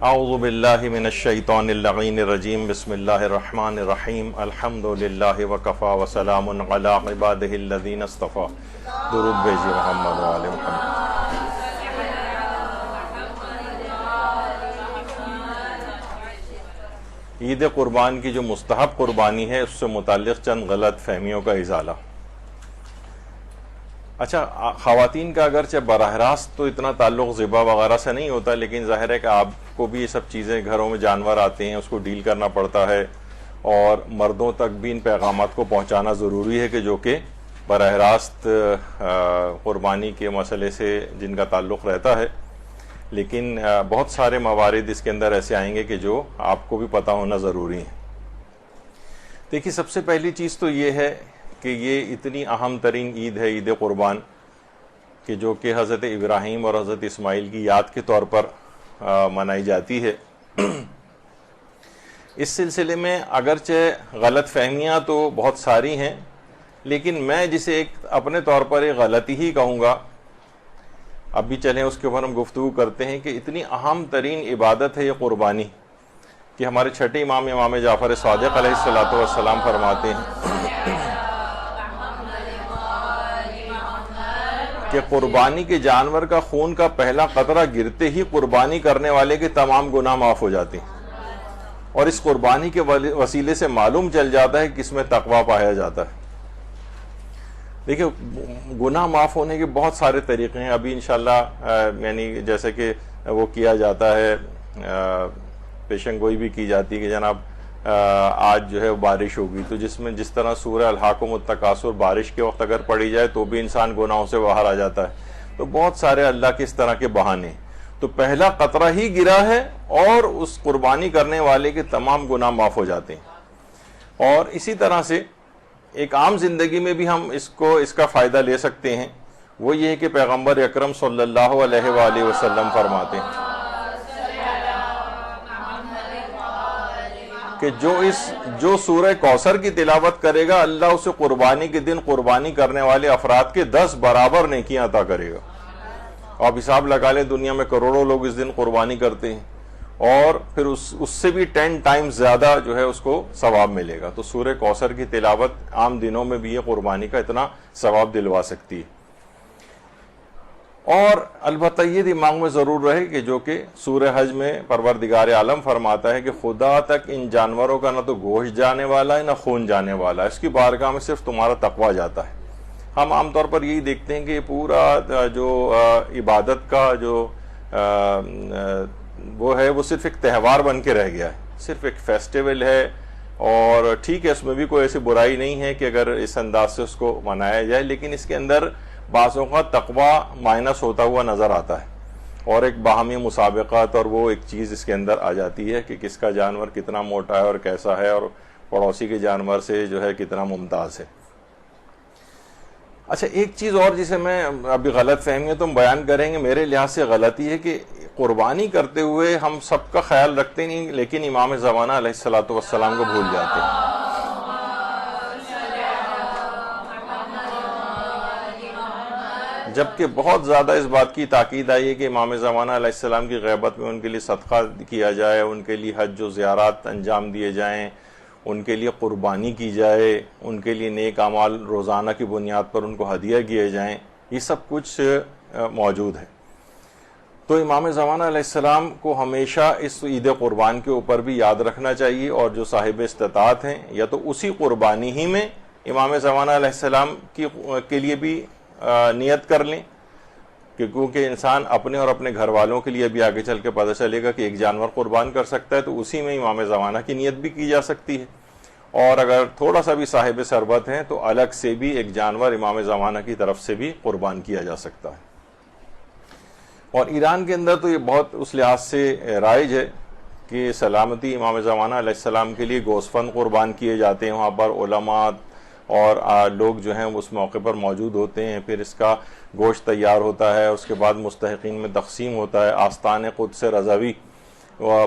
اعوذ باللہ من الشیطان اللعین الرجیم بسم اللہ الرحمن الرحیم الحمد للہ وکفا وسلام علی عبادہ الذین اصطفیٰ. درود بھیجیے محمد و آل محمد. عید قربان کی جو مستحب قربانی ہے اس سے متعلق چند غلط فہمیوں کا ازالہ. اچھا، خواتین کا اگرچہ براہ راست تو اتنا تعلق ذبح وغیرہ سے نہیں ہوتا، لیکن ظاہر ہے کہ آپ کو بھی یہ سب چیزیں، گھروں میں جانور آتے ہیں اس کو ڈیل کرنا پڑتا ہے، اور مردوں تک بھی ان پیغامات کو پہنچانا ضروری ہے کہ جو کہ براہ راست قربانی کے مسئلے سے جن کا تعلق رہتا ہے. لیکن بہت سارے موارد اس کے اندر ایسے آئیں گے کہ جو آپ کو بھی پتہ ہونا ضروری ہے. دیکھیے، سب سے پہلی چیز تو یہ ہے کہ یہ اتنی اہم ترین عید ہے، عید قربان، کہ جو کہ حضرت ابراہیم اور حضرت اسماعیل کی یاد کے طور پر منائی جاتی ہے. اس سلسلے میں اگرچہ غلط فہمیاں تو بہت ساری ہیں، لیکن میں جسے ایک اپنے طور پر ایک غلطی ہی کہوں گا، اب بھی چلیں اس کے اوپر ہم گفتگو کرتے ہیں، کہ اتنی اہم ترین عبادت ہے یہ قربانی کہ ہمارے چھٹے امام جعفر صادق علیہ السلام فرماتے ہیں کہ قربانی کے جانور کا خون کا پہلا قطرہ گرتے ہی قربانی کرنے والے کے تمام گناہ معاف ہو جاتے ہیں. اور اس قربانی کے وسیلے سے معلوم چل جاتا ہے کہ اس میں تقویٰ پایا جاتا ہے. دیکھیں، گناہ معاف ہونے کے بہت سارے طریقے ہیں. ابھی انشاءاللہ یعنی جیسے کہ وہ کیا جاتا ہے، پیشن گوئی بھی کی جاتی ہے کہ جناب آج جو ہے بارش ہوگی، تو جس طرح سورہ الہاکم التکاثر بارش کے وقت اگر پڑھی جائے تو بھی انسان گناہوں سے باہر آ جاتا ہے. تو بہت سارے اللہ کے اس طرح کے بہانے. تو پہلا قطرہ ہی گرا ہے اور اس قربانی کرنے والے کے تمام گناہ معاف ہو جاتے ہیں. اور اسی طرح سے ایک عام زندگی میں بھی ہم اس کا فائدہ لے سکتے ہیں. وہ یہ ہے کہ پیغمبر اکرم صلی اللہ علیہ وآلہ وسلم فرماتے ہیں کہ جو سورہ کوثر کی تلاوت کرے گا، اللہ اسے قربانی کے دن قربانی کرنے والے افراد کے 10 برابر نیکیاں عطا کرے گا. آپ حساب لگا لیں، دنیا میں کروڑوں لوگ اس دن قربانی کرتے ہیں، اور پھر اس سے بھی 10 ٹائمز زیادہ جو ہے اس کو ثواب ملے گا. تو سورہ کوثر کی تلاوت عام دنوں میں بھی یہ قربانی کا اتنا ثواب دلوا سکتی ہے. اور البتہ یہ دماغ میں ضرور رہے کہ جو کہ سورہ حج میں پروردگار عالم فرماتا ہے کہ خدا تک ان جانوروں کا نہ تو گوشت جانے والا ہے نہ خون جانے والا ہے، اس کی بارگاہ میں صرف تمہارا تقویٰ جاتا ہے. ہم عام طور پر یہی دیکھتے ہیں کہ پورا جو عبادت کا جو وہ ہے وہ صرف ایک تہوار بن کے رہ گیا ہے، صرف ایک فیسٹیول ہے. اور ٹھیک ہے، اس میں بھی کوئی ایسی برائی نہیں ہے کہ اگر اس انداز سے اس کو منایا جائے، لیکن اس کے اندر بعضوں کا تقویٰ مائنس ہوتا ہوا نظر آتا ہے، اور ایک باہمی مسابقات اور وہ ایک چیز اس کے اندر آ جاتی ہے کہ کس کا جانور کتنا موٹا ہے اور کیسا ہے، اور پڑوسی کے جانور سے جو ہے کتنا ممتاز ہے. اچھا، ایک چیز اور جسے میں ابھی غلط فہمی تو ہم بیان کریں گے، میرے لحاظ سے غلطی ہے کہ قربانی کرتے ہوئے ہم سب کا خیال رکھتے نہیں، لیکن امام زمانہ علیہ السلام کو بھول جاتے ہیں. جبکہ بہت زیادہ اس بات کی تاکید آئی ہے کہ امام زمانہ علیہ السلام کی غیبت میں ان کے لیے صدقہ کیا جائے، ان کے لیے حج و زیارات انجام دیے جائیں، ان کے لیے قربانی کی جائے، ان کے لیے نیک اعمال روزانہ کی بنیاد پر ان کو ہدیہ کیے جائیں. یہ سب کچھ موجود ہے. تو امام زمانہ علیہ السلام کو ہمیشہ اس عید قربان کے اوپر بھی یاد رکھنا چاہیے، اور جو صاحب استطاعت ہیں یا تو اسی قربانی ہی میں امام زمانہ علیہ السلام کے لیے بھی نیت کر لیں، کیونکہ انسان اپنے اور اپنے گھر والوں کے لیے بھی آگے چل کے پتہ چلے گا کہ ایک جانور قربان کر سکتا ہے، تو اسی میں امام زمانہ کی نیت بھی کی جا سکتی ہے. اور اگر تھوڑا سا بھی صاحب ثروت ہیں تو الگ سے بھی ایک جانور امام زمانہ کی طرف سے بھی قربان کیا جا سکتا ہے. اور ایران کے اندر تو یہ بہت اس لحاظ سے رائج ہے کہ سلامتی امام زمانہ علیہ السلام کے لیے گوسفند قربان کیے جاتے ہیں. وہاں پر علماء اور لوگ جو ہیں اس موقع پر موجود ہوتے ہیں، پھر اس کا گوشت تیار ہوتا ہے، اس کے بعد مستحقین میں تقسیم ہوتا ہے. آستان قدس رضوی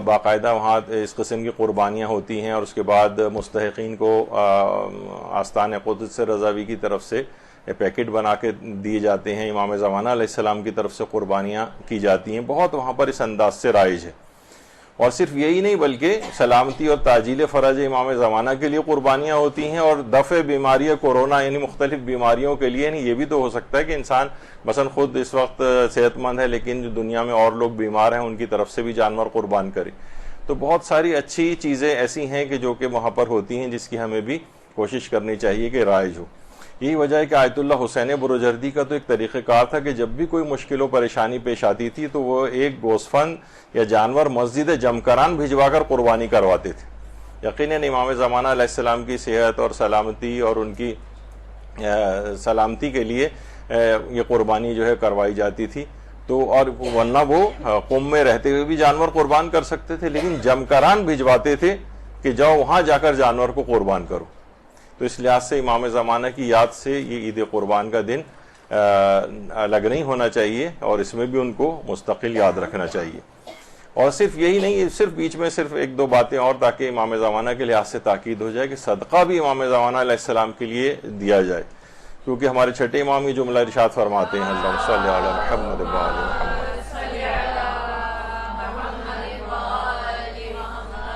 باقاعدہ وہاں اس قسم کی قربانیاں ہوتی ہیں، اور اس کے بعد مستحقین کو آستان قدس رضوی کی طرف سے پیکٹ بنا کے دیے جاتے ہیں. امام زمانہ علیہ السلام کی طرف سے قربانیاں کی جاتی ہیں. بہت وہاں پر اس انداز سے رائج ہے. اور صرف یہی نہیں بلکہ سلامتی اور تعجیل فرج امام زمانہ کے لیے قربانیاں ہوتی ہیں، اور دفع بیماریاں کورونا یعنی مختلف بیماریوں کے لیے نہیں. یہ بھی تو ہو سکتا ہے کہ انسان مثلا خود اس وقت صحت مند ہے لیکن جو دنیا میں اور لوگ بیمار ہیں ان کی طرف سے بھی جانور قربان کرے. تو بہت ساری اچھی چیزیں ایسی ہیں کہ جو کہ وہاں پر ہوتی ہیں جس کی ہمیں بھی کوشش کرنی چاہیے کہ رائج ہو. یہی وجہ ہے کہ آیت اللہ حسین بروجردی کا تو ایک طریقہ کار تھا کہ جب بھی کوئی مشکل و پریشانی پیش آتی تھی تو وہ ایک گوسفند یا جانور مسجد جمکران بھجوا کر قربانی کرواتے تھے. یقیناً امام زمانہ علیہ السلام کی صحت اور سلامتی اور ان کی سلامتی کے لیے یہ قربانی جو ہے کروائی جاتی تھی. تو اور ورنہ وہ قوم میں رہتے ہوئے بھی جانور قربان کر سکتے تھے، لیکن جمکران بھجواتے تھے کہ جاؤ وہاں جا کر جانور کو قربان کرو. تو اس لحاظ سے امام زمانہ کی یاد سے یہ عید قربان کا دن الگ نہیں ہونا چاہیے، اور اس میں بھی ان کو مستقل یاد رکھنا چاہیے. اور صرف یہی نہیں، صرف بیچ میں صرف ایک دو باتیں اور تاکہ امام زمانہ کے لحاظ سے تاکید ہو جائے کہ صدقہ بھی امام زمانہ علیہ السلام کے لیے دیا جائے، کیونکہ ہمارے چھٹے امام یہ جملہ ارشاد فرماتے ہیں اللہم صلی علی محمد و آل محمد،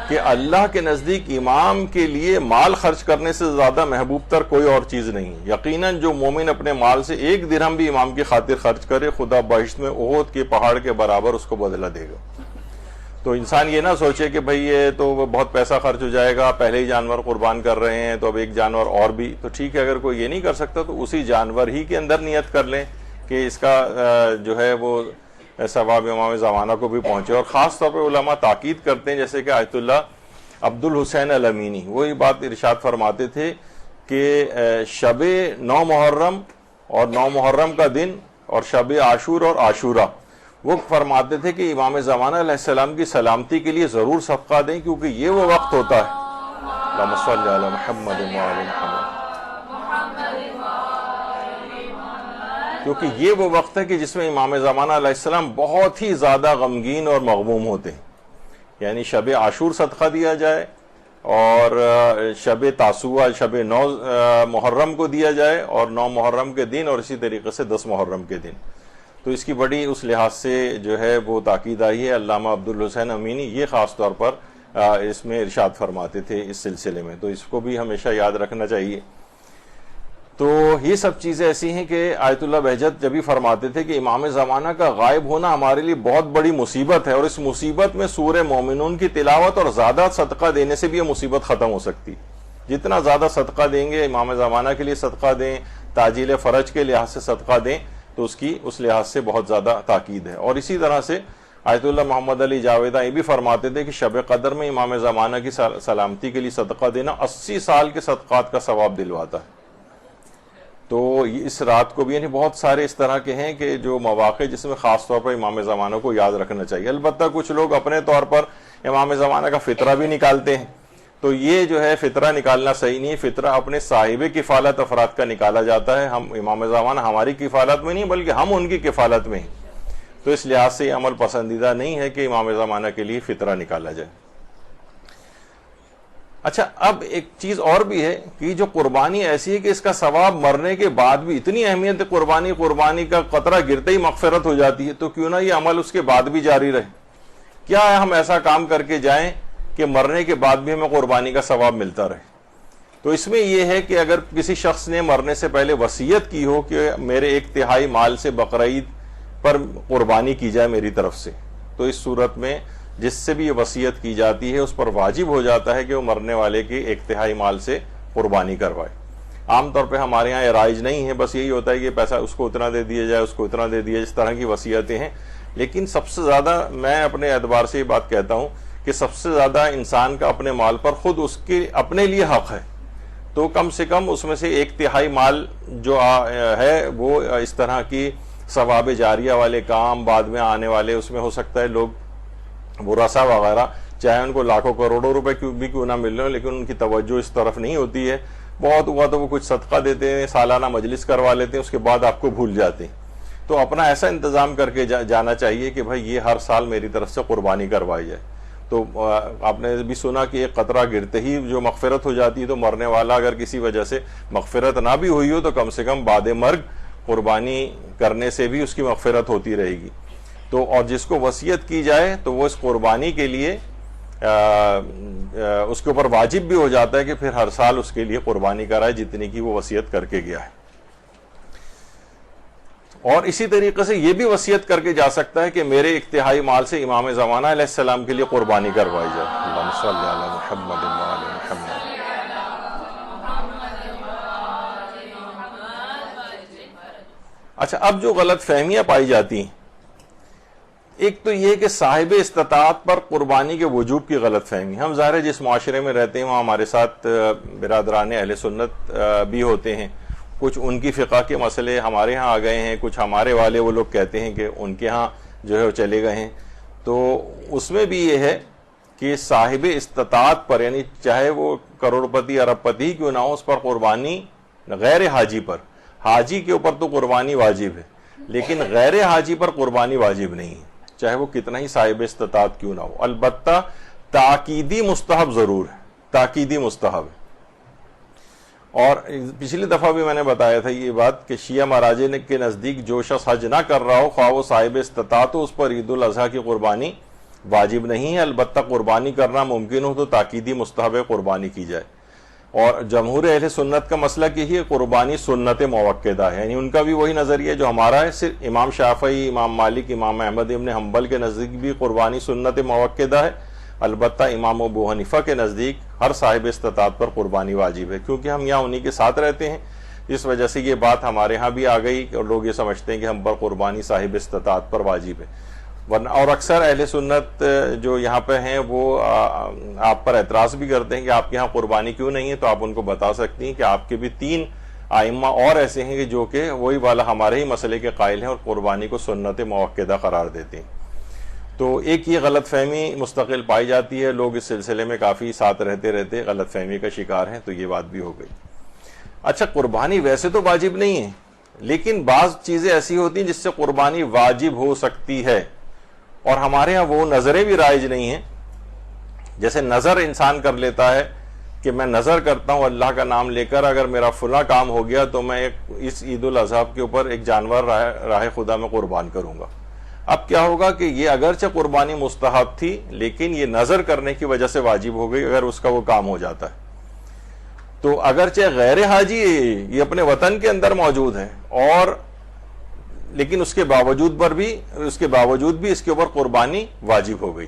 کہ اللہ کے نزدیک امام کے لیے مال خرچ کرنے سے زیادہ محبوب تر کوئی اور چیز نہیں. یقیناً جو مومن اپنے مال سے ایک درہم بھی امام کی خاطر خرچ کرے خدا بہشت میں احد کے پہاڑ کے برابر اس کو بدلہ دے گا. تو انسان یہ نہ سوچے کہ بھئی یہ تو بہت پیسہ خرچ ہو جائے گا، پہلے ہی جانور قربان کر رہے ہیں تو اب ایک جانور اور بھی. تو ٹھیک ہے، اگر کوئی یہ نہیں کر سکتا تو اسی جانور ہی کے اندر نیت کر لیں کہ اس کا جو ہے وہ ثواب امام زمانہ کو بھی پہنچے. اور خاص طور پہ علماء تاکید کرتے ہیں، جیسے کہ آیت اللہ عبد الحسین الامینی وہی بات ارشاد فرماتے تھے کہ شب 9 محرم اور 9 محرم کا دن اور شب عاشور اور عاشورہ، وہ فرماتے تھے کہ امام زمانہ علیہ السلام کی سلامتی کے لیے ضرور صدقہ دیں، کیونکہ یہ وہ وقت ہوتا ہے. اللہم صلی علی محمد و آل محمد، کیونکہ یہ وہ وقت ہے کہ جس میں امام زمانہ علیہ السلام بہت ہی زیادہ غمگین اور مغموم ہوتے ہیں. یعنی شب عاشور صدقہ دیا جائے اور شب تاسوعہ شب 9 محرم کو دیا جائے، اور 9 محرم کے دن، اور اسی طریقے سے 10 محرم کے دن. تو اس کی بڑی اس لحاظ سے جو ہے وہ تاکید آئی ہے. علامہ عبد الحسین امینی یہ خاص طور پر اس میں ارشاد فرماتے تھے اس سلسلے میں، تو اس کو بھی ہمیشہ یاد رکھنا چاہیے. تو یہ سب چیزیں ایسی ہیں کہ آیت اللہ بہجت جب بھی فرماتے تھے کہ امام زمانہ کا غائب ہونا ہمارے لیے بہت بڑی مصیبت ہے، اور اس مصیبت میں سورہ مومنون کی تلاوت اور زیادہ صدقہ دینے سے بھی یہ مصیبت ختم ہو سکتی. جتنا زیادہ صدقہ دیں گے، امام زمانہ کے لیے صدقہ دیں، تعجیل فرج کے لحاظ سے صدقہ دیں، تو اس لحاظ سے بہت زیادہ تاکید ہے. اور اسی طرح سے آیت اللہ محمد علی جاویدہ یہ بھی فرماتے تھے کہ شب قدر میں امام زمانہ کی سلامتی کے لیے صدقہ دینا 80 سال کے صدقات کا ثواب دلواتا ہے. تو اس رات کو بھی یعنی بہت سارے اس طرح کے ہیں کہ جو مواقع جس میں خاص طور پر امام زمانہ کو یاد رکھنا چاہیے. البتہ کچھ لوگ اپنے طور پر امام زمانہ کا فطرہ بھی نکالتے ہیں، تو یہ جو ہے فطرہ نکالنا صحیح نہیں. فطرہ اپنے صاحب کفالت افراد کا نکالا جاتا ہے. ہم امام زمانہ ہماری کفالت میں نہیں بلکہ ہم ان کی کفالت میں ہیں. تو اس لحاظ سے یہ عمل پسندیدہ نہیں ہے کہ امام زمانہ کے لیے فطرہ نکالا جائے. اچھا، اب ایک چیز اور بھی ہے کہ جو قربانی ایسی ہے کہ اس کا ثواب مرنے کے بعد بھی اتنی اہمیت ہے، قربانی کا قطرہ گرتے ہی مغفرت ہو جاتی ہے. تو کیوں نہ یہ عمل اس کے بعد بھی جاری رہے؟ کیا ہے ہم ایسا کام کر کے جائیں کہ مرنے کے بعد بھی ہمیں قربانی کا ثواب ملتا رہے؟ تو اس میں یہ ہے کہ اگر کسی شخص نے مرنے سے پہلے وصیت کی ہو کہ میرے 1/3 مال سے بقرعید پر قربانی کی جائے میری طرف سے، تو اس صورت میں جس سے بھی یہ وصیت کی جاتی ہے اس پر واجب ہو جاتا ہے کہ وہ مرنے والے کی 1/3 مال سے قربانی کروائے. عام طور پہ ہمارے یہاں یہ رائج نہیں ہے، بس یہی ہوتا ہے کہ پیسہ اس کو اتنا دے دیا جائے، اس کو اتنا دے دیا، اس طرح کی وصیتیں ہیں. لیکن سب سے زیادہ میں اپنے اعتبار سے یہ بات کہتا ہوں کہ سب سے زیادہ انسان کا اپنے مال پر خود اس کے اپنے لیے حق ہے. تو کم سے کم اس میں سے 1/3 مال جو ہے وہ اس طرح کی ثواب جاریہ والے کام بعد میں آنے والے، اس میں ہو سکتا ہے لوگ ورثہ وغیرہ چاہے ان کو لاکھوں کروڑوں روپے بھی کیوں نہ مل رہے ہوں، لیکن ان کی توجہ اس طرف نہیں ہوتی ہے. بہت ہوا تو وہ کچھ صدقہ دیتے ہیں، سالانہ مجلس کروا لیتے ہیں، اس کے بعد آپ کو بھول جاتے ہیں. تو اپنا ایسا انتظام کر کے جانا چاہیے کہ بھائی یہ ہر سال میری طرف سے قربانی کروائی جائے. تو آپ نے بھی سنا کہ ایک قطرہ گرتے ہی جو مغفرت ہو جاتی ہے، تو مرنے والا اگر کسی وجہ سے مغفرت نہ بھی ہوئی ہو تو کم سے کم بعد مرگ قربانی کرنے سے بھی اس کی مغفرت ہوتی رہے گی. تو اور جس کو وصیت کی جائے تو وہ اس قربانی کے لیے اس کے اوپر واجب بھی ہو جاتا ہے کہ پھر ہر سال اس کے لیے قربانی کرائے جتنی کی وہ وصیت کر کے گیا ہے. اور اسی طریقے سے یہ بھی وصیت کر کے جا سکتا ہے کہ میرے اکتہائی مال سے امام زمانہ علیہ السلام کے لیے قربانی کروائی جائے. اللہم صلی علی محمد و علی محمد. اچھا، اب جو غلط فہمیاں پائی جاتی ہیں، ایک تو یہ کہ صاحب استطاعت پر قربانی کے وجوب کی غلط فہمی. ہم ظاہر ہے جس معاشرے میں رہتے ہیں وہاں ہمارے ساتھ برادران اہل سنت بھی ہوتے ہیں. کچھ ان کی فقہ کے مسئلے ہمارے ہاں آ گئے ہیں، کچھ ہمارے والے وہ لوگ کہتے ہیں کہ ان کے ہاں جو ہے وہ چلے گئے ہیں. تو اس میں بھی یہ ہے کہ صاحب استطاعت پر، یعنی چاہے وہ کروڑ پتی ارب پتی کیوں نہ ہو، اس پر قربانی غیر حاجی پر، حاجی کے اوپر تو قربانی واجب ہے لیکن غیر حاجی پر قربانی واجب نہیں ہے، چاہے وہ کتنا ہی صاحب استطاعت کیوں نہ ہو. البتہ تاکیدی مستحب ضرور ہے، تاکیدی مستحب ہے. اور پچھلی دفعہ بھی میں نے بتایا تھا یہ بات کہ شیعہ مراجع کے نزدیک جو شخص حج نہ کر رہا ہو، خواہ وہ صاحب استطاعت ہو، اس پر عید الاضحیٰ کی قربانی واجب نہیں ہے. البتہ قربانی کرنا ممکن ہو تو تاکیدی مستحب قربانی کی جائے. اور جمہور اہل سنت کا مسلک یہی ہے قربانی سنت موقدہ ہے، یعنی ان کا بھی وہی نظریہ جو ہمارا ہے. صرف امام شافعی، امام مالک، امام احمد ابن حنبل کے نزدیک بھی قربانی سنت موقدہ ہے. البتہ امام ابو حنیفہ کے نزدیک ہر صاحب استطاعت پر قربانی واجب ہے، کیونکہ ہم یہاں انہی کے ساتھ رہتے ہیں. اس وجہ سے یہ بات ہمارے ہاں بھی آ گئی اور لوگ یہ سمجھتے ہیں کہ ہم پر قربانی صاحب استطاعت پر واجب ہے. اور اکثر اہل سنت جو یہاں پہ ہیں وہ آپ پر اعتراض بھی کرتے ہیں کہ آپ کے یہاں قربانی کیوں نہیں ہے. تو آپ ان کو بتا سکتی ہیں کہ آپ کے بھی 3 ائمہ اور ایسے ہیں کہ جو کہ وہی والا ہمارے ہی مسئلے کے قائل ہیں اور قربانی کو سنت موقدہ قرار دیتے ہیں. تو ایک یہ غلط فہمی مستقل پائی جاتی ہے، لوگ اس سلسلے میں کافی ساتھ رہتے غلط فہمی کا شکار ہیں. تو یہ بات بھی ہو گئی. اچھا، قربانی ویسے تو واجب نہیں ہے لیکن بعض چیزیں ایسی ہوتی ہیں جس سے قربانی واجب ہو سکتی ہے، اور ہمارے ہاں وہ نظریں بھی رائج نہیں ہیں. جیسے نظر انسان کر لیتا ہے کہ میں نظر کرتا ہوں اللہ کا نام لے کر اگر میرا فلاں کام ہو گیا تو میں اس عید الاضحیٰ کے اوپر ایک جانور راہ خدا میں قربان کروں گا. اب کیا ہوگا کہ یہ اگرچہ قربانی مستحب تھی لیکن یہ نظر کرنے کی وجہ سے واجب ہو گئی اگر اس کا وہ کام ہو جاتا ہے. تو اگرچہ غیر حاجی یہ اپنے وطن کے اندر موجود ہے اور لیکن اس کے باوجود بھی اس کے اوپر قربانی واجب ہو گئی.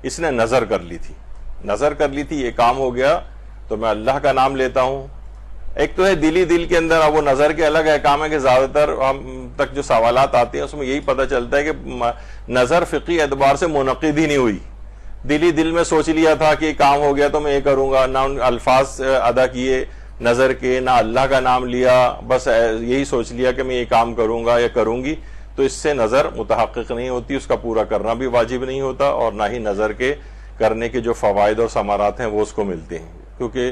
اس نے نظر کر لی تھی یہ کام ہو گیا تو میں اللہ کا نام لیتا ہوں. ایک تو ہے دل کے اندر، اب وہ نظر کے الگ احکام ہے کہ زیادہ تر ہم تک جو سوالات آتے ہیں اس میں یہی پتہ چلتا ہے کہ نظر فقہی اعتبار سے منعقد ہی نہیں ہوئی. دل میں سوچ لیا تھا کہ یہ کام ہو گیا تو میں یہ کروں گا، نہ الفاظ ادا کیے نظر کے، نہ اللہ کا نام لیا، بس یہی سوچ لیا کہ میں یہ کام کروں گا یا کروں گی. تو اس سے نظر متحقق نہیں ہوتی، اس کا پورا کرنا بھی واجب نہیں ہوتا اور نہ ہی نظر کے کرنے کے جو فوائد اور ثمرات ہیں وہ اس کو ملتے ہیں، کیونکہ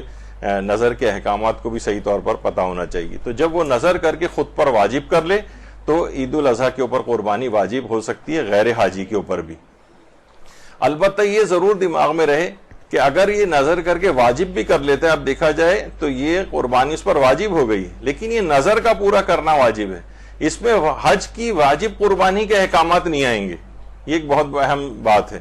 نظر کے احکامات کو بھی صحیح طور پر پتہ ہونا چاہیے. تو جب وہ نظر کر کے خود پر واجب کر لے تو عید الاضحیٰ کے اوپر قربانی واجب ہو سکتی ہے، غیر حاجی کے اوپر بھی. البتہ یہ ضرور دماغ میں رہے کہ اگر یہ نظر کر کے واجب بھی کر لیتے ہیں، اب دیکھا جائے تو یہ قربانی اس پر واجب ہو گئی لیکن یہ نظر کا پورا کرنا واجب ہے. اس میں حج کی واجب قربانی کے احکامات نہیں آئیں گے. یہ ایک بہت اہم بات ہے.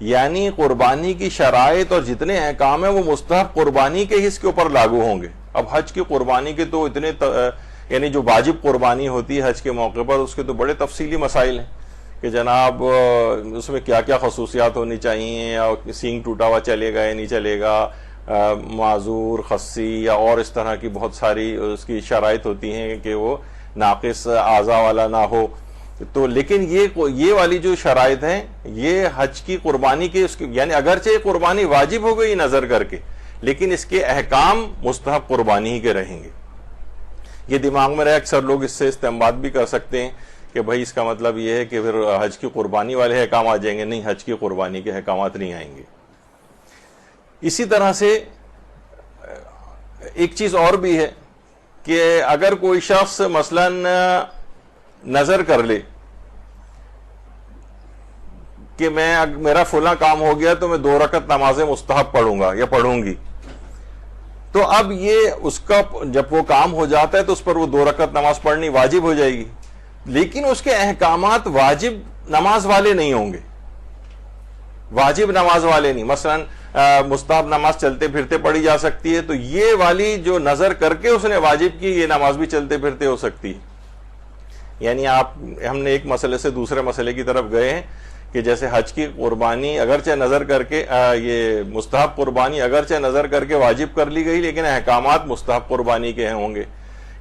یعنی قربانی کی شرائط اور جتنے احکام ہیں وہ مستحب قربانی کے ہی اس کے اوپر لاگو ہوں گے. اب حج کی قربانی کے تو اتنے یعنی جو واجب قربانی ہوتی ہے حج کے موقع پر اس کے تو بڑے تفصیلی مسائل ہیں کہ جناب اس میں کیا کیا خصوصیات ہونی چاہیے، اور سینگ ٹوٹا ہوا چلے گا یا نہیں چلے گا، معذور، خصی یا اور اس طرح کی بہت ساری اس کی شرائط ہوتی ہیں کہ وہ ناقص اعضاء والا نہ ہو. تو لیکن یہ والی جو شرائط ہیں یہ حج کی قربانی کے یعنی اگرچہ یہ قربانی واجب ہو گئی نظر کر کے لیکن اس کے احکام مستحب قربانی ہی کے رہیں گے. یہ دماغ میں رہے، اکثر لوگ اس سے استنباط بھی کر سکتے ہیں کہ بھائی اس کا مطلب یہ ہے کہ پھر حج کی قربانی والے احکام آ جائیں گے. نہیں، حج کی قربانی کے احکامات نہیں آئیں گے. اسی طرح سے ایک چیز اور بھی ہے کہ اگر کوئی شخص مثلا نظر کر لے کہ میرا فلاں کام ہو گیا تو میں 2 رکعت نماز مستحب پڑھوں گا یا پڑھوں گی، تو اب یہ اس کا جب وہ کام ہو جاتا ہے تو اس پر وہ 2 رکعت نماز پڑھنی واجب ہو جائے گی لیکن اس کے احکامات واجب نماز والے نہیں ہوں گے، واجب نماز والے نہیں. مثلا مستحب نماز چلتے پھرتے پڑھی جا سکتی ہے، تو یہ والی جو نظر کر کے اس نے واجب کی، یہ نماز بھی چلتے پھرتے ہو سکتی ہے. یعنی ہم نے ایک مسئلے سے دوسرے مسئلے کی طرف گئے ہیں کہ جیسے حج کی قربانی اگرچہ نظر کر کے یہ مستحب قربانی اگرچہ نظر کر کے واجب کر لی گئی، لیکن احکامات مستحب قربانی کے ہوں گے.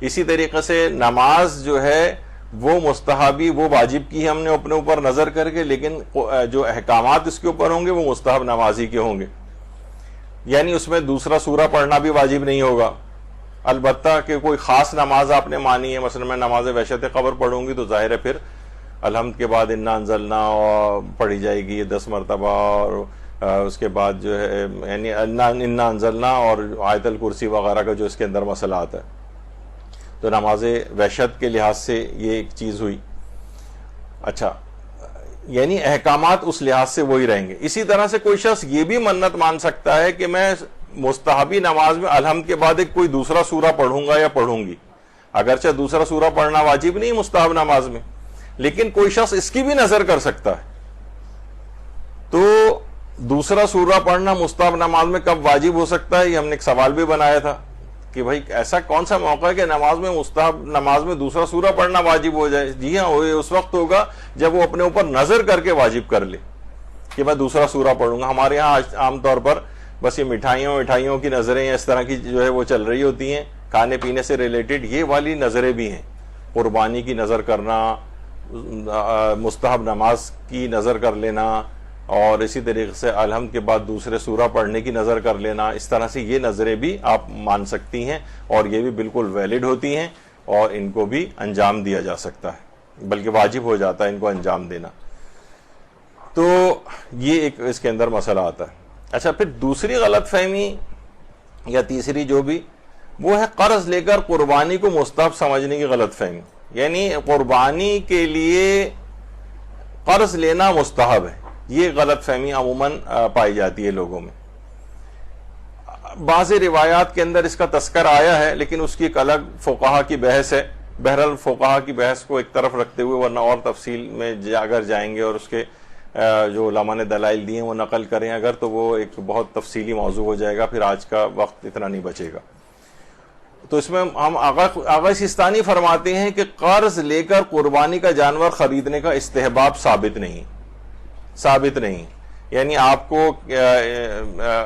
اسی طریقے سے نماز جو ہے وہ مستحبی وہ واجب کی ہم نے اپنے اوپر نظر کر کے، لیکن جو احکامات اس کے اوپر ہوں گے وہ مستحب نمازی کے ہوں گے. یعنی اس میں دوسرا سورہ پڑھنا بھی واجب نہیں ہوگا، البتہ کہ کوئی خاص نماز آپ نے مانی ہے، مثلا میں نماز وحشت قبر پڑھوں گی تو ظاہر ہے پھر الحمد کے بعد انا انزلنا پڑھی جائے گی 10 مرتبہ، اور اس کے بعد جو ہے یعنی انا انزلنا اور آیت الکرسی وغیرہ کا جو اس کے اندر مسئلہ آتا ہے. تو نماز وحشت کے لحاظ سے یہ ایک چیز ہوئی. اچھا، یعنی احکامات اس لحاظ سے وہی رہیں گے. اسی طرح سے کوئی شخص یہ بھی منت مان سکتا ہے کہ میں مستحبی نماز میں الحمد کے بعد ایک کوئی دوسرا سورہ پڑھوں گا یا پڑھوں گی، اگرچہ دوسرا سورہ پڑھنا واجب نہیں مستحب نماز میں، لیکن کوئی شخص اس کی بھی نظر کر سکتا ہے. تو دوسرا سورہ پڑھنا مستحب نماز میں کب واجب ہو سکتا ہے، یہ ہم نے ایک سوال بھی بنایا تھا کہ بھائی ایسا کون سا موقع ہے کہ نماز میں مستحب نماز میں دوسرا سورہ پڑھنا واجب ہو جائے. جی ہاں، وہ اس وقت ہوگا جب وہ اپنے اوپر نظر کر کے واجب کر لے کہ میں دوسرا سورہ پڑھوں گا. ہمارے ہاں عام طور پر بس یہ مٹھائیوں کی نظریں اس طرح کی جو ہے وہ چل رہی ہوتی ہیں، کھانے پینے سے ریلیٹڈ یہ والی نظریں بھی ہیں. قربانی کی نظر کرنا، مستحب نماز کی نظر کر لینا، اور اسی طریقے سے الحمد کے بعد دوسرے سورہ پڑھنے کی نظر کر لینا. اس طرح سے یہ نظریں بھی آپ مان سکتی ہیں، اور یہ بھی بالکل ویلڈ ہوتی ہیں، اور ان کو بھی انجام دیا جا سکتا ہے، بلکہ واجب ہو جاتا ہے ان کو انجام دینا. تو یہ ایک اس کے اندر مسئلہ آتا ہے. اچھا، پھر دوسری غلط فہمی یا تیسری جو بھی وہ ہے قرض لے کر قربانی کو مستحب سمجھنے کی غلط فہمی. یعنی قربانی کے لیے قرض لینا مستحب ہے، یہ غلط فہمی عموماً پائی جاتی ہے لوگوں میں. بعض روایات کے اندر اس کا تذکر آیا ہے، لیکن اس کی ایک الگ فقہا کی بحث ہے. بہرحال فقہا کی بحث کو ایک طرف رکھتے ہوئے ورنہ اور تفصیل میں اگر جائیں گے اور اس کے جو علماء نے دلائل دیے ہیں وہ نقل کریں اگر، تو وہ ایک بہت تفصیلی موضوع ہو جائے گا، پھر آج کا وقت اتنا نہیں بچے گا. تو اس میں ہم آغا سیستانی فرماتے ہیں کہ قرض لے کر قربانی کا جانور خریدنے کا استحباب ثابت نہیں. یعنی آپ کو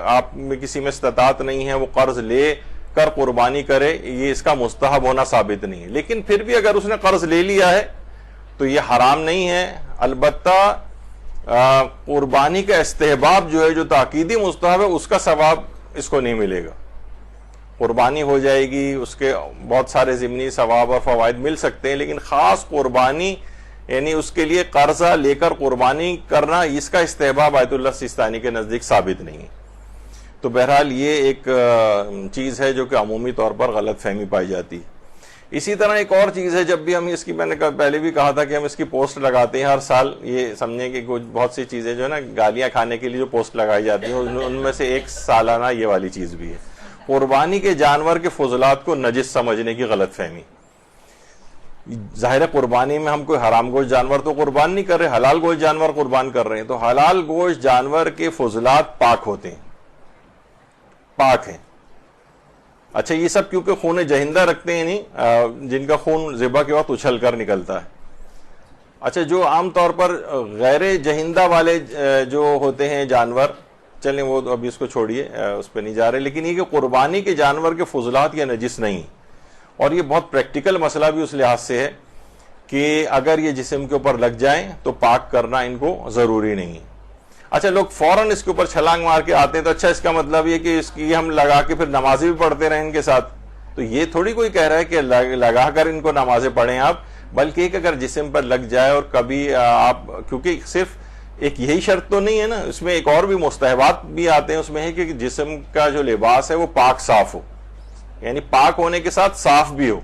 آپ میں کسی میں استطاعت نہیں ہے وہ قرض لے کر قربانی کرے، یہ اس کا مستحب ہونا ثابت نہیں ہے. لیکن پھر بھی اگر اس نے قرض لے لیا ہے تو یہ حرام نہیں ہے. البتہ قربانی کا استحباب جو ہے، جو تاکیدی مستحب ہے، اس کا ثواب اس کو نہیں ملے گا. قربانی ہو جائے گی، اس کے بہت سارے ضمنی ثواب اور فوائد مل سکتے ہیں، لیکن خاص قربانی یعنی اس کے لیے قرضہ لے کر قربانی کرنا، اس کا استحباب آیت اللہ سیستانی کے نزدیک ثابت نہیں ہے. تو بہرحال یہ ایک چیز ہے جو کہ عمومی طور پر غلط فہمی پائی جاتی ہے. اسی طرح ایک اور چیز ہے، جب بھی ہم اس کی میں نے پہلے بھی کہا تھا کہ ہم اس کی پوسٹ لگاتے ہیں ہر سال، یہ سمجھیں کہ بہت سی چیزیں جو ہے نا گالیاں کھانے کے لیے جو پوسٹ لگائی جاتی ہیں ان میں سے ایک سالانہ یہ والی چیز بھی ہے، قربانی کے جانور کے فضلات کو نجس سمجھنے کی غلط فہمی. ظاہر قربانی میں ہم کوئی حرام گوشت جانور تو قربان نہیں کر رہے، حلال گوشت جانور قربان کر رہے ہیں. تو حلال گوشت جانور کے فضلات پاک ہوتے ہیں، پاک ہیں. اچھا، یہ سب کیونکہ خون جہندہ رکھتے ہیں، نہیں جن کا خون ذبح کے وقت اچھل کر نکلتا ہے. اچھا، جو عام طور پر غیر جہندہ والے جو ہوتے ہیں جانور، چلیں وہ ابھی اس کو چھوڑیے، اس پہ نہیں جا رہے، لیکن یہ کہ قربانی کے جانور کے فضلات یا نجس نہیں. اور یہ بہت پریکٹیکل مسئلہ بھی اس لحاظ سے ہے کہ اگر یہ جسم کے اوپر لگ جائیں تو پاک کرنا ان کو ضروری نہیں ہے. اچھا، لوگ فوراً اس کے اوپر چھلانگ مار کے آتے ہیں، تو اچھا اس کا مطلب یہ کہ اس کی ہم لگا کے پھر نمازیں بھی پڑھتے رہیں ان کے ساتھ. تو یہ تھوڑی کوئی کہہ رہا ہے کہ لگا کر ان کو نمازیں پڑھیں آپ، بلکہ ایک اگر جسم پر لگ جائے اور کبھی آپ، کیونکہ صرف ایک یہی شرط تو نہیں ہے نا، اس میں ایک اور بھی مستحبات بھی آتے ہیں. اس میں ہے کہ جسم کا جو لباس ہے وہ پاک صاف ہو، یعنی پاک ہونے کے ساتھ صاف بھی ہو،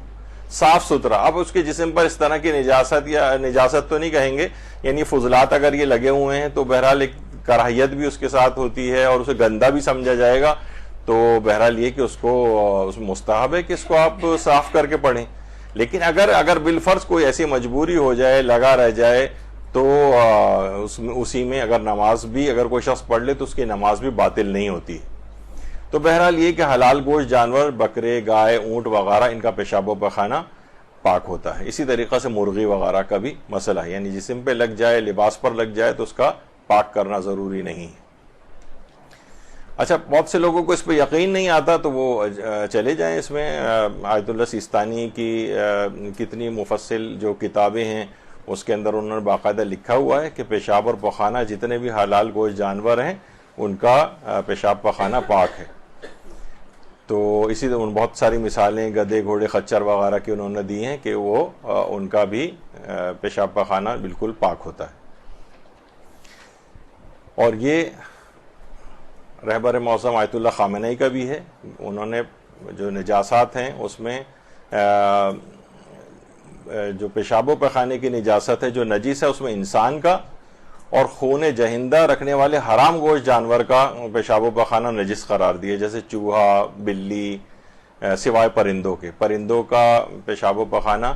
صاف ستھرا. اب اس کے جسم پر اس طرح کی نجاست یا نجاست تو نہیں کہیں گے، یعنی فضلات اگر یہ لگے ہوئے ہیں تو بہرحال ایک کراہیت بھی اس کے ساتھ ہوتی ہے اور اسے گندا بھی سمجھا جائے گا. تو بہرحال یہ کہ اس کو مستحب ہے کہ اس کو آپ صاف کر کے پڑھیں. لیکن اگر بالفرض کوئی ایسی مجبوری ہو جائے، لگا رہ جائے، تو اسی میں اگر نماز بھی اگر کوئی شخص پڑھ لے تو اس کی نماز بھی باطل نہیں ہوتی. تو بہرحال یہ کہ حلال گوشت جانور بکرے گائے اونٹ وغیرہ ان کا پیشاب و پخانہ پاک ہوتا ہے. اسی طریقہ سے مرغی وغیرہ کا بھی مسئلہ ہے, یعنی جسم پہ لگ جائے لباس پر لگ جائے تو اس کا پاک کرنا ضروری نہیں ہے. اچھا, بہت سے لوگوں کو اس پہ یقین نہیں آتا تو وہ چلے جائیں اس میں آیت اللہ سیستانی کی کتنی مفصل جو کتابیں ہیں اس کے اندر انہوں نے باقاعدہ لکھا ہوا ہے کہ پیشاب اور پخانہ جتنے بھی حلال گوشت جانور ہیں ان کا پیشاب پخانہ پاک ہے. تو اسی طرح بہت ساری مثالیں گدھے گھوڑے خچر وغیرہ کی انہوں نے دی ہیں کہ وہ ان کا بھی پیشاب پخانہ بالکل پاک ہوتا ہے. اور یہ رہبر معظم آیت اللہ خامنئی کا بھی ہے. انہوں نے جو نجاسات ہیں اس میں جو پیشاب و پخانے کی نجاست ہے جو نجس ہے اس میں انسان کا اور خون جہندہ رکھنے والے حرام گوشت جانور کا پیشاب و پخانہ نجس قرار دیے, جیسے چوہا بلی سوائے پرندوں کا پیشاب و پخانہ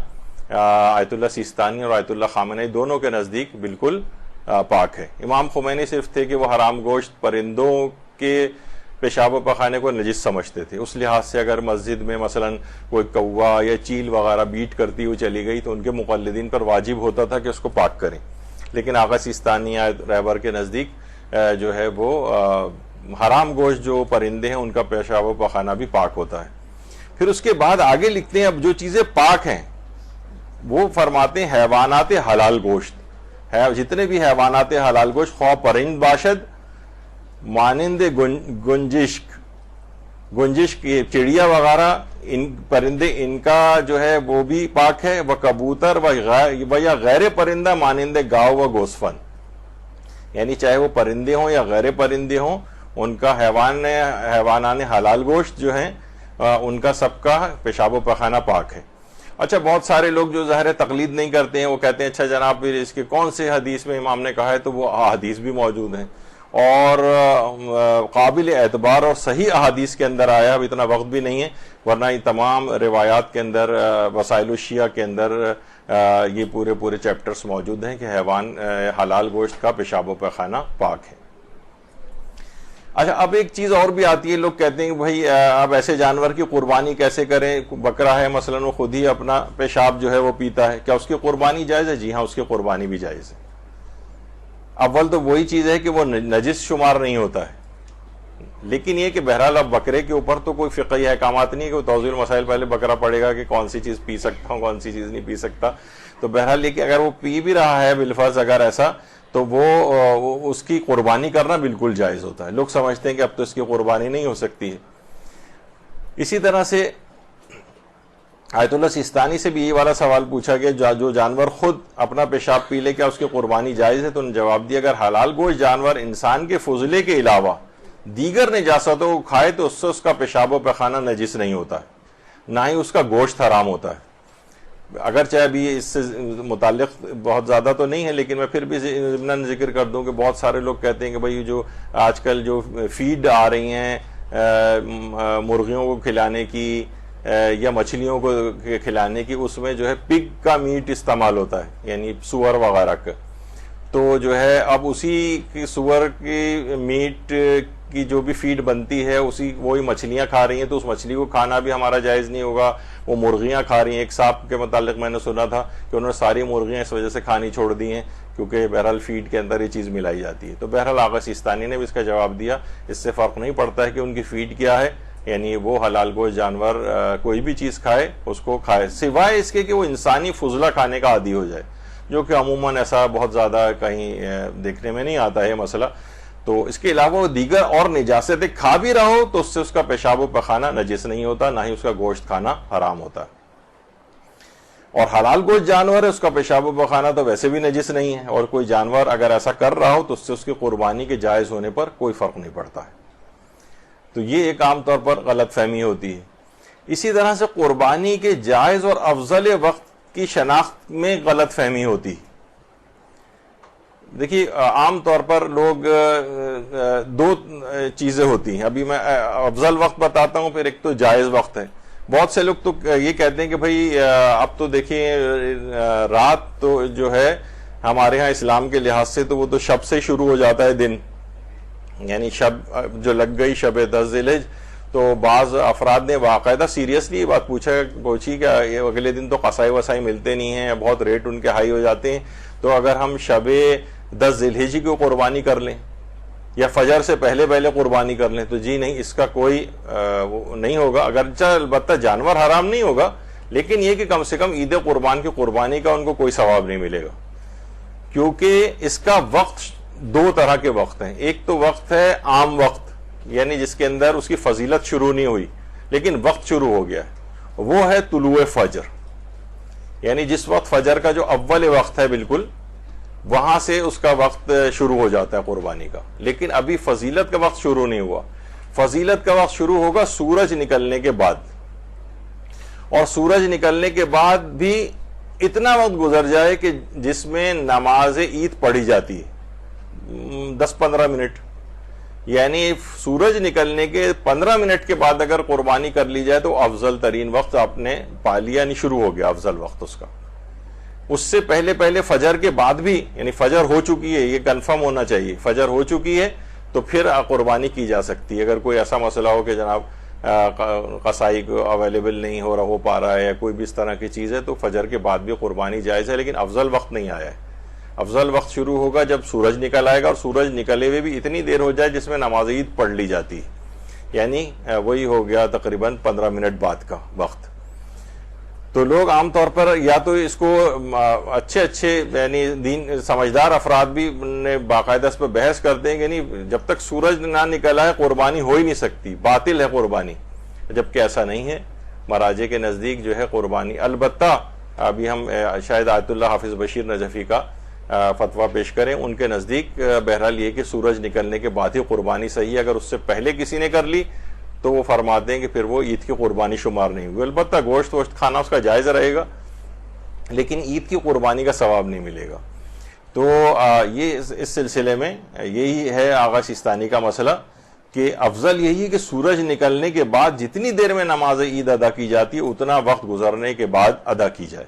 آیت اللہ سیستانی اور آیت اللہ خامنئی دونوں کے نزدیک بالکل پاک ہے. امام خمینی صرف تھے کہ وہ حرام گوشت پرندوں کے پیشاب و پخانے کو نجس سمجھتے تھے. اس لحاظ سے اگر مسجد میں مثلا کوئی کوا یا چیل وغیرہ بیٹ کرتی ہوئی چلی گئی تو ان کے مقلدین پر واجب ہوتا تھا کہ اس کو پاک کریں. لیکن آغا سیستانی رہبر کے نزدیک جو ہے وہ حرام گوشت جو پرندے ہیں ان کا پیشاب و پخانہ بھی پاک ہوتا ہے. پھر اس کے بعد آگے لکھتے ہیں اب جو چیزیں پاک ہیں وہ فرماتے ہیں حیوانات حلال گوشت. جتنے بھی حیوانات حلال گوشت خواہ پرند باشد مانند گنجشک چڑیا وغیرہ ان پرندے ان کا جو ہے وہ بھی پاک ہے. وہ کبوتر و یا غیر پرندہ مانند گاؤ و گوسفن, یعنی چاہے وہ پرندے ہوں یا غیر پرندے ہوں ان کا حیوانان حلال گوشت جو ہیں ان کا سب کا پیشاب و پخانہ پاک ہے. اچھا, بہت سارے لوگ جو ظاہر تقلید نہیں کرتے ہیں وہ کہتے ہیں اچھا جناب پھر اس کے کون سے حدیث میں امام نے کہا ہے, تو وہ احادیث بھی موجود ہیں اور قابل اعتبار اور صحیح احادیث کے اندر آیا. اب اتنا وقت بھی نہیں ہے ورنہ یہ تمام روایات کے اندر وسائل الشیعہ کے اندر یہ پورے چیپٹرز موجود ہیں کہ حیوان حلال گوشت کا پیشاب و پخانہ پاک ہے. اچھا, اب ایک چیز اور بھی آتی ہے, لوگ کہتے ہیں کہ بھائی اب ایسے جانور کی قربانی کیسے کریں؟ بکرا ہے مثلا وہ خود ہی اپنا پیشاب جو ہے وہ پیتا ہے, کیا اس کی قربانی جائز ہے؟ جی ہاں, اس کی قربانی بھی جائز ہے. اول تو وہی چیز ہے کہ وہ نجس شمار نہیں ہوتا ہے, لیکن یہ کہ بہرحال اب بکرے کے اوپر تو کوئی فقہی احکامات نہیں ہے کہ توضیح المسائل پہلے بکرا پڑے گا کہ کون سی چیز پی سکتا ہوں کون سی چیز نہیں پی سکتا. تو بہرحال یہ کہ اگر وہ پی بھی رہا ہے بالفرض اگر ایسا تو وہ اس کی قربانی کرنا بالکل جائز ہوتا ہے. لوگ سمجھتے ہیں کہ اب تو اس کی قربانی نہیں ہو سکتی ہے. اسی طرح سے آیت اللہ سیستانی سے بھی یہ والا سوال پوچھا گیا جو جانور خود اپنا پیشاب پی لے کیا اس کی قربانی جائز ہے؟ تو انہوں نے جواب دیا اگر حلال گوشت جانور انسان کے فضلے کے علاوہ دیگر نجاستوں کو کھائے تو اس سے اس کا پیشاب و پخانہ نجس نہیں ہوتا ہے, نہ ہی اس کا گوشت حرام ہوتا ہے. اگرچہ ابھی اس سے متعلق بہت زیادہ تو نہیں ہے لیکن میں پھر بھی ضمن ذکر کر دوں کہ بہت سارے لوگ کہتے ہیں کہ بھائی جو آج کل جو فیڈ آ رہی ہیں مرغیوں کو کھلانے کی یا مچھلیوں کو کھلانے کی, اس میں جو ہے پگ کا میٹ استعمال ہوتا ہے, یعنی سور وغیرہ کا. تو جو ہے اب اسی کی سور کی میٹ کی جو بھی فیڈ بنتی ہے وہی مچھلیاں کھا رہی ہیں, تو اس مچھلی کو کھانا بھی ہمارا جائز نہیں ہوگا. وہ مرغیاں کھا رہی ہیں. ایک صاحب کے متعلق میں نے سنا تھا کہ انہوں نے ساری مرغیاں اس وجہ سے کھانی چھوڑ دی ہیں کیونکہ بہرحال فیڈ کے اندر یہ چیز ملائی جاتی ہے. تو بہرحال آغا سیستانی نے بھی اس کا جواب دیا, اس سے فرق نہیں پڑتا ہے کہ ان کی فیڈ کیا ہے, یعنی وہ حلال گوشت جانور کوئی بھی چیز کھائے اس کو کھائے سوائے اس کے کہ وہ انسانی فضلہ کھانے کا عادی ہو جائے, جو کہ عموماً ایسا بہت زیادہ کہیں دیکھنے میں نہیں آتا ہے مسئلہ. تو اس کے علاوہ وہ دیگر اور نجاستیں کھا بھی رہا ہو تو اس سے اس کا پیشاب و پخانہ نجس نہیں ہوتا, نہ ہی اس کا گوشت کھانا حرام ہوتا. اور حلال گوشت جانور ہے اس کا پیشاب و پخانہ تو ویسے بھی نجس نہیں ہے, اور کوئی جانور اگر ایسا کر رہا ہو تو اس سے اس کی قربانی کے جائز ہونے پر کوئی فرق نہیں پڑتا ہے. تو یہ ایک عام طور پر غلط فہمی ہوتی ہے. اسی طرح سے قربانی کے جائز اور افضل وقت کی شناخت میں غلط فہمی ہوتی ہے. دیکھیے عام طور پر لوگ دو چیزیں ہوتی ہیں. ابھی میں افضل وقت بتاتا ہوں, پھر ایک تو جائز وقت ہے. بہت سے لوگ تو یہ کہتے ہیں کہ بھئی اب تو دیکھیں رات تو جو ہے ہمارے ہاں اسلام کے لحاظ سے تو وہ تو شب سے شروع ہو جاتا ہے دن، یعنی شب جو لگ گئی شب 10 ذی الحجہ، تو بعض افراد نے باقاعدہ سیریسلی یہ بات پوچھی کہ اگلے دن تو قصائی وسائی ملتے نہیں ہیں، بہت ریٹ ان کے ہائی ہو جاتے ہیں، تو اگر ہم شب 10 ذی الحجہ کو قربانی کر لیں یا فجر سے پہلے قربانی کر لیں، تو جی نہیں، اس کا کوئی نہیں ہوگا، اگرچہ البتہ جانور حرام نہیں ہوگا، لیکن یہ کہ کم سے کم عید قربان کی قربانی کا ان کو کوئی ثواب نہیں ملے گا، کیونکہ اس کا وقت دو طرح کے وقت ہیں۔ ایک تو وقت ہے عام وقت، یعنی جس کے اندر اس کی فضیلت شروع نہیں ہوئی لیکن وقت شروع ہو گیا ہے، وہ ہے طلوع فجر، یعنی جس وقت فجر کا جو اول وقت ہے بالکل وہاں سے اس کا وقت شروع ہو جاتا ہے قربانی کا، لیکن ابھی فضیلت کا وقت شروع نہیں ہوا۔ فضیلت کا وقت شروع ہوگا سورج نکلنے کے بعد، اور سورج نکلنے کے بعد بھی اتنا وقت گزر جائے کہ جس میں نماز عید پڑھی جاتی ہے 10-15 منٹ، یعنی سورج نکلنے کے 15 منٹ کے بعد اگر قربانی کر لی جائے تو افضل ترین وقت آپ نے پا لیا، نہیں شروع ہو گیا افضل وقت اس کا۔ اس سے پہلے فجر کے بعد بھی، یعنی فجر ہو چکی ہے، یہ کنفرم ہونا چاہیے، فجر ہو چکی ہے تو پھر قربانی کی جا سکتی ہے۔ اگر کوئی ایسا مسئلہ ہو کہ جناب قصائی کو اویلیبل نہیں ہو پا رہا ہے یا کوئی بھی اس طرح کی چیز ہے، تو فجر کے بعد بھی قربانی جائز ہے، لیکن افضل وقت نہیں آیا ہے۔ افضل وقت شروع ہوگا جب سورج نکل آئے گا، اور سورج نکلے ہوئے بھی اتنی دیر ہو جائے جس میں نماز عید پڑھ لی جاتی ہے، یعنی وہی ہو گیا تقریباً 15 منٹ بعد کا وقت۔ تو لوگ عام طور پر یا تو اس کو اچھے یعنی دین سمجھدار افراد بھی نے باقاعدہ اس پہ بحث کرتے ہیں کہ نہیں، جب تک سورج نہ نکل آئے قربانی ہو ہی نہیں سکتی، باطل ہے قربانی، جبکہ ایسا نہیں ہے۔ مراجع کے نزدیک جو ہے قربانی، البتہ ابھی ہم شاید آیت اللہ حافظ بشیر نجفی کا فتویٰ پیش کریں، ان کے نزدیک بہرحال یہ کہ سورج نکلنے کے بعد ہی قربانی صحیح ہے۔ اگر اس سے پہلے کسی نے کر لی تو وہ فرماتے ہیں کہ پھر وہ عید کی قربانی شمار نہیں ہوگی، البتہ گوشت کھانا اس کا جائز رہے گا، لیکن عید کی قربانی کا ثواب نہیں ملے گا۔ تو یہ اس سلسلے میں یہی ہے آغا سیستانی کا مسئلہ کہ افضل یہی ہے کہ سورج نکلنے کے بعد جتنی دیر میں نماز عید ادا کی جاتی ہے اتنا وقت گزرنے کے بعد ادا کی جائے۔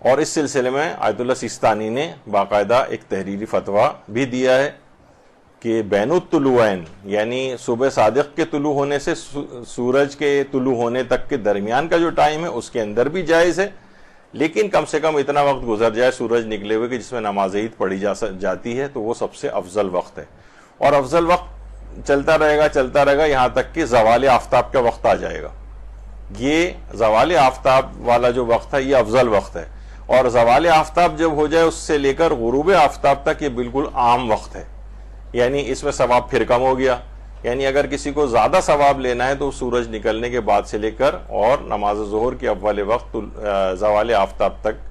اور اس سلسلے میں آیت اللہ سیستانی نے باقاعدہ ایک تحریری فتویٰ بھی دیا ہے کہ بین الطلوعین، یعنی صبح صادق کے طلوع ہونے سے سورج کے طلوع ہونے تک کے درمیان کا جو ٹائم ہے اس کے اندر بھی جائز ہے، لیکن کم سے کم اتنا وقت گزر جائے سورج نکلے ہوئے کہ جس میں نماز عید پڑھی جاتی ہے، تو وہ سب سے افضل وقت ہے۔ اور افضل وقت چلتا رہے گا یہاں تک کہ زوال آفتاب کا وقت آ جائے گا۔ یہ زوال آفتاب والا جو وقت ہے یہ افضل وقت ہے، اور زوال آفتاب جب ہو جائے اس سے لے کر غروب آفتاب تک یہ بالکل عام وقت ہے، یعنی اس میں ثواب پھر کم ہو گیا۔ یعنی اگر کسی کو زیادہ ثواب لینا ہے تو سورج نکلنے کے بعد سے لے کر اور نماز ظہر کے اول وقت زوال آفتاب تک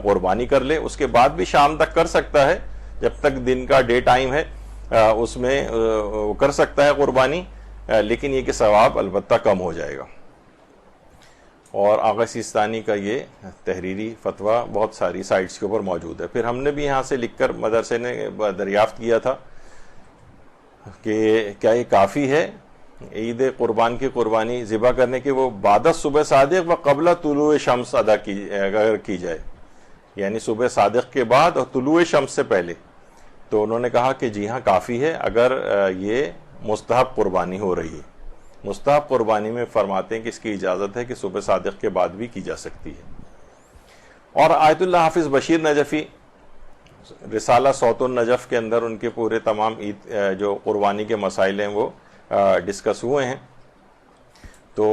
قربانی کر لے، اس کے بعد بھی شام تک کر سکتا ہے، جب تک دن کا ڈے ٹائم ہے اس میں کر سکتا ہے قربانی، لیکن یہ کہ ثواب البتہ کم ہو جائے گا۔ اور آغا سیستانی کا یہ تحریری فتویٰ بہت ساری سائٹس کے اوپر موجود ہے۔ پھر ہم نے بھی یہاں سے لکھ کر مدرسے نے دریافت کیا تھا کہ کیا یہ کافی ہے عید قربان کی قربانی ذبح کرنے کے وہ بعد صبح صادق و قبل طلوع شمس ادا اگر کی جائے، یعنی صبح صادق کے بعد اور طلوع شمس سے پہلے؟ تو انہوں نے کہا کہ جی ہاں کافی ہے اگر یہ مستحب قربانی ہو رہی ہے۔ مستحب قربانی میں فرماتے ہیں کہ اس کی اجازت ہے کہ صبح صادق کے بعد بھی کی جا سکتی ہے۔ اور آیت اللہ حافظ بشیر نجفی رسالہ صوت النجف کے اندر ان کے پورے تمام عید جو قربانی کے مسائل ہیں وہ ڈسکس ہوئے ہیں، تو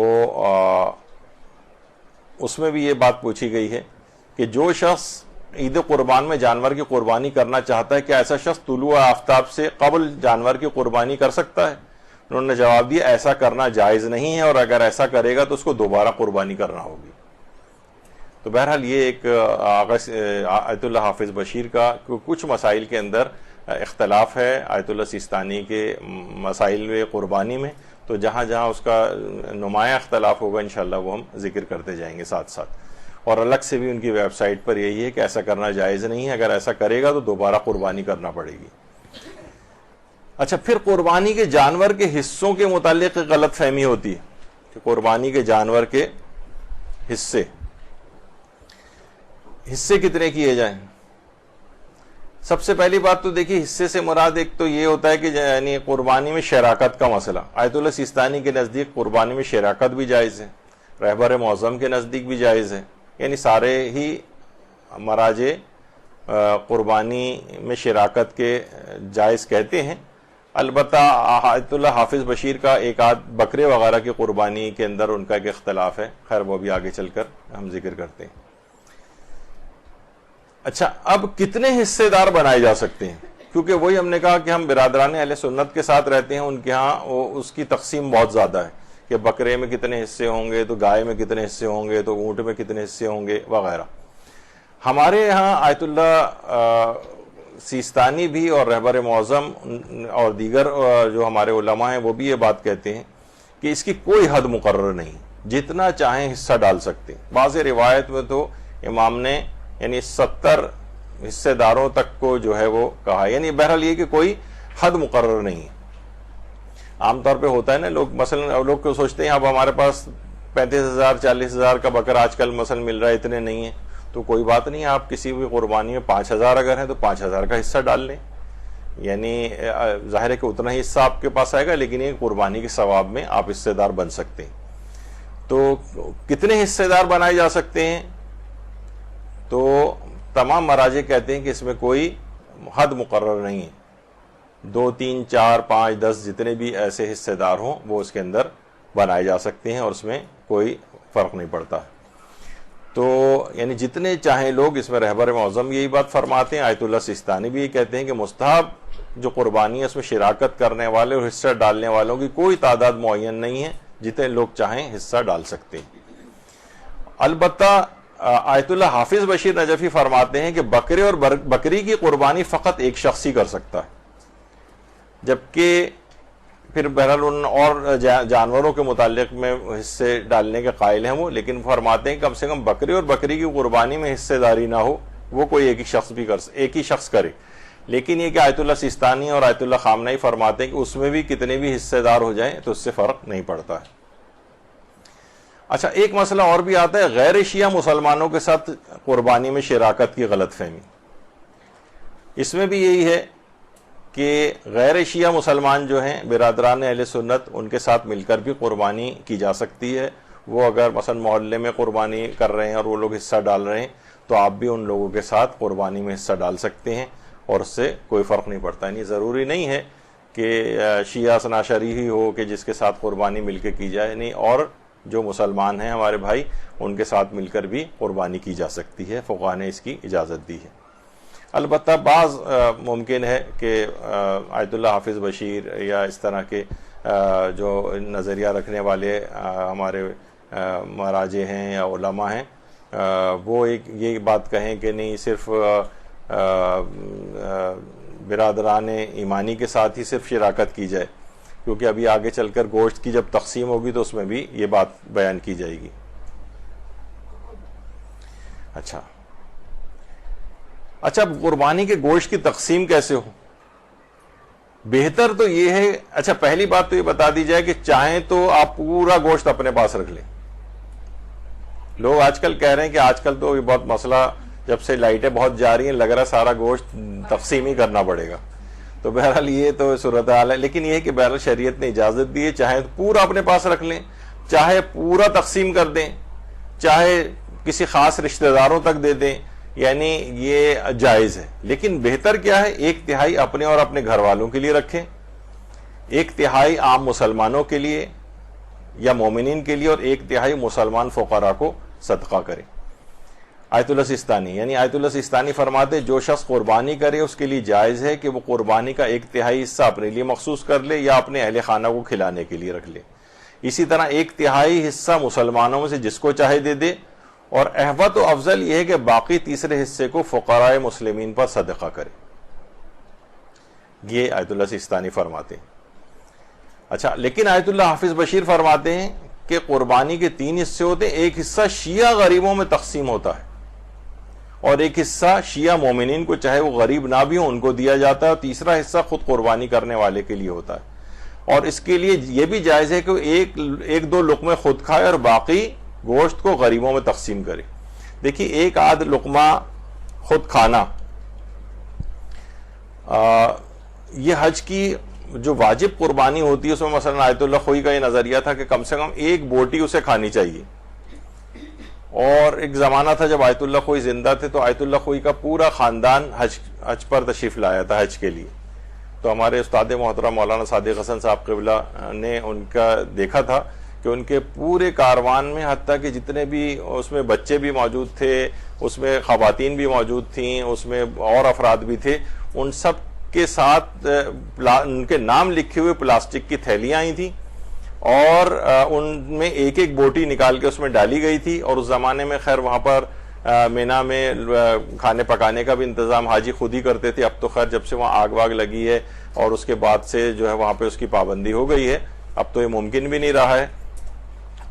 اس میں بھی یہ بات پوچھی گئی ہے کہ جو شخص عید قربان میں جانور کی قربانی کرنا چاہتا ہے، کیا ایسا شخص طلوع آفتاب سے قبل جانور کی قربانی کر سکتا ہے؟ انہوں نے جواب دیا ایسا کرنا جائز نہیں ہے، اور اگر ایسا کرے گا تو اس کو دوبارہ قربانی کرنا ہوگی۔ تو بہرحال یہ ایک آیت اللہ حافظ بشیر کا کچھ مسائل کے اندر اختلاف ہے آیت اللہ سیستانی کے مسائل قربانی میں، تو جہاں جہاں اس کا نمایاں اختلاف ہوگا انشاءاللہ وہ ہم ذکر کرتے جائیں گے ساتھ ساتھ۔ اور الگ سے بھی ان کی ویب سائٹ پر یہی ہے کہ ایسا کرنا جائز نہیں ہے، اگر ایسا کرے گا تو دوبارہ قربانی کرنا پڑے گی۔ اچھا، پھر قربانی کے جانور کے حصوں کے متعلق غلط فہمی ہوتی ہے کہ قربانی کے جانور کے حصے، حصے کتنے کیے جائیں؟ سب سے پہلی بات تو دیکھیے حصے سے مراد ایک تو یہ ہوتا ہے کہ یعنی قربانی میں شراکت کا مسئلہ. آیت اللہ سیستانی کے نزدیک قربانی میں شراکت بھی جائز ہے, رہبر معظم کے نزدیک بھی جائز ہے, یعنی سارے ہی مراجع قربانی میں شراکت کے جائز کہتے ہیں. البتہ آیت اللہ حافظ بشیر کا ایک آدھ بکرے وغیرہ کی قربانی کے اندر ان کا ایک اختلاف ہے, خیر وہ بھی آگے چل کر ہم ذکر کرتے ہیں. اچھا, اب کتنے حصے دار بنائے جا سکتے ہیں؟ کیونکہ وہی ہم نے کہا کہ ہم برادران اہل سنت کے ساتھ رہتے ہیں, ان کے ہاں اس کی تقسیم بہت زیادہ ہے کہ بکرے میں کتنے حصے ہوں گے, تو گائے میں کتنے حصے ہوں گے, تو اونٹ میں کتنے حصے ہوں گے وغیرہ. ہمارے ہاں آیت اللہ سیستانی بھی اور رہبر معظم اور دیگر جو ہمارے علماء ہیں وہ بھی یہ بات کہتے ہیں کہ اس کی کوئی حد مقرر نہیں, جتنا چاہیں حصہ ڈال سکتے ہیں. بعض روایت میں تو امام نے یعنی 70 حصے داروں تک کو جو ہے وہ کہا, یعنی بہرحال یہ کہ کوئی حد مقرر نہیں ہے. عام طور پہ ہوتا ہے نا, لوگ مثلا لوگ سوچتے ہیں اب ہمارے پاس 35,000 40,000 کا بکرا آج کل مثلا مل رہا ہے, اتنے نہیں ہیں, تو کوئی بات نہیں, آپ کسی بھی قربانی میں 5,000 اگر ہیں تو 5,000 کا حصہ ڈال لیں. یعنی ظاہر ہے کہ اتنا ہی حصہ آپ کے پاس آئے گا, لیکن یہ قربانی کے ثواب میں آپ حصے دار بن سکتے ہیں. تو کتنے حصے دار بنائے جا سکتے ہیں؟ تو تمام مراجع کہتے ہیں کہ اس میں کوئی حد مقرر نہیں ہے, 2 3 4 5 10 جتنے بھی ایسے حصے دار ہوں وہ اس کے اندر بنائے جا سکتے ہیں, اور اس میں کوئی فرق نہیں پڑتا. تو یعنی جتنے چاہیں لوگ, اس میں رہبر معظم یہی بات فرماتے ہیں, آیت اللہ سیستانی بھی یہ کہتے ہیں کہ مستحب جو قربانی ہے اس میں شراکت کرنے والے اور حصہ ڈالنے والوں کی کوئی تعداد معین نہیں ہے, جتنے لوگ چاہیں حصہ ڈال سکتے ہیں. البتہ آیت اللہ حافظ بشیر نجفی فرماتے ہیں کہ بکرے اور بکری کی قربانی فقط ایک شخص ہی کر سکتا ہے, جبکہ پھر بہرحال ان اور جانوروں کے متعلق میں حصے ڈالنے کے قائل ہیں وہ, لیکن فرماتے ہیں کم سے کم بکری اور بکری کی قربانی میں حصے داری نہ ہو, وہ کوئی ایک ہی شخص کرے. لیکن یہ کہ آیت اللہ سیستانی اور آیت اللہ خامنہی فرماتے ہیں کہ اس میں بھی کتنے بھی حصے دار ہو جائیں تو اس سے فرق نہیں پڑتا ہے. اچھا, ایک مسئلہ اور بھی آتا ہے, غیر شیعہ مسلمانوں کے ساتھ قربانی میں شراکت کی غلط فہمی. اس میں بھی یہی ہے کہ غیر شیعہ مسلمان جو ہیں برادران اہل سنت, ان کے ساتھ مل کر بھی قربانی کی جا سکتی ہے. وہ اگر مثلا محلے میں قربانی کر رہے ہیں اور وہ لوگ حصہ ڈال رہے ہیں تو آپ بھی ان لوگوں کے ساتھ قربانی میں حصہ ڈال سکتے ہیں, اور اس سے کوئی فرق نہیں پڑتا. یعنی ضروری نہیں ہے کہ شیعہ اثناعشری ہی ہو کہ جس کے ساتھ قربانی مل کے کی جائے, نہیں, اور جو مسلمان ہیں ہمارے بھائی ان کے ساتھ مل کر بھی قربانی کی جا سکتی ہے, فقہاء نے اس کی اجازت دی ہے. البتہ بعض ممکن ہے کہ آیت اللہ حافظ بشیر یا اس طرح کے جو نظریہ رکھنے والے ہمارے مراجع ہیں یا علماء ہیں, وہ یہ بات کہیں کہ نہیں صرف برادران ایمانی کے ساتھ ہی صرف شراکت کی جائے, کیونکہ ابھی آگے چل کر گوشت کی جب تقسیم ہوگی تو اس میں بھی یہ بات بیان کی جائے گی. اچھا, قربانی کے گوشت کی تقسیم کیسے ہو؟ بہتر تو یہ ہے, اچھا پہلی بات تو یہ بتا دی جائے کہ چاہیں تو آپ پورا گوشت اپنے پاس رکھ لیں. لوگ آج کل کہہ رہے ہیں کہ آج کل تو یہ بہت مسئلہ, جب سے لائٹیں بہت جا رہی ہیں لگ رہا ہے سارا گوشت تقسیم ہی کرنا پڑے گا. تو بہرحال یہ تو صورتحال ہے, لیکن یہ کہ بہرحال شریعت نے اجازت دی ہے, چاہے پورا اپنے پاس رکھ لیں, چاہے پورا تقسیم کر دیں, چاہے کسی خاص رشتہ داروں تک دے دیں, یعنی یہ جائز ہے. لیکن بہتر کیا ہے, 1/3 اپنے اور اپنے گھر والوں کے لیے رکھیں, 1/3 عام مسلمانوں کے لیے یا مومنین کے لیے, اور 1/3 مسلمان فقراء کو صدقہ کریں. آیت اللہ سیستانی یعنی آیت اللہ سیستانی فرماتے جو شخص قربانی کرے اس کے لیے جائز ہے کہ وہ قربانی کا 1/3 حصہ اپنے لیے مخصوص کر لے یا اپنے اہل خانہ کو کھلانے کے لیے رکھ لے. اسی طرح 1/3 حصہ مسلمانوں میں سے جس کو چاہے دے دے, اور احوط و افضل یہ ہے کہ باقی تیسرے حصے کو فقراء مسلمین پر صدقہ کرے. یہ آیت اللہ سیستانی فرماتے ہیں. اچھا, لیکن آیت اللہ حافظ بشیر فرماتے ہیں کہ قربانی کے 3 حصے ہوتے ہیں, ایک حصہ شیعہ غریبوں میں تقسیم ہوتا ہے, اور ایک حصہ شیعہ مومنین کو چاہے وہ غریب نہ بھی ہوں ان کو دیا جاتا ہے, اور تیسرا حصہ خود قربانی کرنے والے کے لیے ہوتا ہے. اور اس کے لیے یہ بھی جائز ہے کہ ایک 2 لقمے خود کھائے اور باقی گوشت کو غریبوں میں تقسیم کرے. دیکھیے ایک آدھ لقمہ خود کھانا، یہ حج کی جو واجب قربانی ہوتی ہے اس میں مثلا آیت اللہ خوئی کا یہ نظریہ تھا کہ کم سے کم ایک بوٹی اسے کھانی چاہیے. اور ایک زمانہ تھا جب آیت اللہ خوئی زندہ تھے تو آیت اللہ خوئی کا پورا خاندان حج پر تشریف لایا تھا حج کے لیے. تو ہمارے استاد محترم مولانا صادق حسن صاحب قبلہ نے ان کا دیکھا تھا کہ ان کے پورے کاروان میں حتیٰ کہ جتنے بھی اس میں بچے بھی موجود تھے، اس میں خواتین بھی موجود تھیں، اس میں اور افراد بھی تھے، ان سب کے ساتھ ان کے نام لکھے ہوئے پلاسٹک کی تھیلیاں آئی تھیں اور ان میں ایک ایک بوٹی نکال کے اس میں ڈالی گئی تھی. اور اس زمانے میں خیر وہاں پر مینا میں کھانے پکانے کا بھی انتظام حاجی خود ہی کرتے تھے. اب تو خیر جب سے وہاں آگ واگ لگی ہے اور اس کے بعد سے جو ہے وہاں پہ اس کی پابندی ہو گئی ہے، اب تو یہ ممکن بھی نہیں رہا ہے.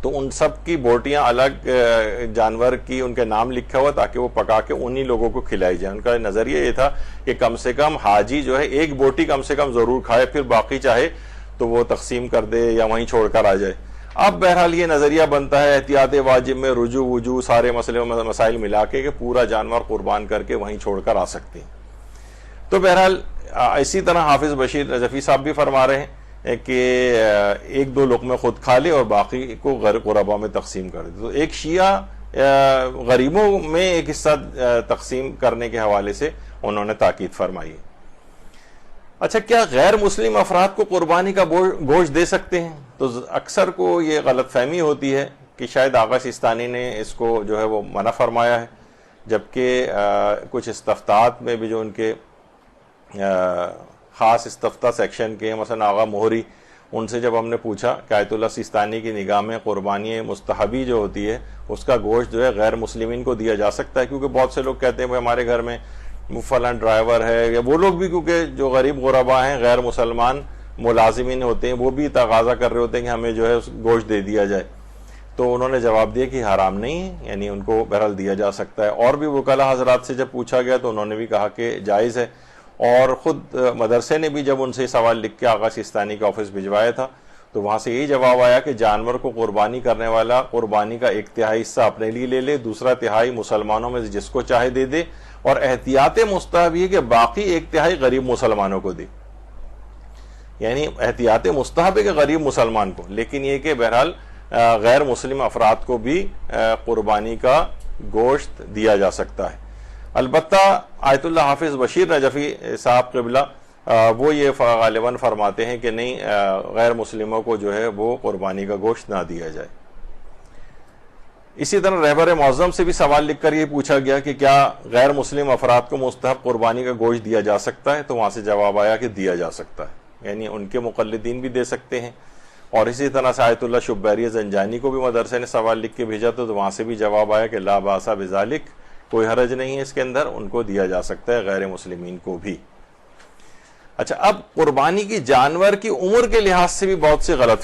تو ان سب کی بوٹیاں الگ جانور کی ان کے نام لکھا ہوا تاکہ وہ پکا کے انہی لوگوں کو کھلائی جائے. ان کا نظریہ یہ تھا کہ کم سے کم حاجی جو ہے ایک بوٹی کم سے کم ضرور کھائے، پھر باقی چاہے تو وہ تقسیم کر دے یا وہیں چھوڑ کر آ جائے. اب بہرحال یہ نظریہ بنتا ہے احتیاط واجب میں رجوع وجوع سارے مسائل ملا کے کہ پورا جانور قربان کر کے وہیں چھوڑ کر آ سکتے ہیں. تو بہرحال اسی طرح حافظ بشیر نجفی صاحب بھی فرما رہے ہیں کہ ایک دو لقمے خود کھا لے اور باقی کو غربا میں تقسیم کر دے. تو ایک شیعہ غریبوں میں ایک حصہ تقسیم کرنے کے حوالے سے انہوں نے تاکید فرمائی. اچھا، کیا غیر مسلم افراد کو قربانی کا گوشت دے سکتے ہیں؟ تو اکثر کو یہ غلط فہمی ہوتی ہے کہ شاید آغا سیستانی نے اس کو جو ہے وہ منع فرمایا ہے، جبکہ کچھ استفتاءات میں بھی جو ان کے خاص استفتاء سیکشن کے مثلا آغا مہری، ان سے جب ہم نے پوچھا کہ آیت اللہ سیستانی کی نگاہ میں قربانی مستحبی جو ہوتی ہے اس کا گوشت جو ہے غیر مسلمین کو دیا جا سکتا ہے، کیونکہ بہت سے لوگ کہتے ہیں ہمارے گھر میں فلاں ڈرائیور ہے، یا وہ لوگ بھی کیونکہ جو غریب غربا ہیں غیر مسلمان ملازمین ہوتے ہیں وہ بھی تقاضا کر رہے ہوتے ہیں کہ ہمیں جو ہے گوشت دے دیا جائے. تو انہوں نے جواب دیا کہ حرام نہیں ہے، یعنی ان کو بہرحال دیا جا سکتا ہے. اور بھی وکلاء حضرات سے جب پوچھا گیا تو انہوں نے بھی کہا کہ جائز ہے. اور خود مدرسے نے بھی جب ان سے سوال لکھ کے آغا سیستانی کا آفس بھجوایا تھا تو وہاں سے یہی جواب آیا کہ جانور کو قربانی کرنے والا قربانی کا ایک تہائی حصہ اپنے لیے لے لے، دوسرا تہائی مسلمانوں میں سے جس کو چاہے دے دے، اور احتیاط مستحب یہ کہ باقی ایک تہائی غریب مسلمانوں کو دے. یعنی احتیاط مستحب ہے کہ غریب مسلمان کو، لیکن یہ کہ بہرحال غیر مسلم افراد کو بھی قربانی کا گوشت دیا جا سکتا ہے. البتہ آیت اللہ حافظ بشیر نجفی صاحب قبلہ وہ یہ غالباً فرماتے ہیں کہ نہیں، غیر مسلموں کو جو ہے وہ قربانی کا گوشت نہ دیا جائے. اسی طرح رہبر معظم سے بھی سوال لکھ کر یہ پوچھا گیا کہ کیا غیر مسلم افراد کو مستحب قربانی کا گوشت دیا جا سکتا ہے، تو وہاں سے جواب آیا کہ دیا جا سکتا ہے، یعنی ان کے مقلدین بھی دے سکتے ہیں. اور اسی طرح سے آیت اللہ شبیری زنجانی کو بھی مدرسے نے سوال لکھ کے بھیجا تو وہاں سے بھی جواب آیا کہ لا باس بذالک، کوئی حرج نہیں ہے اس کے اندر، ان کو دیا جا سکتا ہے غیر مسلمین کو بھی. اچھا، اب قربانی کی جانور کی عمر کے لحاظ سے بھی بہت سی غلط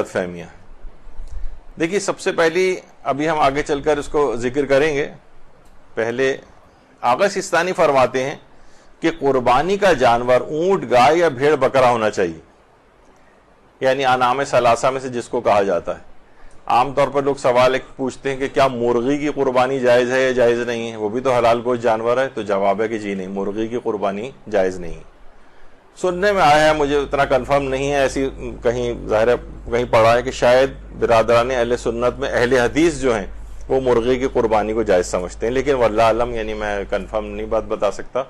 فہمیاں. دیکھیے سب سے پہلی، ابھی ہم آگے چل کر اس کو ذکر کریں گے، پہلے آغا سیستانی فرماتے ہیں کہ قربانی کا جانور اونٹ، گائے یا بھیڑ بکرا ہونا چاہیے، یعنی انعام ثلاثہ میں سے جس کو کہا جاتا ہے. عام طور پر لوگ سوال ایک پوچھتے ہیں کہ کیا مرغی کی قربانی جائز ہے یا جائز نہیں ہے، وہ بھی تو حلال گوشت جانور ہے. تو جواب ہے کہ جی نہیں، مرغی کی قربانی جائز نہیں ہے. سننے میں آیا ہے، مجھے اتنا کنفرم نہیں ہے، ایسی کہیں ظاہر ہے کہیں پڑھا ہے کہ شاید برادران اہل سنت میں اہل حدیث جو ہیں وہ مرغی کی قربانی کو جائز سمجھتے ہیں، لیکن واللہ علم، یعنی میں کنفرم نہیں بات بتا سکتا.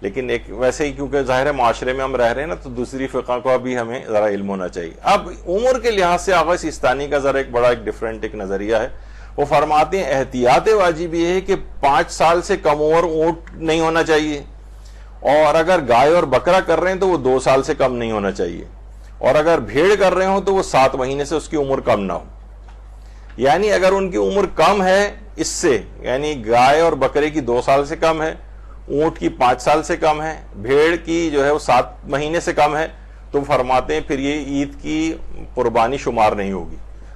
لیکن ایک ویسے ہی کیونکہ ظاہر معاشرے میں ہم رہ رہے ہیں نا، تو دوسری فقہ کو بھی ہمیں ذرا علم ہونا چاہیے. اب عمر کے لحاظ سے آغا سیستانی کا ذرا ایک بڑا ایک ڈیفرنٹ ایک نظریہ ہے. وہ فرماتے ہیں احتیاط واجب یہ ہے کہ 5 سال سے کم عمر اونٹ نہیں ہونا چاہیے، اور اگر گائے اور بکرا کر رہے ہیں تو وہ 2 سال سے کم نہیں ہونا چاہیے، اور اگر بھیڑ کر رہے ہوں تو وہ 7 مہینے سے اس کی عمر کم نہ ہو. یعنی اگر ان کی عمر کم ہے اس سے، یعنی گائے اور بکرے کی 2 سال سے کم ہے، اونٹ کی 5 سال سے کم ہے، بھیڑ کی جو ہے وہ 7 مہینے سے کم ہے، تو فرماتے ہیں پھر یہ عید کی قربانی شمار نہیں ہوگی.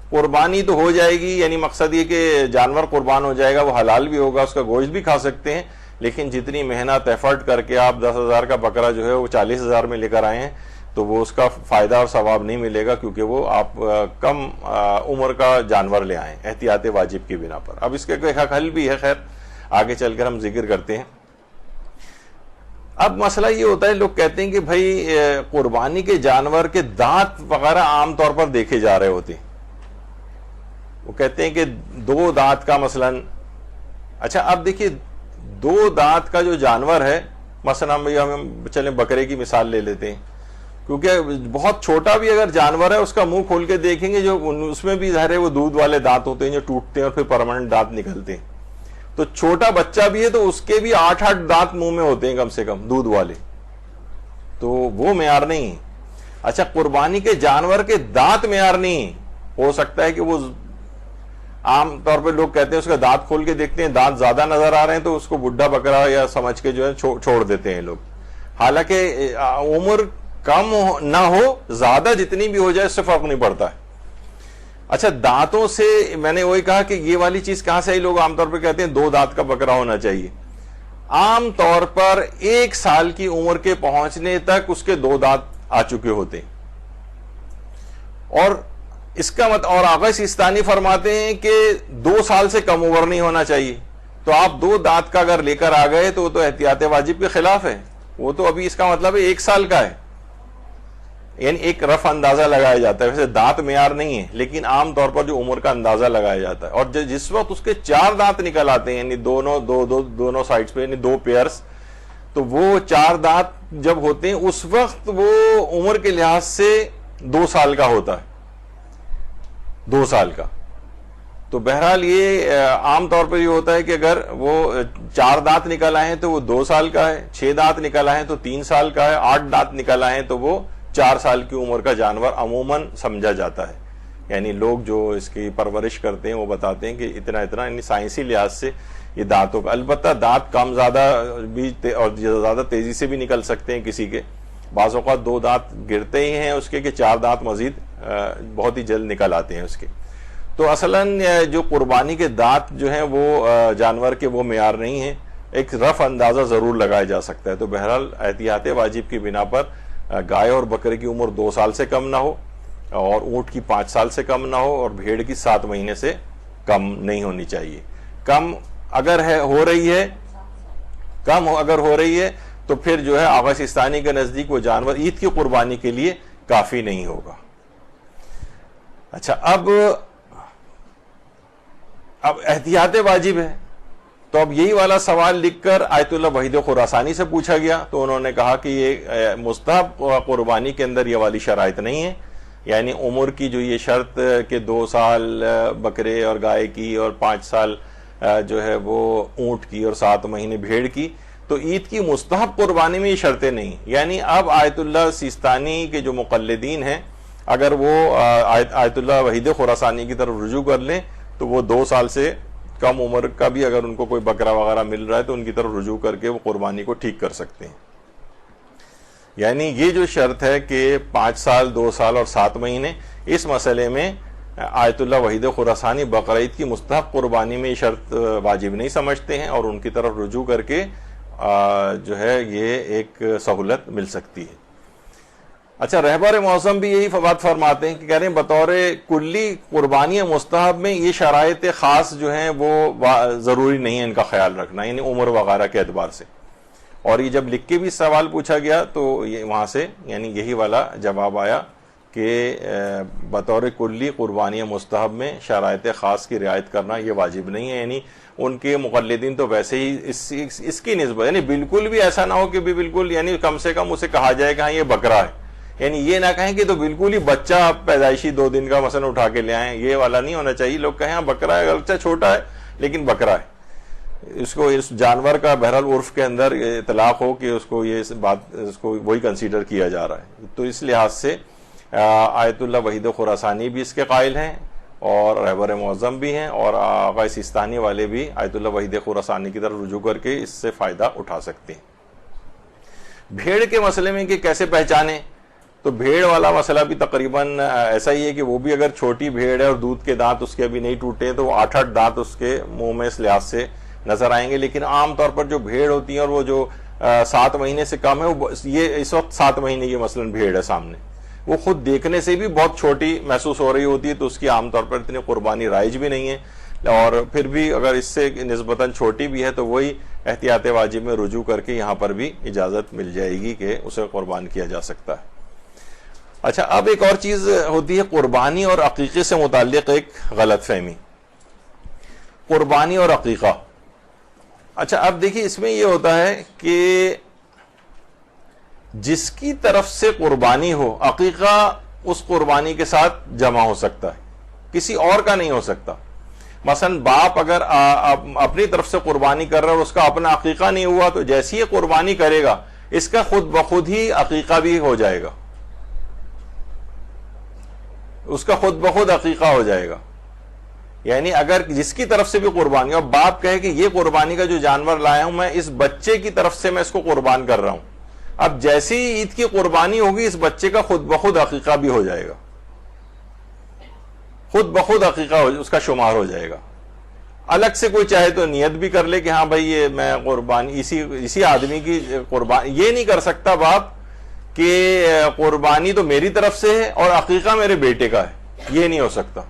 قربانی تو ہو جائے گی، یعنی مقصد یہ کہ جانور قربان ہو جائے گا، وہ حلال بھی ہوگا، اس کا گوشت بھی کھا سکتے ہیں، لیکن جتنی محنت ایفرٹ کر کے آپ 10,000 کا بکرا جو ہے وہ 40,000 میں لے کر آئے ہیں، تو وہ اس کا فائدہ اور ثواب نہیں ملے گا، کیونکہ وہ آپ کم عمر کا جانور لے آئیں احتیاط واجب کی بنا پر. اب اس کا کوئی حل بھی ہے، خیر آگے چل کر ہم ذکر کرتے ہیں. اب مسئلہ یہ ہوتا ہے، لوگ کہتے ہیں کہ بھائی قربانی کے جانور کے دانت وغیرہ عام طور پر دیکھے جا رہے ہوتے ہیں. وہ کہتے ہیں کہ 2 دانت کا مثلاً. اچھا اب دیکھیے 2 دانت کا جو جانور ہے، مثلا ہم چلیں بکرے کی مثال لے لیتے ہیں، کیونکہ بہت چھوٹا بھی اگر جانور ہے اس کا منہ کھول کے دیکھیں گے جو اس میں بھی ظاہر ہے وہ دودھ والے دانت ہوتے ہیں جو ٹوٹتے ہیں اور پھر پرماننٹ دانت نکلتے ہیں. تو چھوٹا بچہ بھی ہے تو اس کے بھی 8 دانت منہ میں ہوتے ہیں کم سے کم دودھ والے، تو وہ معیار نہیں ہے. اچھا قربانی کے جانور کے دانت معیار نہیں. ہو سکتا ہے کہ وہ عام طور پہ لوگ کہتے ہیں اس کا دانت کھول کے دیکھتے ہیں دانت زیادہ نظر آ رہے ہیں تو اس کو بڈھا بکرا یا سمجھ کے جو ہے چھوڑ دیتے ہیں لوگ. حالانکہ عمر کم نہ ہو زیادہ جتنی بھی ہو جائے اس سے فرق نہیں پڑتا ہے. اچھا دانتوں سے میں نے وہی کہا کہ یہ والی چیز کہاں سے لوگ عام طور پہ کہتے ہیں 2 دانت کا بکرا ہونا چاہیے. عام طور پر 1 سال کی عمر کے پہنچنے تک اس کے 2 دانت آ چکے ہوتے ہیں. اور اس کا اور آغا سیستانی فرماتے ہیں کہ 2 سال سے کم عمر نہیں ہونا چاہیے. تو آپ 2 دانت کا اگر لے کر آ گئے تو وہ تو احتیاط واجب کے خلاف ہے. وہ تو ابھی اس کا مطلب ہے 1 سال کا ہے، یعنی ایک رف اندازہ لگایا جاتا ہے. ویسے دانت معیار نہیں ہے لیکن عام طور پر جو عمر کا اندازہ لگایا جاتا ہے. اور جس وقت اس کے 4 دانت نکل آتے ہیں یعنی دونوں سائڈز پہ یعنی 2 پیئرز، تو وہ 4 دانت جب ہوتے ہیں اس وقت وہ عمر کے لحاظ سے 2 سال کا ہوتا ہے. 2 سال کا. تو بہرحال یہ عام طور پر یہ ہوتا ہے کہ اگر وہ 4 دانت نکل آئے ہیں تو وہ 2 سال کا ہے، 6 دانت نکل آئے ہیں تو 3 سال کا ہے، 8 دانت نکل آئے ہیں تو وہ 4 سال کی عمر کا جانور عموماً سمجھا جاتا ہے. یعنی لوگ جو اس کی پرورش کرتے ہیں وہ بتاتے ہیں کہ اتنا یعنی سائنسی لحاظ سے یہ دانتوں کا. البتہ دانت کم زیادہ بھی اور زیادہ تیزی سے بھی نکل سکتے ہیں کسی کے. بعض اوقات 2 دانت گرتے ہی ہیں اس کے کہ 4 دانت مزید بہت ہی جلد نکل آتے ہیں اس کے. تو اصلاً جو قربانی کے دانت جو ہیں وہ جانور کے وہ معیار نہیں ہیں، ایک رف اندازہ ضرور لگایا جا سکتا ہے. تو بہرحال احتیاط واجب کی بنا پر گائے اور بکرے کی عمر 2 سال سے کم نہ ہو، اور اونٹ کی 5 سال سے کم نہ ہو، اور بھیڑ کی 7 مہینے سے کم نہیں ہونی چاہیے. کم اگر ہو رہی ہے تو پھر جو ہے آغا سیستانی کے نزدیک وہ جانور عید کی قربانی کے لیے کافی نہیں ہوگا. اچھا اب احتیاط واجب ہے. تو اب یہی والا سوال لکھ کر آیت اللہ وحید خراسانی سے پوچھا گیا تو انہوں نے کہا کہ یہ مستحب قربانی کے اندر یہ والی شرائط نہیں ہے. یعنی عمر کی جو یہ شرط کہ 2 سال بکرے اور گائے کی اور 5 سال جو ہے وہ اونٹ کی اور 7 مہینے بھیڑ کی، تو عید کی مستحب قربانی میں یہ شرطیں نہیں. یعنی اب آیت اللہ سیستانی کے جو مقلدین ہیں اگر وہ آیت اللہ وحید خراسانی کی طرف رجوع کر لیں تو وہ 2 سال سے کم عمر کا بھی اگر ان کو کوئی بکرا وغیرہ مل رہا ہے تو ان کی طرف رجوع کر کے وہ قربانی کو ٹھیک کر سکتے ہیں. یعنی یہ جو شرط ہے کہ 5 سال 2 سال اور 7 مہینے، اس مسئلے میں آیت اللہ وحید خراسانی بقرعید کی مستحب قربانی میں یہ شرط واجب نہیں سمجھتے ہیں، اور ان کی طرف رجوع کر کے جو ہے یہ ایک سہولت مل سکتی ہے. اچھا رہبر معظم بھی یہی بات فرماتے ہیں کہ کہہ رہے ہیں بطور کلی قربانی مستحب میں یہ شرائط خاص جو ہیں وہ ضروری نہیں ہے ان کا خیال رکھنا، یعنی عمر وغیرہ کے اعتبار سے. اور یہ جب لکھ کے بھی سوال پوچھا گیا تو یہ وہاں سے یعنی یہی والا جواب آیا کہ بطور کلی قربانی مستحب میں شرائط خاص کی رعایت کرنا یہ واجب نہیں ہے. یعنی ان کے مقلدین تو ویسے ہی اس کی نسبت یعنی بالکل بھی ایسا نہ ہو کہ بھی بالکل یعنی کم سے کم اسے کہا جائے کہ ہاں یہ بکرا ہے. یعنی یہ نہ کہیں کہ تو بالکل ہی بچہ پیدائشی 2 دن کا مثلا اٹھا کے لے آئیں، یہ والا نہیں ہونا چاہیے. لوگ کہیں ہاں بکرا ہے، اگرچہ چھوٹا ہے لیکن بکرا ہے. اس کو اس جانور کا بہرحال عرف کے اندر اطلاق ہو کہ اس کو یہ بات اس کو وہی کنسیڈر کیا جا رہا ہے. تو اس لحاظ سے آیت اللہ وحید خراسانی بھی اس کے قائل ہیں اور رہبر معظم بھی ہیں، اور آغا سیستانی والے بھی آیت اللہ وحید خراسانی کی طرف رجوع کر کے اس سے فائدہ اٹھا سکتے ہیں. بھیڑ کے مسئلے میں کہ کیسے پہچانے، تو بھیڑ والا مسئلہ بھی تقریباً ایسا ہی ہے کہ وہ بھی اگر چھوٹی بھیڑ ہے اور دودھ کے دانت اس کے ابھی نہیں ٹوٹے تو وہ 8 دانت اس کے منہ میں اس لحاظ سے نظر آئیں گے. لیکن عام طور پر جو بھیڑ ہوتی ہیں اور وہ جو 7 مہینے سے کم ہے، یہ اس وقت 7 مہینے کی مثلاً بھیڑ ہے سامنے، وہ خود دیکھنے سے بھی بہت چھوٹی محسوس ہو رہی ہوتی ہے، تو اس کی عام طور پر اتنی قربانی رائج بھی نہیں ہے، اور پھر بھی اگر اس سے نسبتاً چھوٹی بھی ہے تو وہی احتیاط واجب میں رجوع کر کے یہاں پر بھی اجازت مل جائے گی کہ اسے قربان کیا جا سکتا ہے۔ اچھا، اب ایک اور چیز ہوتی ہے قربانی اور عقیقے سے متعلق ایک غلط فہمی، قربانی اور عقیقہ۔ اچھا، اب دیکھیے اس میں یہ ہوتا ہے کہ جس کی طرف سے قربانی ہو، عقیقہ اس قربانی کے ساتھ جمع ہو سکتا ہے، کسی اور کا نہیں ہو سکتا۔ مثلا باپ اگر اپنی طرف سے قربانی کر رہا ہے اور اس کا اپنا عقیقہ نہیں ہوا، تو جیسی یہ قربانی کرے گا اس کا خود بخود ہی عقیقہ بھی ہو جائے گا، اس کا خود بخود عقیقہ ہو جائے گا۔ یعنی اگر جس کی طرف سے بھی قربانی، اور باپ کہے کہ یہ قربانی کا جو جانور لایا ہوں میں اس بچے کی طرف سے میں اس کو قربان کر رہا ہوں، اب جیسی عید کی قربانی ہوگی اس بچے کا خود بخود عقیقہ بھی ہو جائے گا، خود بخود عقیقہ اس کا شمار ہو جائے گا۔ الگ سے کوئی چاہے تو نیت بھی کر لے کہ ہاں بھائی یہ میں قربانی اسی آدمی کی قربانی، یہ نہیں کر سکتا باپ کہ قربانی تو میری طرف سے ہے اور عقیقہ میرے بیٹے کا ہے، یہ نہیں ہو سکتا۔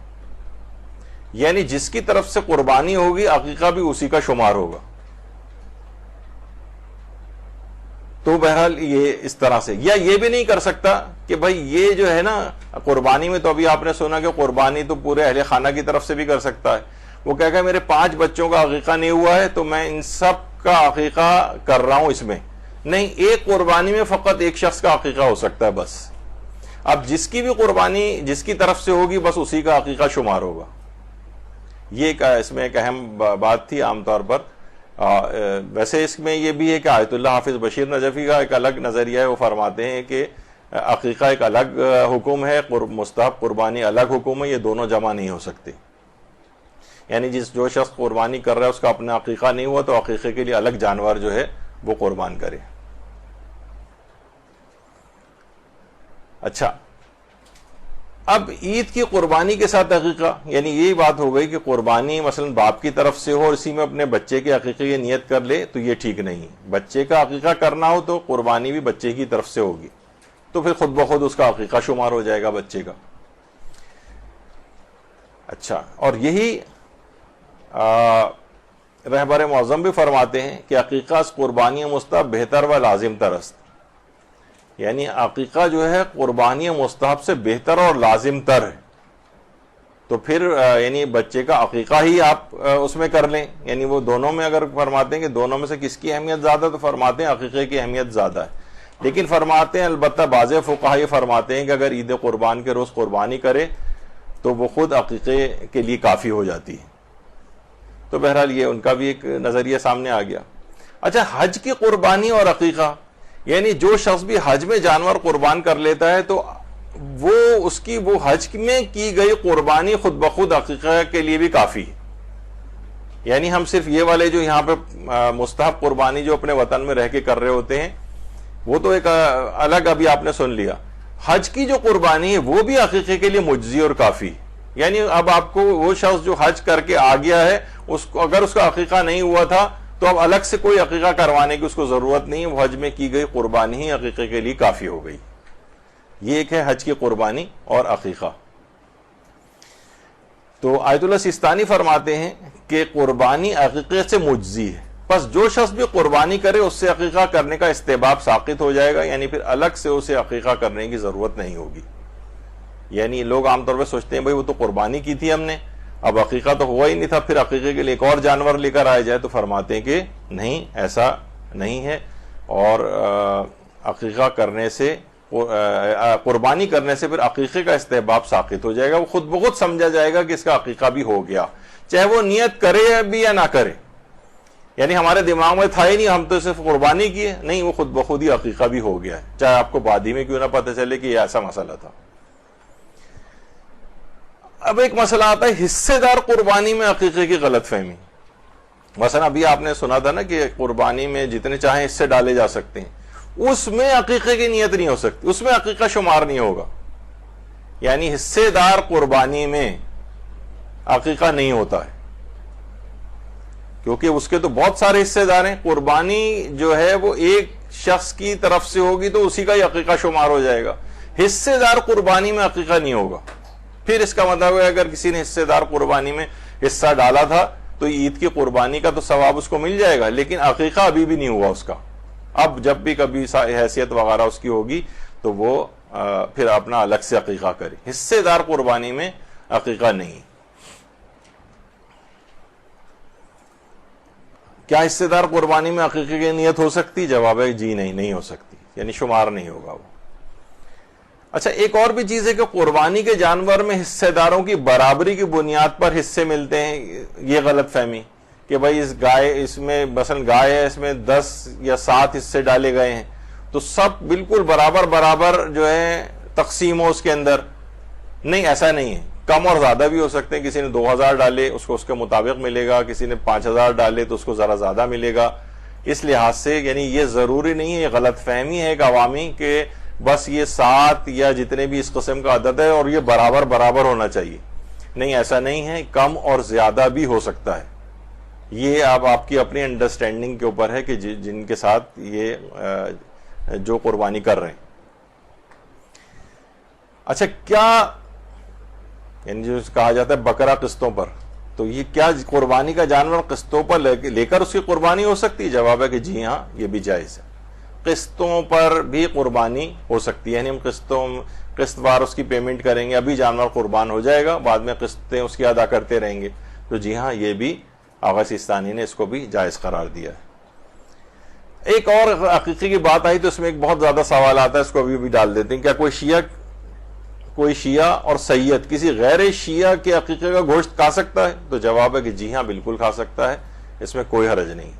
یعنی جس کی طرف سے قربانی ہوگی عقیقہ بھی اسی کا شمار ہوگا۔ تو بہرحال یہ اس طرح سے، یا یہ بھی نہیں کر سکتا کہ بھائی یہ جو ہے نا قربانی میں، تو ابھی آپ نے سنا کہ قربانی تو پورے اہل خانہ کی طرف سے بھی کر سکتا ہے، وہ کہے گا میرے 5 بچوں کا عقیقہ نہیں ہوا ہے تو میں ان سب کا عقیقہ کر رہا ہوں اس میں، نہیں، ایک قربانی میں فقط ایک شخص کا عقیقہ ہو سکتا ہے بس۔ اب جس کی بھی قربانی جس کی طرف سے ہوگی بس اسی کا عقیقہ شمار ہوگا۔ یہ اس میں ایک اہم بات تھی عام طور پر۔ ویسے اس میں یہ بھی ہے کہ آیت اللہ حافظ بشیر نجفی کا ایک الگ نظریہ ہے، وہ فرماتے ہیں کہ عقیقہ ایک الگ حکم ہے، مستحب قربانی الگ حکم ہے، یہ دونوں جمع نہیں ہو سکتے۔ یعنی جو شخص قربانی کر رہا ہے اس کا اپنا عقیقہ نہیں ہوا تو عقیقے کے لیے الگ جانور جو ہے وہ قربان کرے۔ اچھا، اب عید کی قربانی کے ساتھ عقیقہ، یعنی یہی بات ہو گئی کہ قربانی مثلا باپ کی طرف سے ہو اور اسی میں اپنے بچے کے عقیقے کی نیت کر لے تو یہ ٹھیک نہیں۔ بچے کا عقیقہ کرنا ہو تو قربانی بھی بچے کی طرف سے ہوگی، تو پھر خود بخود اس کا عقیقہ شمار ہو جائے گا بچے کا۔ اچھا، اور یہی رہبر معظم بھی فرماتے ہیں کہ عقیقہ از قربانی مستحب بہتر و لازم تر است، یعنی عقیقہ جو ہے قربانی مستحب سے بہتر اور لازم تر ہے، تو پھر یعنی بچے کا عقیقہ ہی آپ اس میں کر لیں۔ یعنی وہ دونوں میں اگر فرماتے ہیں کہ دونوں میں سے کس کی اہمیت زیادہ، تو فرماتے ہیں عقیقے کی اہمیت زیادہ ہے، لیکن فرماتے ہیں البتہ بعض فقہا یہ فرماتے ہیں کہ اگر عید قربان کے روز قربانی کرے تو وہ خود عقیقے کے لیے کافی ہو جاتی ہے۔ تو بہرحال یہ ان کا بھی ایک نظریہ سامنے آ گیا۔ اچھا، حج کی قربانی اور عقیقہ، یعنی جو شخص بھی حج میں جانور قربان کر لیتا ہے تو وہ اس کی وہ حج میں کی گئی قربانی خود بخود عقیقہ کے لیے بھی کافی ہے۔ یعنی ہم صرف یہ والے جو یہاں پہ مستحب قربانی جو اپنے وطن میں رہ کے کر رہے ہوتے ہیں وہ تو ایک الگ ابھی آپ نے سن لیا، حج کی جو قربانی ہے وہ بھی عقیقے کے لیے مجزی اور کافی۔ یعنی اب آپ کو وہ شخص جو حج کر کے آ گیا ہے اس کو اگر اس کا عقیقہ نہیں ہوا تھا تو اب الگ سے کوئی عقیقہ کروانے کی اس کو ضرورت نہیں، وہ حج میں کی گئی قربانی ہی عقیقے کے لیے کافی ہو گئی۔ یہ ایک ہے حج کی قربانی اور عقیقہ۔ تو آیت اللہ سیستانی فرماتے ہیں کہ قربانی عقیقے سے مجزی ہے، بس جو شخص بھی قربانی کرے اس سے عقیقہ کرنے کا استحباب ساقط ہو جائے گا، یعنی پھر الگ سے اسے عقیقہ کرنے کی ضرورت نہیں ہوگی۔ یعنی لوگ عام طور پہ سوچتے ہیں بھائی وہ تو قربانی کی تھی ہم نے، اب عقیقہ تو ہوا ہی نہیں تھا، پھر عقیقے کے لیے ایک اور جانور لے کر آیا جائے، تو فرماتے ہیں کہ نہیں، ایسا نہیں ہے، اور عقیقہ کرنے سے قربانی کرنے سے پھر عقیقے کا استحباب ساقط ہو جائے گا، وہ خود بخود سمجھا جائے گا کہ اس کا عقیقہ بھی ہو گیا، چاہے وہ نیت کرے بھی یا نہ کرے۔ یعنی ہمارے دماغ میں تھا ہی نہیں، ہم تو صرف قربانی کی ہے، نہیں، وہ خود بخود ہی عقیقہ بھی ہو گیا ہے، چاہے آپ کو بعد میں کیوں نہ پتہ چلے کہ یہ ایسا مسئلہ تھا۔ اب ایک مسئلہ آتا ہے حصے دار قربانی میں عقیقے کی غلط فہمی۔ مثلا ابھی آپ نے سنا تھا نا کہ قربانی میں جتنے چاہیں حصے ڈالے جا سکتے ہیں، اس میں عقیقے کی نیت نہیں ہو سکتی، اس میں عقیقہ شمار نہیں ہوگا۔ یعنی حصے دار قربانی میں عقیقہ نہیں ہوتا ہے۔ کیونکہ اس کے تو بہت سارے حصے دار ہیں. قربانی جو ہے وہ ایک شخص کی طرف سے ہوگی تو اسی کا ہی عقیقہ شمار ہو جائے گا. حصے دار قربانی میں عقیقہ نہیں ہوگا. پھر اس کا مطلب ہے اگر کسی نے حصے دار قربانی میں حصہ ڈالا تھا تو عید کی قربانی کا تو ثواب اس کو مل جائے گا, لیکن عقیقہ ابھی بھی نہیں ہوا اس کا. اب جب بھی کبھی حیثیت وغیرہ اس کی ہوگی تو وہ پھر اپنا الگ سے عقیقہ کرے. حصے دار قربانی میں عقیقہ نہیں. کیا حصے دار قربانی میں عقیقے کی نیت ہو سکتی؟ جواب ہے جی نہیں ہو سکتی, یعنی شمار نہیں ہوگا وہ. اچھا, ایک اور بھی چیز ہے کہ قربانی کے جانور میں حصے داروں کی برابری کی بنیاد پر حصے ملتے ہیں. یہ غلط فہمی کہ بھائی اس میں مثلا گائے ہے, اس میں 10 یا 7 حصے ڈالے گئے ہیں تو سب بالکل برابر جو ہے تقسیم ہو اس کے اندر. نہیں, ایسا نہیں ہے. کم اور زیادہ بھی ہو سکتے ہیں. کسی نے 2000 ڈالے اس کو اس کے مطابق ملے گا, کسی نے 5000 ڈالے تو اس کو ذرا زیادہ ملے گا. اس لحاظ سے یعنی یہ ضروری نہیں ہے, یہ غلط فہمی ہے ایک عوامی کہ بس یہ 7 یا جتنے بھی اس قسم کا عدد ہے اور یہ برابر ہونا چاہیے. نہیں, ایسا نہیں ہے. کم اور زیادہ بھی ہو سکتا ہے. یہ اب آپ کی اپنی انڈرسٹینڈنگ کے اوپر ہے کہ جن کے ساتھ یہ جو قربانی کر رہے ہیں. اچھا, کیا یعنی جو کہا جاتا ہے بکرا قسطوں پر, تو یہ کیا قربانی کا جانور قسطوں پر لے کر اس کی قربانی ہو سکتی ہے؟ جواب ہے کہ جی ہاں, یہ بھی جائز ہے. قسطوں پر بھی قربانی ہو سکتی ہے, یعنی ہم قسط وار اس کی پیمنٹ کریں گے, ابھی جانور قربان ہو جائے گا, بعد میں قسطیں اس کی ادا کرتے رہیں گے. تو جی ہاں, یہ بھی آغا سیستانی نے اس کو بھی جائز قرار دیا ہے. ایک اور عقیقے کی بات آئی تو اس میں ایک بہت زیادہ سوال آتا ہے, اس کو ابھی ڈال دیتے ہیں. کیا کوئی شیعہ اور سید کسی غیر شیعہ کے عقیقے کا گوشت کھا سکتا ہے؟ تو جواب ہے کہ جی ہاں, بالکل کھا سکتا ہے, اس میں کوئی حرج نہیں.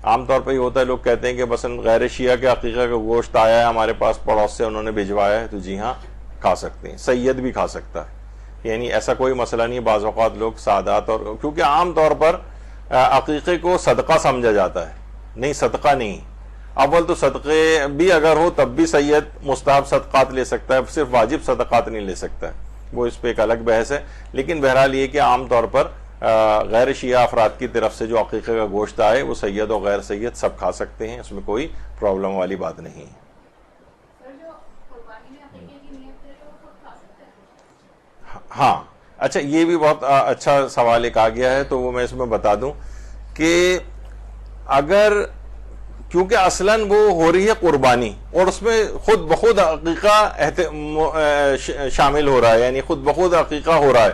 عام طور پہ یہ ہوتا ہے, لوگ کہتے ہیں کہ مثلا غیر شیعہ کے عقیقے کا گوشت آیا ہے ہمارے پاس پڑوس سے, انہوں نے بھجوایا ہے, تو جی ہاں کھا سکتے ہیں. سید بھی کھا سکتا ہے, یعنی ایسا کوئی مسئلہ نہیں ہے. بعض اوقات لوگ سادات اور کیونکہ عام طور پر عقیقے کو صدقہ سمجھا جاتا ہے. نہیں, صدقہ نہیں. اول تو صدقے بھی اگر ہو تب بھی سید مستحب صدقات لے سکتا ہے, صرف واجب صدقات نہیں لے سکتا ہے, وہ اس پہ ایک الگ بحث ہے. لیکن بہرحال یہ کہ عام طور پر غیر شیعہ افراد کی طرف سے جو عقیقے کا گوشت آئے وہ سید اور غیر سید سب کھا سکتے ہیں, اس میں کوئی پرابلم والی بات نہیں ہے. ہاں, اچھا, یہ بھی بہت اچھا سوال ایک آ گیا ہے, تو وہ میں اس میں بتا دوں کہ اگر کیونکہ اصلاً وہ ہو رہی ہے قربانی اور اس میں خود بخود عقیقہ شامل ہو رہا ہے, یعنی خود بخود عقیقہ ہو رہا ہے,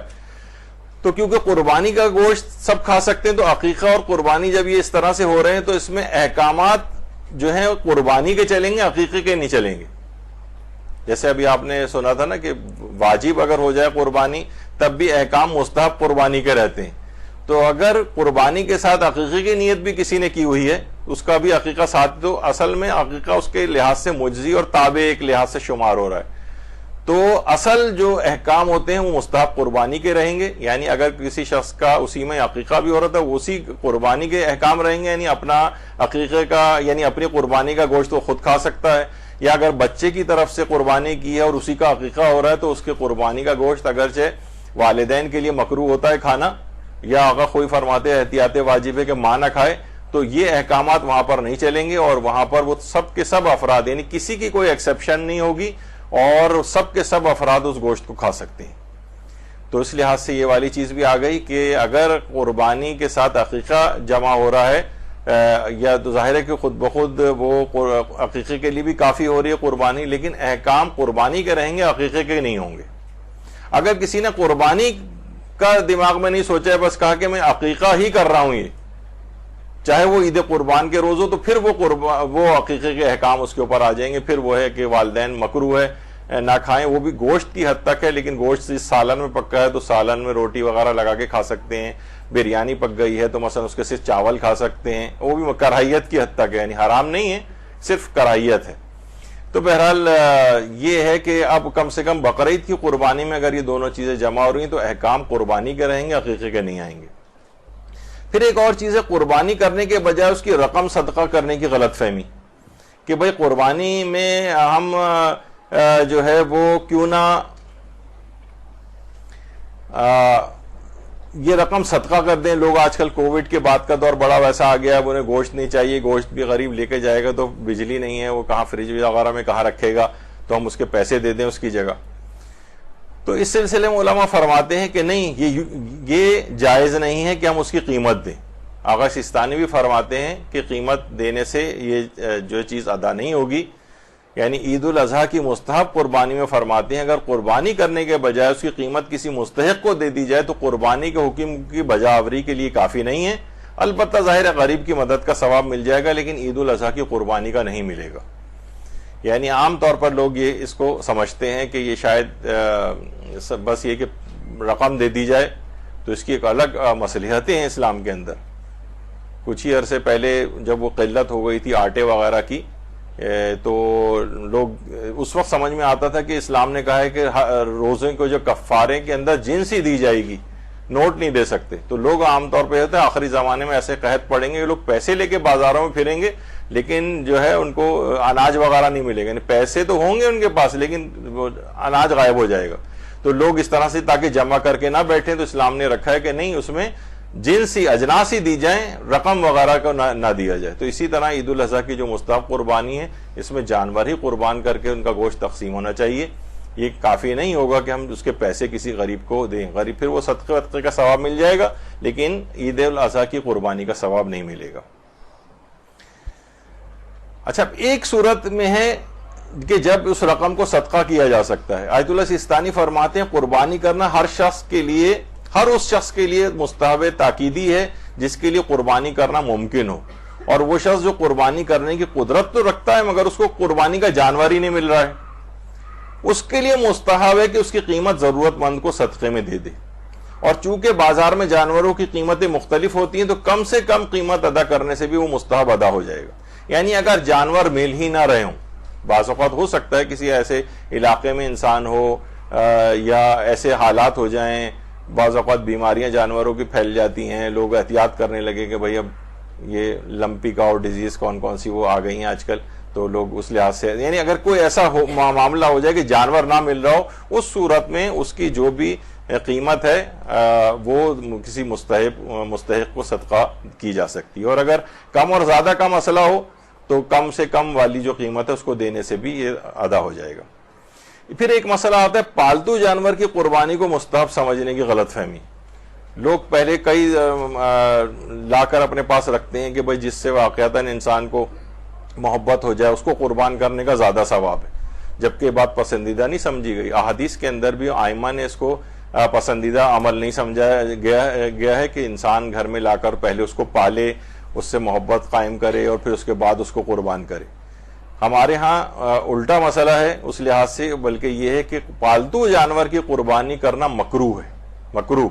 تو کیونکہ قربانی کا گوشت سب کھا سکتے ہیں تو عقیقہ اور قربانی جب یہ اس طرح سے ہو رہے ہیں تو اس میں احکامات جو ہیں قربانی کے چلیں گے, عقیقے کے نہیں چلیں گے. جیسے ابھی آپ نے سنا تھا نا کہ واجب اگر ہو جائے قربانی تب بھی احکام مستحب قربانی کے رہتے ہیں. تو اگر قربانی کے ساتھ عقیقے کی نیت بھی کسی نے کی ہوئی ہے اس کا بھی عقیقہ ساتھ, تو اصل میں عقیقہ اس کے لحاظ سے مجزی اور تابع ایک لحاظ سے شمار ہو رہا ہے. تو اصل جو احکام ہوتے ہیں وہ مستحب قربانی کے رہیں گے, یعنی اگر کسی شخص کا اسی میں عقیقہ بھی ہو رہا تھا وہ اسی قربانی کے احکام رہیں گے, یعنی اپنا عقیقے کا یعنی اپنی قربانی کا گوشت وہ خود کھا سکتا ہے. یا اگر بچے کی طرف سے قربانی کی ہے اور اسی کا عقیقہ ہو رہا ہے تو اس کے قربانی کا گوشت اگرچہ والدین کے لیے مکروہ ہوتا ہے کھانا, یا اگر کوئی فرماتے احتیاط واجب ہے کہ ماں نہ کھائے, تو یہ احکامات وہاں پر نہیں چلیں گے, اور وہاں پر وہ سب کے سب افراد یعنی کسی کی کوئی ایکسیپشن نہیں ہوگی اور سب کے سب افراد اس گوشت کو کھا سکتے ہیں. تو اس لحاظ سے یہ والی چیز بھی آ گئی کہ اگر قربانی کے ساتھ عقیقہ جمع ہو رہا ہے یا تو ظاہر ہے کہ خود بخود وہ عقیقے کے لیے بھی کافی ہو رہی ہے قربانی, لیکن احکام قربانی کے رہیں گے, عقیقے کے نہیں ہوں گے. اگر کسی نے قربانی کا دماغ میں نہیں سوچا ہے, بس کہا کہ میں عقیقہ ہی کر رہا ہوں, یہ چاہے وہ عید قربان کے روز ہو, تو پھر وہ عقیقے کے احکام اس کے اوپر آ جائیں گے. پھر وہ ہے کہ والدین مکروہ ہے نہ کھائیں, وہ بھی گوشت کی حد تک ہے, لیکن گوشت سالن میں پکا ہے تو سالن میں روٹی وغیرہ لگا کے کھا سکتے ہیں. بریانی پک گئی ہے تو مثلا اس کے صرف چاول کھا سکتے ہیں, وہ بھی کراہیت کی حد تک ہے, یعنی حرام نہیں ہے, صرف کراہیت ہے. تو بہرحال یہ ہے کہ اب کم سے کم بقرعید کی قربانی میں اگر یہ دونوں چیزیں جمع ہو رہی ہیں تو احکام قربانی کے رہیں گے, عقیقے کے نہیں آئیں گے. پھر ایک اور چیز ہے قربانی کرنے کے بجائے اس کی رقم صدقہ کرنے کی غلط فہمی کہ بھئی قربانی میں ہم جو ہے وہ کیوں نہ یہ رقم صدقہ کر دیں. لوگ آج کل کووڈ کے بعد کا دور بڑا ویسا آ گیا ہے, انہیں گوشت نہیں چاہیے, گوشت بھی غریب لے کے جائے گا تو بجلی نہیں ہے, وہ کہاں فریج وغیرہ میں کہاں رکھے گا, تو ہم اس کے پیسے دے دیں اس کی جگہ. تو اس سلسلے میں علماء فرماتے ہیں کہ نہیں, یہ جائز نہیں ہے کہ ہم اس کی قیمت دیں. آغا سیستانی بھی فرماتے ہیں کہ قیمت دینے سے یہ جو چیز ادا نہیں ہوگی. یعنی عید الاضحیٰ کی مستحب قربانی میں فرماتے ہیں اگر قربانی کرنے کے بجائے اس کی قیمت کسی مستحق کو دے دی جائے تو قربانی کے حکم کی بجا آوری کے لیے کافی نہیں ہے. البتہ ظاہر ہے غریب کی مدد کا ثواب مل جائے گا, لیکن عید الاضحیٰ کی قربانی کا نہیں ملے گا. یعنی عام طور پر لوگ یہ اس کو سمجھتے ہیں کہ یہ شاید بس یہ کہ رقم دے دی جائے, تو اس کی ایک الگ مصلحتیں ہیں اسلام کے اندر. کچھ ہی عرصے پہلے جب وہ قلت ہو گئی تھی آٹے وغیرہ کی, تو لوگ اس وقت سمجھ میں آتا تھا کہ اسلام نے کہا ہے کہ روزے کو جو کفارے کے اندر جنس ہی دی جائے گی, نوٹ نہیں دے سکتے. تو لوگ عام طور پہ ہوتے ہیں آخری زمانے میں ایسے قحط پڑیں گے, یہ لوگ پیسے لے کے بازاروں میں پھریں گے لیکن جو ہے ان کو اناج وغیرہ نہیں ملے گا. یعنی پیسے تو ہوں گے ان کے پاس لیکن وہ اناج غائب ہو جائے گا. تو لوگ اس طرح سے تاکہ جمع کر کے نہ بیٹھیں, تو اسلام نے رکھا ہے کہ نہیں, اس میں جنسی اجناس ہی دی جائیں, رقم وغیرہ کو نہ دیا جائے. تو اسی طرح عید الاضحیٰ کی جو مستحب قربانی ہے اس میں جانور ہی قربان کر کے ان کا گوشت تقسیم ہونا چاہیے. یہ کافی نہیں ہوگا کہ ہم اس کے پیسے کسی غریب کو دیں. غریب پھر وہ صدقے وطقے کا ثواب مل جائے گا لیکن عید الاضحیٰ کی قربانی کا ثواب نہیں ملے گا. اچھا, ایک صورت میں ہے کہ جب اس رقم کو صدقہ کیا جا سکتا ہے. آیت اللہ سیستانی فرماتے ہیں قربانی کرنا ہر اس شخص کے لیے مستحب تاکیدی ہے جس کے لیے قربانی کرنا ممکن ہو, اور وہ شخص جو قربانی کرنے کی قدرت تو رکھتا ہے مگر اس کو قربانی کا جانور ہی نہیں مل رہا ہے, اس کے لیے مستحب ہے کہ اس کی قیمت ضرورت مند کو صدقے میں دے دے. اور چونکہ بازار میں جانوروں کی قیمتیں مختلف ہوتی ہیں تو کم سے کم قیمت ادا کرنے سے بھی وہ مستحب ادا ہو جائے گا. یعنی اگر جانور مل ہی نہ رہے ہوں, بعض اوقات ہو سکتا ہے کسی ایسے علاقے میں انسان ہو یا ایسے حالات ہو جائیں, بعض اوقات بیماریاں جانوروں کی پھیل جاتی ہیں, لوگ احتیاط کرنے لگے کہ بھئی اب یہ لمپی کا اور ڈیزیز کون سی وہ آ گئی ہیں آج کل, تو لوگ اس لحاظ سے یعنی اگر کوئی ایسا معاملہ ہو جائے کہ جانور نہ مل رہا ہو, اس صورت میں اس کی جو بھی قیمت ہے وہ کسی مستحق کو صدقہ کی جا سکتی ہے. اور اگر کم اور زیادہ کا مسئلہ ہو تو کم سے کم والی جو قیمت ہے اس کو دینے سے بھی یہ ادا ہو جائے گا. پھر ایک مسئلہ آتا ہے پالتو جانور کی قربانی کو مستحب سمجھنے کی غلط فہمی. لوگ پہلے کئی لا کر اپنے پاس رکھتے ہیں کہ بھئی جس سے واقعتاً انسان کو محبت ہو جائے اس کو قربان کرنے کا زیادہ ثواب ہے, جبکہ یہ بات پسندیدہ نہیں سمجھی گئی. احادیث کے اندر بھی آئمہ نے اس کو پسندیدہ عمل نہیں سمجھایا گیا ہے کہ انسان گھر میں لا کر پہلے اس کو پالے, اس سے محبت قائم کرے اور پھر اس کے بعد اس کو قربان کرے. ہمارے ہاں الٹا مسئلہ ہے اس لحاظ سے, بلکہ یہ ہے کہ پالتو جانور کی قربانی کرنا مکروہ ہے, مکروہ.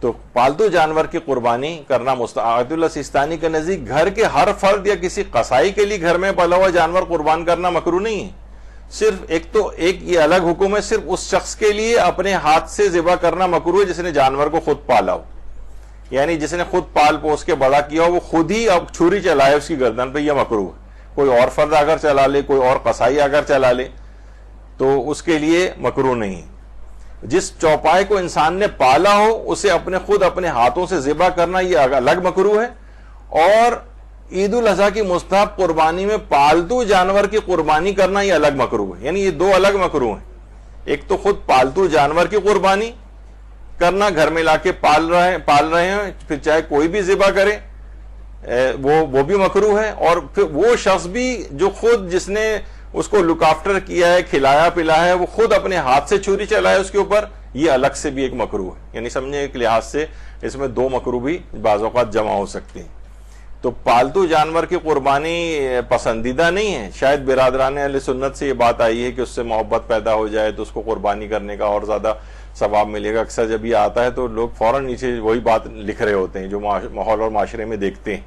تو پالتو جانور کی قربانی کرنا آیت اللہ سیستانی کے نزدیک گھر کے ہر فرد یا کسی قصائی کے لیے گھر میں پلا ہوا جانور قربان کرنا مکروہ نہیں ہے. صرف ایک یہ الگ حکم ہے, صرف اس شخص کے لیے اپنے ہاتھ سے ذبح کرنا مکروہ ہے جس نے جانور کو خود پالا ہو. یعنی جس نے خود پال پوس کے بڑا کیا ہو وہ خود ہی اب چھری چلائے اس کی گردن پہ, یہ مکروہ ہے. کوئی اور فرد اگر چلا لے, کوئی اور قصائی اگر چلا لے تو اس کے لیے مکروہ نہیں ہے. جس چوپائے کو انسان نے پالا ہو اسے خود اپنے ہاتھوں سے ذبح کرنا یہ الگ مکروہ ہے. اور عید الاضحیٰ کی مستحب قربانی میں پالتو جانور کی قربانی کرنا یہ الگ مکروہ ہے. یعنی یہ دو الگ مکروہ ہیں. ایک تو خود پالتو جانور کی قربانی کرنا, گھر میں لا کے پال رہے ہیں, پھر چاہے کوئی بھی ذبح کرے وہ بھی مکروہ ہے. اور پھر وہ شخص بھی جو خود جس نے اس کو لک آفٹر کیا ہے, کھلایا پلایا ہے, وہ خود اپنے ہاتھ سے چھری چلائے اس کے اوپر, یہ الگ سے بھی ایک مکروہ ہے. یعنی سمجھے ایک لحاظ سے اس میں دو مکروہ بھی بعض اوقات جمع ہو سکتے ہیں. تو پالتو جانور کی قربانی پسندیدہ نہیں ہے. شاید برادران اہل سنت سے یہ بات آئی ہے کہ اس سے محبت پیدا ہو جائے تو اس کو قربانی کرنے کا اور زیادہ ثواب ملے گا. اکثر جب یہ آتا ہے تو لوگ فوراً نیچے وہی بات لکھ رہے ہوتے ہیں جو ماحول اور معاشرے میں دیکھتے ہیں.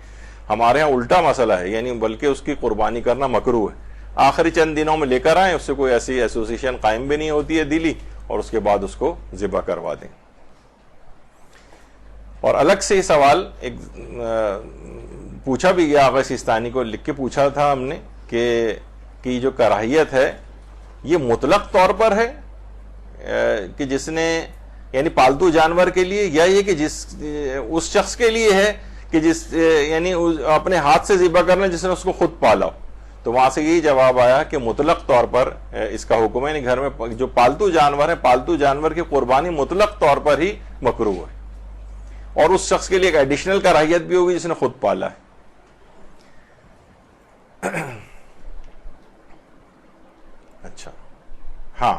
ہمارے ہاں الٹا مسئلہ ہے, یعنی بلکہ اس کی قربانی کرنا مکروہ ہے. آخری چند دنوں میں لے کر آئیں, اس سے کوئی ایسی ایسوسیشن قائم بھی نہیں ہوتی ہے دلی, اور اس کے بعد اس کو ذبح کروا دیں. اور الگ سے یہ سوال ایک پوچھا بھی گیا, آغا سیستانی کو لکھ کے پوچھا تھا ہم نے کہ جو کراہیت ہے یہ مطلق طور پر ہے, کہ جس نے یعنی پالتو جانور کے لیے، یا یہ کہ اس شخص کے لیے ہے کہ یعنی اپنے ہاتھ سے ذبح کرنا جس نے اس کو خود پالا ہو؟ تو وہاں سے یہی جواب آیا کہ مطلق طور پر اس کا حکم ہے، یعنی گھر میں جو پالتو جانور ہے، پالتو جانور کی قربانی مطلق طور پر ہی مکروہ ہے، اور اس شخص کے لیے ایک ایڈیشنل کراہیت بھی ہوگی جس نے خود پالا ہے۔ اچھا ہاں،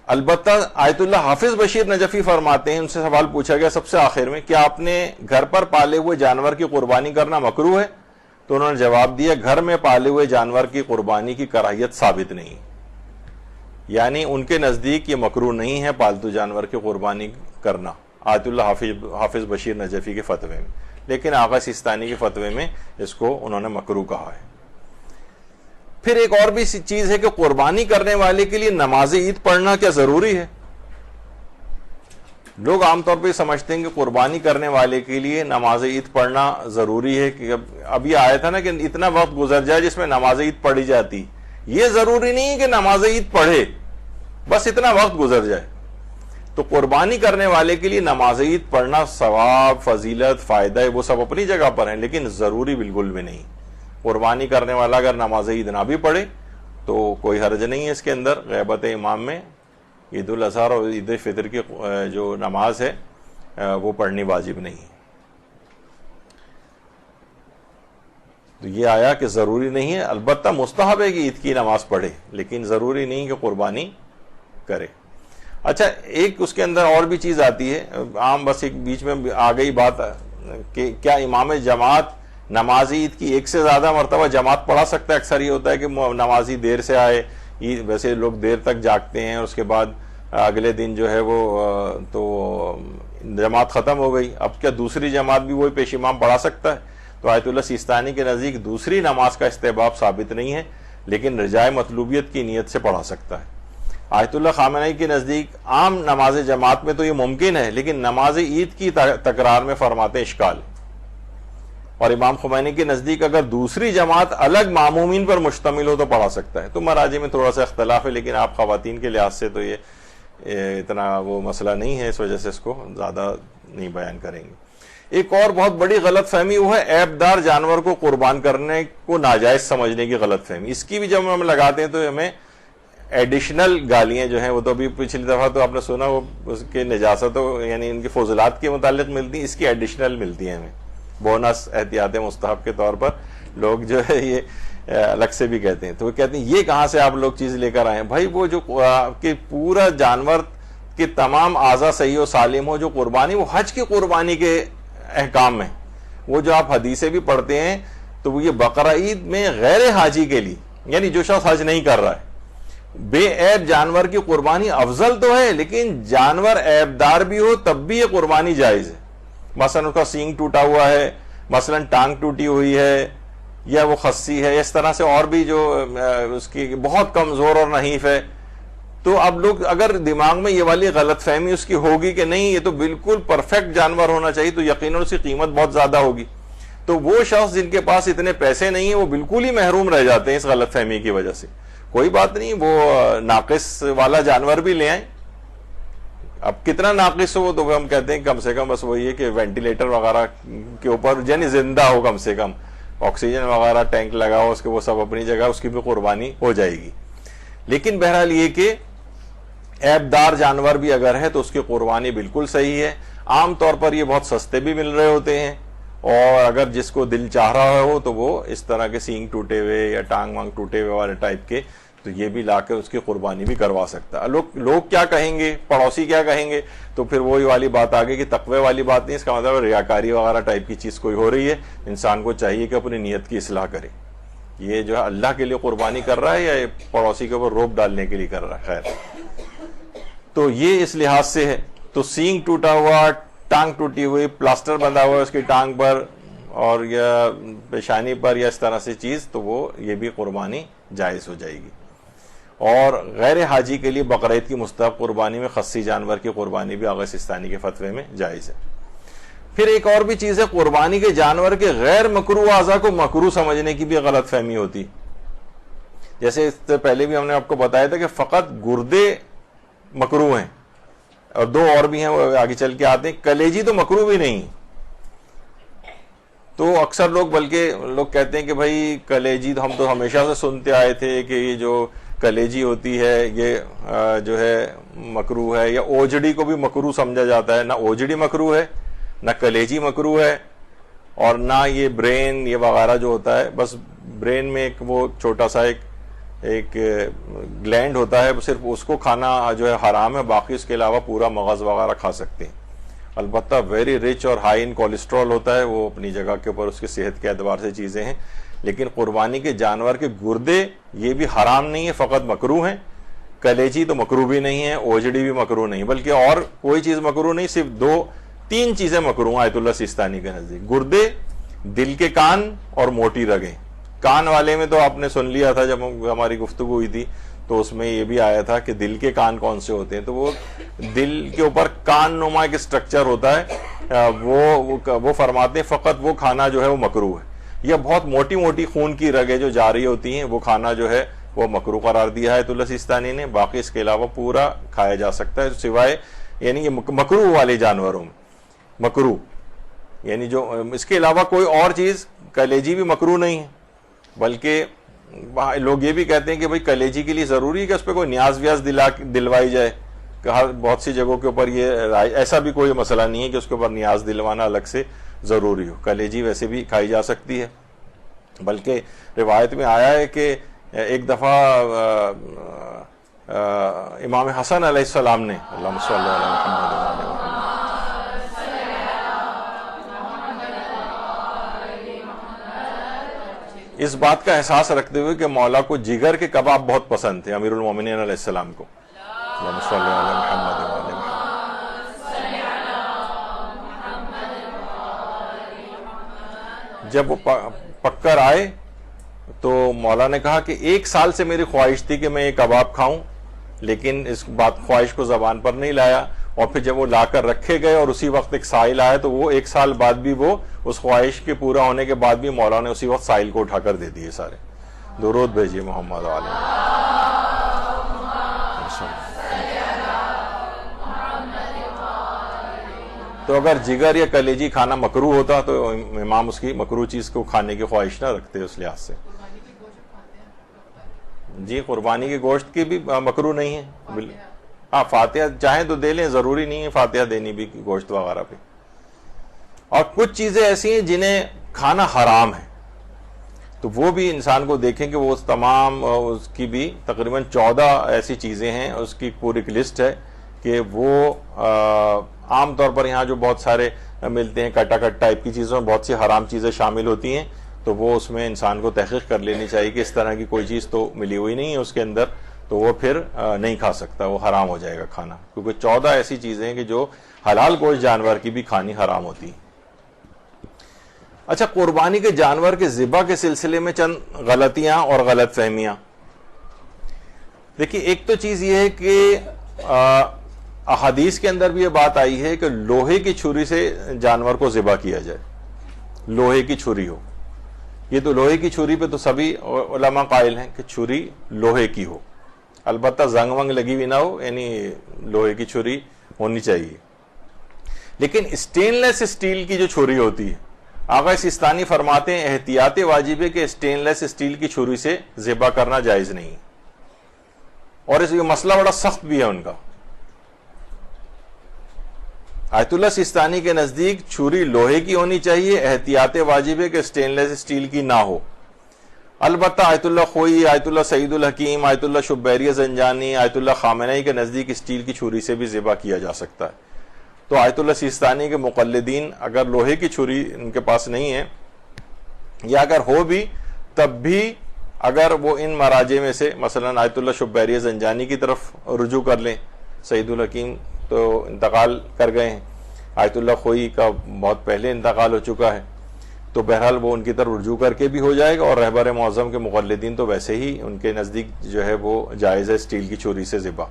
البتہ آیت اللہ حافظ بشیر نجفی فرماتے ہیں، ان سے سوال پوچھا گیا سب سے آخر میں، کیا آپ نے گھر پر پالے ہوئے جانور کی قربانی کرنا مکروہ ہے؟ تو انہوں نے جواب دیا، گھر میں پالے ہوئے جانور کی قربانی کی کراہیت ثابت نہیں، یعنی ان کے نزدیک یہ مکروہ نہیں ہے پالتو جانور کی قربانی کرنا آیت اللہ حافظ بشیر نجفی کے فتوے میں، لیکن آغا سیستانی کے فتوے میں اس کو انہوں نے مکروہ کہا ہے۔ پھر ایک اور بھی چیز ہے کہ قربانی کرنے والے کے لیے نماز عید پڑھنا کیا ضروری ہے؟ لوگ عام طور پہ سمجھتے ہیں کہ قربانی کرنے والے کے لیے نماز عید پڑھنا ضروری ہے، کہ اب یہ آیا تھا نا کہ اتنا وقت گزر جائے جس میں نماز عید پڑھی جاتی، یہ ضروری نہیں ہے کہ نماز عید پڑھے، بس اتنا وقت گزر جائے۔ تو قربانی کرنے والے کے لیے نماز عید پڑھنا ثواب، فضیلت، فائدہ وہ سب اپنی جگہ پر ہیں، لیکن ضروری بالکل بھی نہیں۔ قربانی کرنے والا اگر نماز عید نہ بھی پڑھے تو کوئی حرج نہیں ہے اس کے اندر، غیبت امام میں عید الاضحیٰ اور عید فطر کی جو نماز ہے وہ پڑھنی واجب نہیں ہے۔ تو یہ آیا کہ ضروری نہیں ہے، البتہ مستحب ہے کہ عید کی نماز پڑھے، لیکن ضروری نہیں کہ قربانی کرے۔ اچھا، ایک اس کے اندر اور بھی چیز آتی ہے، عام بس ایک بیچ میں آ گئی بات کہ کیا امام جماعت نماز عید کی ایک سے زیادہ مرتبہ جماعت پڑھا سکتا ہے؟ اکثر یہ ہوتا ہے کہ نمازی دیر سے آئے، ویسے لوگ دیر تک جاگتے ہیں، اس کے بعد اگلے دن جو ہے وہ تو جماعت ختم ہو گئی، اب کیا دوسری جماعت بھی وہی پیش امام پڑھا سکتا ہے؟ تو آیت اللہ سیستانی کے نزدیک دوسری نماز کا استحباب ثابت نہیں ہے، لیکن رجائے مطلوبیت کی نیت سے پڑھا سکتا ہے۔ آیت اللہ خامنئی کے نزدیک عام نماز جماعت میں تو یہ ممکن ہے، لیکن نماز عید کی تکرار میں فرماتے ہیں اشکال۔ اور امام خمینی کے نزدیک اگر دوسری جماعت الگ معمومین پر مشتمل ہو تو پڑھا سکتا ہے۔ تو مراجع میں تھوڑا سا اختلاف ہے، لیکن آپ خواتین کے لحاظ سے تو یہ اتنا وہ مسئلہ نہیں ہے، اس وجہ سے اس کو زیادہ نہیں بیان کریں گے۔ ایک اور بہت بڑی غلط فہمی وہ ہے عیب دار جانور کو قربان کرنے کو ناجائز سمجھنے کی غلط فہمی۔ اس کی بھی جب ہم لگاتے ہیں تو ہمیں ایڈیشنل گالیاں جو ہیں وہ تو ابھی پچھلی دفعہ تو آپ نے سنا وہ اس کے نجاست یعنی ان کے فضلات کے متعلق ملتی ہیں، اس کی ایڈیشنل ملتی ہیں ہمیں، بونس احتیاط مستحب کے طور پر لوگ جو ہے یہ الگ سے بھی کہتے ہیں۔ تو وہ کہتے ہیں یہ کہاں سے آپ لوگ چیز لے کر آئے ہیں؟ بھائی وہ جو کہ پورا جانور کے تمام اعضاء صحیح و سالم ہو، جو قربانی وہ حج کی قربانی کے احکام میں، وہ جو آپ حدیثیں بھی پڑھتے ہیں تو وہ یہ بقرہ عید میں غیر حاجی کے لیے، یعنی جو شخص حج نہیں کر رہا ہے، بے عیب جانور کی قربانی افضل تو ہے، لیکن جانور عیب دار بھی ہو تب بھی یہ قربانی جائز ہے۔ مثلا اس کا سینگ ٹوٹا ہوا ہے، مثلا ٹانگ ٹوٹی ہوئی ہے، یا وہ خصی ہے، اس طرح سے اور بھی جو اس کی بہت کمزور اور نحیف ہے، تو اب لوگ اگر دماغ میں یہ والی غلط فہمی اس کی ہوگی کہ نہیں یہ تو بالکل پرفیکٹ جانور ہونا چاہیے تو یقیناً اس کی قیمت بہت زیادہ ہوگی، تو وہ شخص جن کے پاس اتنے پیسے نہیں ہیں وہ بالکل ہی محروم رہ جاتے ہیں اس غلط فہمی کی وجہ سے۔ کوئی بات نہیں، وہ ناقص والا جانور بھی لے آئیں، اب کتنا ناقص ہو تو ہم کہتے ہیں کم سے کم بس وہی ہے کہ وینٹیلیٹر وغیرہ کے اوپر یعنی زندہ ہو، کم سے کم آکسیجن وغیرہ ٹینک لگا ہو، اس کے وہ سب اپنی جگہ، اس کی بھی قربانی ہو جائے گی۔ لیکن بہرحال یہ کہ عیب دار جانور بھی اگر ہے تو اس کی قربانی بالکل صحیح ہے۔ عام طور پر یہ بہت سستے بھی مل رہے ہوتے ہیں، اور اگر جس کو دل چاہ رہا ہو تو وہ اس طرح کے سینگ ٹوٹے ہوئے یا ٹانگ وانگ ٹوٹے ہوئے والے ٹائپ کے تو یہ بھی لا کے اس کی قربانی بھی کروا سکتا ہے۔ لوگ کیا کہیں گے، پڑوسی کیا کہیں گے، تو پھر وہی والی بات آگے کہ تقوی والی بات نہیں، اس کا مطلب ریاکاری وغیرہ ٹائپ کی چیز کوئی ہو رہی ہے۔ انسان کو چاہیے کہ اپنی نیت کی اصلاح کرے، یہ جو ہے اللہ کے لیے قربانی کر رہا ہے یا پڑوسی کے اوپر روب ڈالنے کے لیے کر رہا ہے۔ خیر، تو یہ اس لحاظ سے ہے۔ تو سینگ ٹوٹا ہوا، ٹانگ ٹوٹی ہوئی، پلاسٹر بندھا ہوا اس کی ٹانگ پر اور یا پیشانی پر یا اس طرح سے چیز، تو وہ یہ بھی قربانی جائز ہو جائے گی۔ اور غیر حاجی کے لیے بقرہ عید کی مستحب قربانی میں خصی جانور کی قربانی بھی آغا سیستانی کے فتوے میں جائز ہے۔ پھر ایک اور بھی چیز ہے، قربانی کے جانور کے غیر مکروہ اعضاء کو مکروہ سمجھنے کی بھی غلط فہمی ہوتی۔ جیسے اس سے پہلے بھی ہم نے آپ کو بتایا تھا کہ فقط گردے مکروہ ہیں، اور 2 اور بھی ہیں وہ آگے چل کے آتے ہیں. کلیجی تو مکروہ بھی نہیں. تو اکثر لوگ بلکہ لوگ کہتے ہیں کہ بھائی کلیجی تو ہم تو ہمیشہ سے سنتے آئے تھے کہ یہ جو کلیجی ہوتی ہے یہ جو ہے مکروہ ہے، یا اوجڑی کو بھی مکروہ سمجھا جاتا ہے. نہ اوجڑی مکروہ ہے، نہ کلیجی مکروہ ہے، اور نہ یہ برین یہ وغیرہ جو ہوتا ہے. بس برین میں ایک وہ چھوٹا سا ایک گلینڈ ہوتا ہے، صرف اس کو کھانا جو ہے حرام ہے، باقی اس کے علاوہ پورا مغز وغیرہ کھا سکتے ہیں. البتہ ویری رچ اور ہائی ان کولیسٹرول ہوتا ہے، وہ اپنی جگہ کے اوپر اس کی صحت کے اعتبار سے چیزیں ہیں. لیکن قربانی کے جانور کے گردے یہ بھی حرام نہیں ہے، فقط مکروہ ہیں. کلیجی تو مکروہ بھی نہیں ہے، اوجڑی بھی مکروہ نہیں، بلکہ اور کوئی چیز مکروہ نہیں، صرف 2-3 چیزیں مکروہ ہیں آیت اللہ سیستانی کے نزدیک: گردے، دل کے کان اور موٹی رگیں. کان والے میں تو آپ نے سن لیا تھا جب ہماری گفتگو ہوئی تھی، تو اس میں یہ بھی آیا تھا کہ دل کے کان کون سے ہوتے ہیں. تو وہ دل کے اوپر کان نما ایک اسٹرکچر ہوتا ہے، وہ فرماتے ہیں فقط وہ کھانا جو ہے وہ مکروہ ہے. یا بہت موٹی موٹی خون کی رگیں جو جاری ہوتی ہیں، وہ کھانا جو ہے وہ مکروہ قرار دیا ہے آیت اللہ سیستانی نے. باقی اس کے علاوہ پورا کھایا جا سکتا ہے، سوائے یعنی یہ مکروہ والے جانوروں میں. مکروہ یعنی جو اس کے علاوہ کوئی اور چیز، کلیجی بھی مکروہ نہیں ہے. بلکہ لوگ یہ بھی کہتے ہیں کہ بھئی کلیجی کے لیے ضروری ہے کہ اس پہ کوئی نیاز ویاز دلوائی جائے. بہت سی جگہوں کے اوپر یہ ایسا بھی کوئی مسئلہ نہیں ہے کہ اس کے اوپر نیاز دلوانا الگ سے ضروری ہو. کلیجی ویسے بھی کھائی جا سکتی ہے. بلکہ روایت میں آیا ہے کہ ایک دفعہ امام حسن علیہ السلام نے، اللہم صلی علی محمد وعلی محمد، اس بات کا احساس رکھتے ہوئے کہ مولا کو جگر کے کباب بہت پسند تھے، امیر المومنین علیہ السلام کو، اللہم صلی علی محمد وعلی محمد، جب وہ پک کر آئے تو مولا نے کہا کہ 1 سال سے میری خواہش تھی کہ میں یہ کباب کھاؤں، لیکن اس خواہش کو زبان پر نہیں لایا. اور پھر جب وہ لا کر رکھے گئے اور اسی وقت ایک سائل آیا تو وہ 1 سال بعد بھی وہ اس خواہش کے پورا ہونے کے بعد بھی مولا نے اسی وقت سائل کو اٹھا کر دے دیے سارے. درود بھیجیے محمد علیہ. تو اگر جگر یا کلیجی کھانا مکروہ ہوتا تو امام اس کی مکروہ چیز کو کھانے کی خواہش نہ رکھتے اس لحاظ سے. جی قربانی کے گوشت کی بھی مکروہ نہیں ہے. ہاں فاتحہ چاہیں تو دے لیں، ضروری نہیں ہے فاتحہ دینی بھی گوشت وغیرہ پہ. اور کچھ چیزیں ایسی ہیں جنہیں کھانا حرام ہے، تو وہ بھی انسان کو دیکھیں کہ وہ تمام اس کی بھی تقریباً 14 ایسی چیزیں ہیں، اس کی پوری لسٹ ہے کہ وہ عام طور پر یہاں جو بہت سارے ملتے ہیں کٹا کٹ ٹائپ کی چیزوں میں بہت سی حرام چیزیں شامل ہوتی ہیں. تو وہ اس میں انسان کو تحقیق کر لینی چاہیے کہ اس طرح کی کوئی چیز تو ملی ہوئی نہیں ہے اس کے اندر، تو وہ پھر نہیں کھا سکتا، وہ حرام ہو جائے گا کھانا. کیونکہ 14 ایسی چیزیں ہیں کہ جو حلال گوشت جانور کی بھی کھانی حرام ہوتی ہیں. اچھا، قربانی کے جانور کے ذبح کے سلسلے میں چند غلطیاں اور غلط فہمیاں. دیکھیے، ایک تو چیز یہ ہے کہ احادیث کے اندر بھی یہ بات آئی ہے کہ لوہے کی چھری سے جانور کو ذبح کیا جائے. لوہے کی چھری ہو، یہ تو لوہے کی چھری پہ تو سبھی علماء قائل ہیں کہ چھری لوہے کی ہو، البتہ زنگ ونگ لگی ہوئی نہ ہو، یعنی لوہے کی چھری ہونی چاہیے. لیکن اسٹین لیس اسٹیل کی جو چھری ہوتی ہے، آقا سیستانی فرماتے ہیں احتیاط واجب ہے کہ اسٹین لیس اسٹیل کی چھری سے ذبح کرنا جائز نہیں. اور اس یہ مسئلہ بڑا سخت بھی ہے ان کا. آیت اللہ سیستانی کے نزدیک چھری لوہے کی ہونی چاہیے، احتیاط واجب ہے کہ اسٹین لیس اسٹیل کی نہ ہو. البتہ آیت اللہ خوئی، آیت اللہ سعید الحکیم، آیت اللہ شبیری زنجانی، آیت اللہ خامنئی کے نزدیک اسٹیل کی چھری سے بھی ذبح کیا جا سکتا ہے. تو آیت اللہ سیستانی کے مقلدین اگر لوہے کی چھری ان کے پاس نہیں ہے، یا اگر ہو بھی تب بھی اگر وہ ان مراجع میں سے مثلا آیت اللہ شبیری زنجانی کی طرف رجوع کر لیں، سعید الحکیم تو انتقال کر گئے ہیں، آیت اللہ خوئی کا بہت پہلے انتقال ہو چکا ہے، تو بہرحال وہ ان کی طرف رجوع کر کے بھی ہو جائے گا. اور رہبر معظم کے مقلدین تو ویسے ہی ان کے نزدیک جو ہے وہ جائز ہے اسٹیل کی چھری سے ذبح،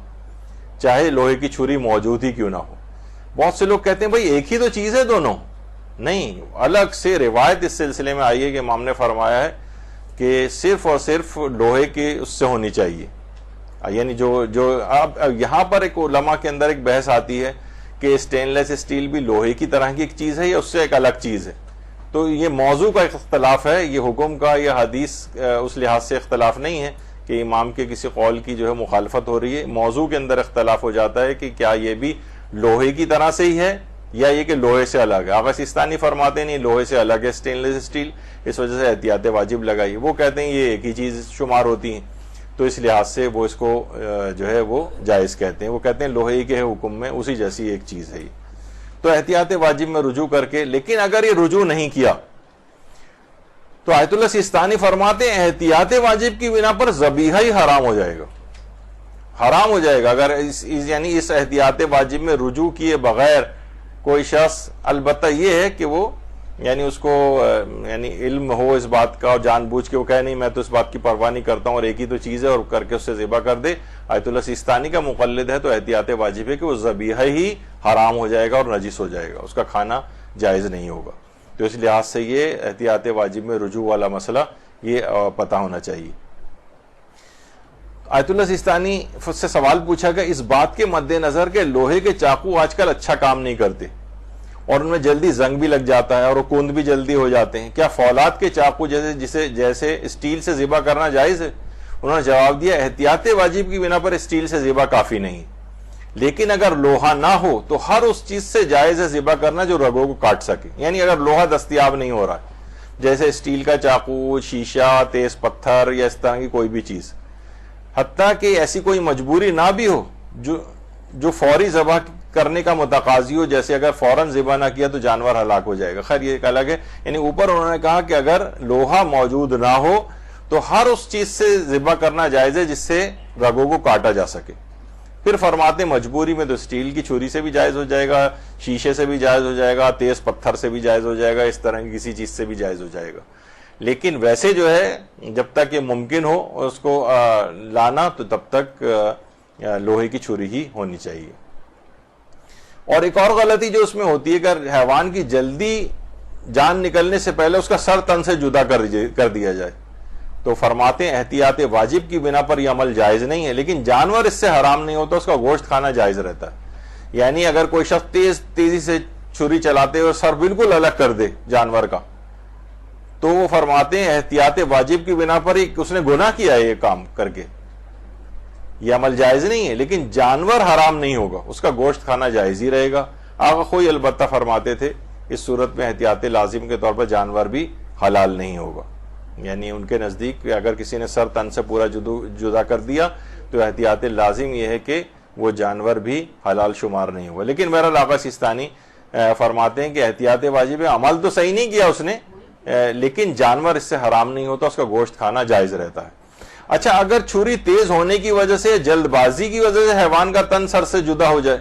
چاہے لوہے کی چھری موجود ہی کیوں نہ ہو. بہت سے لوگ کہتے ہیں بھائی ایک ہی تو چیز ہے دونوں. نہیں، الگ سے روایت اس سلسلے میں آئی ہے کہ امام نے فرمایا ہے کہ صرف اور صرف لوہے کی اس سے ہونی چاہیے، یعنی جو اب یہاں پر ایک علماء کے اندر ایک بحث آتی ہے کہ اسٹین لیس اسٹیل بھی لوہے کی طرح کی ایک چیز ہے یا اس سے ایک الگ چیز ہے. تو یہ موضوع کا اختلاف ہے, یہ حکم کا یا حدیث اس لحاظ سے اختلاف نہیں ہے کہ امام کے کسی قول کی جو ہے مخالفت ہو رہی ہے. موضوع کے اندر اختلاف ہو جاتا ہے کہ کیا یہ بھی لوہے کی طرح سے ہی ہے یا یہ کہ لوہے سے الگ ہے. آغا سیستانی فرماتے نہیں, لوہے سے الگ ہے اسٹین لیس اسٹیل, اس وجہ سے احتیاط واجب لگائی. وہ کہتے ہیں یہ ایک ہی چیز شمار ہوتی ہیں, تو اس لحاظ سے وہ اس کو جو ہے وہ جائز کہتے ہیں. وہ کہتے ہیں لوہے کے حکم میں اسی جیسی ایک چیز ہے. تو احتیاط واجب میں رجوع کر کے, لیکن اگر یہ رجوع نہیں کیا تو آیت اللہ سیستانی فرماتے ہیں احتیاط واجب کی بنا پر ذبیحہ ہی حرام ہو جائے گا, حرام ہو جائے گا اگر یعنی اس احتیاط واجب میں رجوع کیے بغیر کوئی شخص. البتہ یہ ہے کہ وہ یعنی اس کو یعنی علم ہو اس بات کا اور جان بوجھ کے وہ کہے نہیں میں تو اس بات کی پرواہ نہیں کرتا ہوں اور ایک ہی تو چیز ہے اور کر کے اس سے ذبح کر دے. آیت اللہ سیستانی کا مقلد ہے تو احتیاط واجب ہے کہ وہ ذبیحہ ہی حرام ہو جائے گا اور نجس ہو جائے گا, اس کا کھانا جائز نہیں ہوگا. تو اس لحاظ سے یہ احتیاط واجب میں رجوع والا مسئلہ یہ پتہ ہونا چاہیے. آیت اللہ سیستانی سے سوال پوچھا کہ اس بات کے مد نظر کہ لوہے کے چاقو آج کل اچھا کام نہیں کرتے اور ان میں جلدی زنگ بھی لگ جاتا ہے اور وہ کند بھی جلدی ہو جاتے ہیں, کیا فولاد کے چاقو جیسے اسٹیل سے ذبح کرنا جائز ہے؟ انہوں نے جواب دیا احتیاط واجب کی بنا پر اسٹیل سے ذبح کافی نہیں, لیکن اگر لوہا نہ ہو تو ہر اس چیز سے جائز ہے ذبح کرنا جو رگوں کو کاٹ سکے. یعنی اگر لوہا دستیاب نہیں ہو رہا ہے جیسے اسٹیل کا چاقو, شیشہ, تیز پتھر یا اس طرح کی کوئی بھی چیز, حتیٰ کہ ایسی کوئی مجبوری نہ بھی ہو جو فوری ذبح کرنے کا متقاضی ہو, جیسے اگر فوراً ذبح نہ کیا تو جانور ہلاک ہو جائے گا. خیر یہ ایک الگ ہے. یعنی اوپر انہوں نے کہا کہ اگر لوہا موجود نہ ہو تو ہر اس چیز سے ذبح کرنا جائز ہے جس سے رگوں کو کاٹا جا سکے. پھر فرماتے مجبوری میں تو اسٹیل کی چھری سے بھی جائز ہو جائے گا, شیشے سے بھی جائز ہو جائے گا, تیز پتھر سے بھی جائز ہو جائے گا, اس طرح کی کسی چیز سے بھی جائز ہو جائے گا. لیکن ویسے جو ہے جب تک یہ ممکن ہو اس کو لانا تو تب تک لوہے کی چھری ہی ہونی چاہیے. اور ایک اور غلطی جو اس میں ہوتی ہے کہ حیوان کی جلدی جان نکلنے سے پہلے اس کا سر تن سے جدا کر دیا جائے, تو فرماتے ہیں احتیاط واجب کی بنا پر یہ عمل جائز نہیں ہے, لیکن جانور اس سے حرام نہیں ہوتا, اس کا گوشت کھانا جائز رہتا ہے. یعنی اگر کوئی شخص تیزی سے چھری چلاتے ہوئے سر بالکل الگ کر دے جانور کا تو وہ فرماتے ہیں احتیاط واجب کی بنا پر اس نے گناہ کیا ہے یہ کام کر کے, یہ عمل جائز نہیں ہے, لیکن جانور حرام نہیں ہوگا, اس کا گوشت کھانا جائز ہی رہے گا. آقا کوئی البتہ فرماتے تھے اس صورت میں احتیاط لازم کے طور پر جانور بھی حلال نہیں ہوگا. یعنی ان کے نزدیک اگر کسی نے سر تن سے پورا جدا کر دیا تو احتیاط لازم یہ ہے کہ وہ جانور بھی حلال شمار نہیں ہوگا. لیکن بہرحال آقا سیستانی فرماتے ہیں کہ احتیاط واجب ہے, عمل تو صحیح نہیں کیا اس نے لیکن جانور اس سے حرام نہیں ہوتا, اس کا گوشت کھانا جائز رہتا ہے. اچھا اگر چھری تیز ہونے کی وجہ سے, جلد بازی کی وجہ سے حیوان کا تن سر سے جدا ہو جائے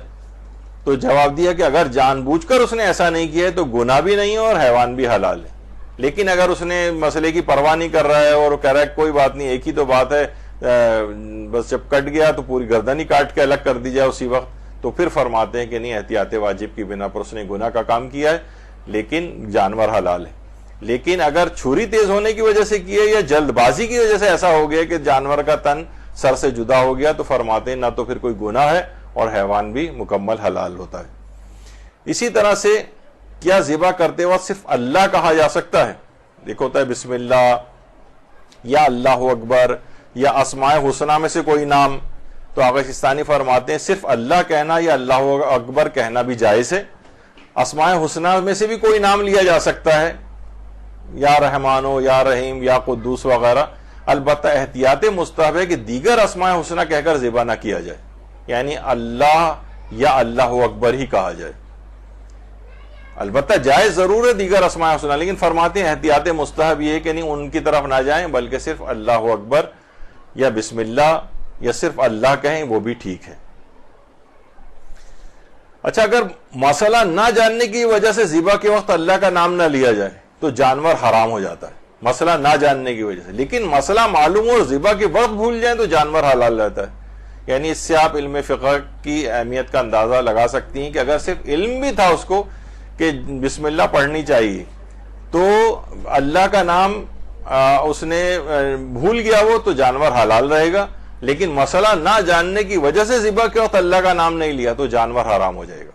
تو جواب دیا کہ اگر جان بوجھ کر اس نے ایسا نہیں کیا ہے تو گناہ بھی نہیں ہے اور حیوان بھی حلال ہے. لیکن اگر اس نے مسئلے کی پرواہ نہیں کر رہا ہے اور کہہ رہا ہے کوئی بات نہیں ایک ہی تو بات ہے, بس جب کٹ گیا تو پوری گردن ہی کاٹ کے الگ کر دی جائے اسی وقت, تو پھر فرماتے ہیں کہ نہیں احتیاط واجب کی بنا پر اس نے گناہ کا کام کیا ہے لیکن جانور حلال ہے. لیکن اگر چھری تیز ہونے کی وجہ سے کی ہے یا جلد بازی کی وجہ سے ایسا ہو گیا کہ جانور کا تن سر سے جدا ہو گیا تو فرماتے ہیں نہ تو پھر کوئی گناہ ہے اور حیوان بھی مکمل حلال ہوتا ہے. اسی طرح سے کیا ذبح کرتے وقت صرف اللہ کہا جا سکتا ہے؟ دیکھو ہوتا ہے بسم اللہ یا اللہ اکبر یا اسماء حسنہ میں سے کوئی نام, تو آقا سیستانی فرماتے ہیں صرف اللہ کہنا یا اللہ اکبر کہنا بھی جائز ہے. اسماء حسنہ میں سے بھی کوئی نام لیا جا سکتا ہے, یا رحمانو یا رحیم یا قدوس وغیرہ. البتہ احتیاط مستحب ہے کہ دیگر اسماء حسنہ کہہ کر ذبح نہ کیا جائے, یعنی اللہ یا اللہ اکبر ہی کہا جائے. البتہ جائز ضرور ہے دیگر اسماء حسنہ, لیکن فرماتے ہیں احتیاط مستحب یہ کہ نہیں ان کی طرف نہ جائیں بلکہ صرف اللہ اکبر یا بسم اللہ یا صرف اللہ کہیں وہ بھی ٹھیک ہے. اچھا اگر مسئلہ نہ جاننے کی وجہ سے ذبح کے وقت اللہ کا نام نہ لیا جائے تو جانور حرام ہو جاتا ہے, مسئلہ نہ جاننے کی وجہ سے. لیکن مسئلہ معلوم اور ذبح کے وقت بھول جائیں تو جانور حلال رہتا ہے. یعنی اس سے آپ علم فقہ کی اہمیت کا اندازہ لگا سکتی ہیں کہ اگر صرف علم بھی تھا اس کو کہ بسم اللہ پڑھنی چاہیے تو اللہ کا نام اس نے بھول گیا وہ تو جانور حلال رہے گا. لیکن مسئلہ نہ جاننے کی وجہ سے ذبح کے وقت اللہ کا نام نہیں لیا تو جانور حرام ہو جائے گا.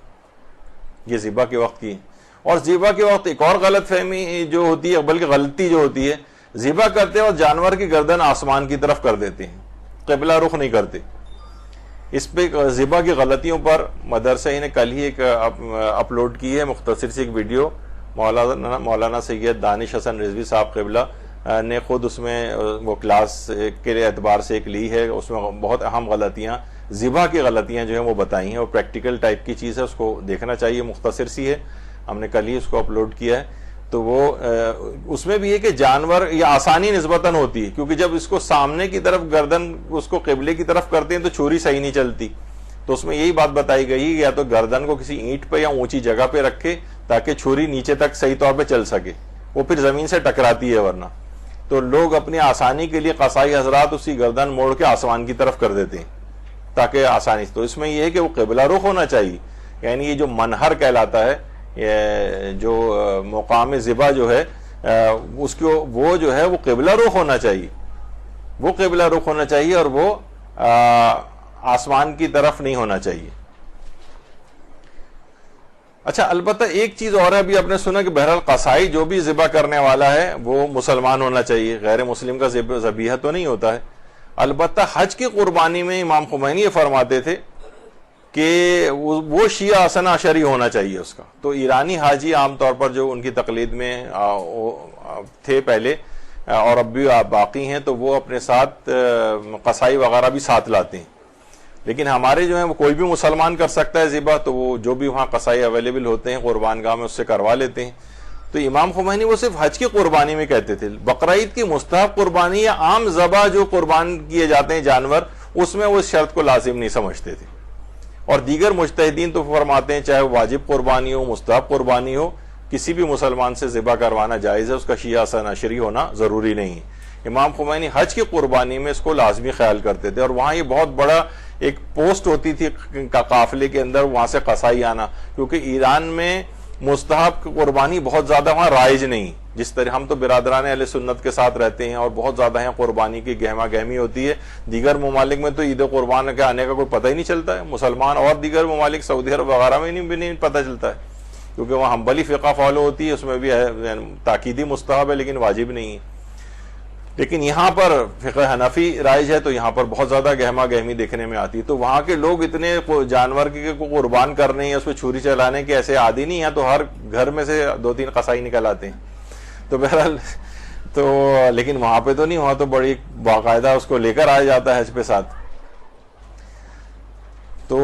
یہ ذبح کے وقت کی. اور ذبح کے وقت ایک اور غلط فہمی جو ہوتی ہے, بلکہ غلطی جو ہوتی ہے, ذبح کرتے وقت جانور کی گردن آسمان کی طرف کر دیتے ہیں, قبلہ رخ نہیں کرتے. اس پہ ذبح کی غلطیوں پر مدرسہ ہی نے کل ہی ایک اپلوڈ کی ہے مختصر سی ایک ویڈیو. مولانا سید دانش حسن رضوی صاحب قبلہ نے خود اس میں وہ کلاس کے اعتبار سے ایک لی ہے. اس میں بہت اہم غلطیاں, ذبح کی غلطیاں جو ہیں وہ بتائی ہیں, اور پریکٹیکل ٹائپ کی چیز ہے, اس کو دیکھنا چاہیے. مختصر سی ہے, ہم نے کل ہی اس کو اپلوڈ کیا ہے. تو وہ اس میں بھی ہے کہ جانور یہ آسانی نسبتاً ہوتی ہے, کیونکہ جب اس کو سامنے کی طرف گردن اس کو قبلے کی طرف کرتے ہیں تو چھری صحیح نہیں چلتی. تو اس میں یہی بات بتائی گئی یا تو گردن کو کسی اینٹ پہ یا اونچی جگہ پہ رکھے تاکہ چھری نیچے تک صحیح طور پہ چل سکے, وہ پھر زمین سے ٹکراتی ہے ورنہ. تو لوگ اپنی آسانی کے لیے قصائی حضرات اسی گردن موڑ کے آسمان کی طرف کر دیتے ہیں تاکہ آسانی. تو اس میں یہ ہے کہ وہ قبلہ رخ ہونا چاہیے, یعنی یہ جو منہر کہلاتا ہے, جو مقام ذبح جو ہے اس کو وہ جو ہے وہ قبلہ رخ ہونا چاہیے, وہ قبلہ رخ ہونا چاہیے, اور وہ آسمان کی طرف نہیں ہونا چاہیے. اچھا, البتہ ایک چیز اور ہے, ابھی آپ نے سنا کہ بہرحال قصائی جو بھی ذبح کرنے والا ہے وہ مسلمان ہونا چاہیے, غیر مسلم کا ذبیحہ تو نہیں ہوتا ہے. البتہ حج کی قربانی میں امام خمینی یہ فرماتے تھے کہ وہ شیعہ حسن عشری ہونا چاہیے اس کا. تو ایرانی حاجی عام طور پر جو ان کی تقلید میں تھے پہلے اور اب بھی باقی ہیں, تو وہ اپنے ساتھ قصائی وغیرہ بھی ساتھ لاتے ہیں. لیکن ہمارے جو ہیں وہ کوئی بھی مسلمان کر سکتا ہے ذبح, تو وہ جو بھی وہاں قصائی اویلیبل ہوتے ہیں قربان گاہ میں اس سے کروا لیتے ہیں. تو امام خمینی وہ صرف حج کی قربانی میں کہتے تھے. بقرعید کی مستحب قربانی یا عام ذبح جو قربان کیے جاتے ہیں جانور, اس میں وہ اس شرط کو لازم نہیں سمجھتے تھے. اور دیگر مجتہدین تو فرماتے ہیں چاہے واجب قربانی ہو مستحب قربانی ہو, کسی بھی مسلمان سے ذبح کروانا جائز ہے, اس کا شیعہ حسن عشری ہونا ضروری نہیں ہے. امام خمینی حج کی قربانی میں اس کو لازمی خیال کرتے تھے, اور وہاں یہ بہت بڑا ایک پوسٹ ہوتی تھی قافلے کے اندر وہاں سے قصائی آنا, کیونکہ ایران میں مستحب قربانی بہت زیادہ وہاں رائج نہیں. جس طرح ہم تو برادران اہل سنت کے ساتھ رہتے ہیں اور بہت زیادہ یہاں قربانی کی گہما گہمی ہوتی ہے. دیگر ممالک میں تو عید قربان کے آنے کا کوئی پتہ ہی نہیں چلتا ہے. مسلمان اور دیگر ممالک سعودی عرب وغیرہ میں بھی نہیں پتہ چلتا ہے, کیونکہ وہاں حنبلی فقہ فالو ہوتی ہے, اس میں بھی تاکیدی مستحب ہے لیکن واجب نہیں ہے. لیکن یہاں پر فقہ حنفی رائج ہے, تو یہاں پر بہت زیادہ گہما گہمی دیکھنے میں آتی ہے. تو وہاں کے لوگ اتنے جانور کے کو قربان کرنے یا اس پہ چھری چلانے کے ایسے عادی نہیں ہیں, تو ہر گھر میں سے 2-3 قصائی نکل آتے ہیں. تو بہرحال تو لیکن وہاں پہ تو نہیں, وہاں تو بڑی باقاعدہ اس کو لے کر آیا جاتا ہے حج پہ ساتھ. تو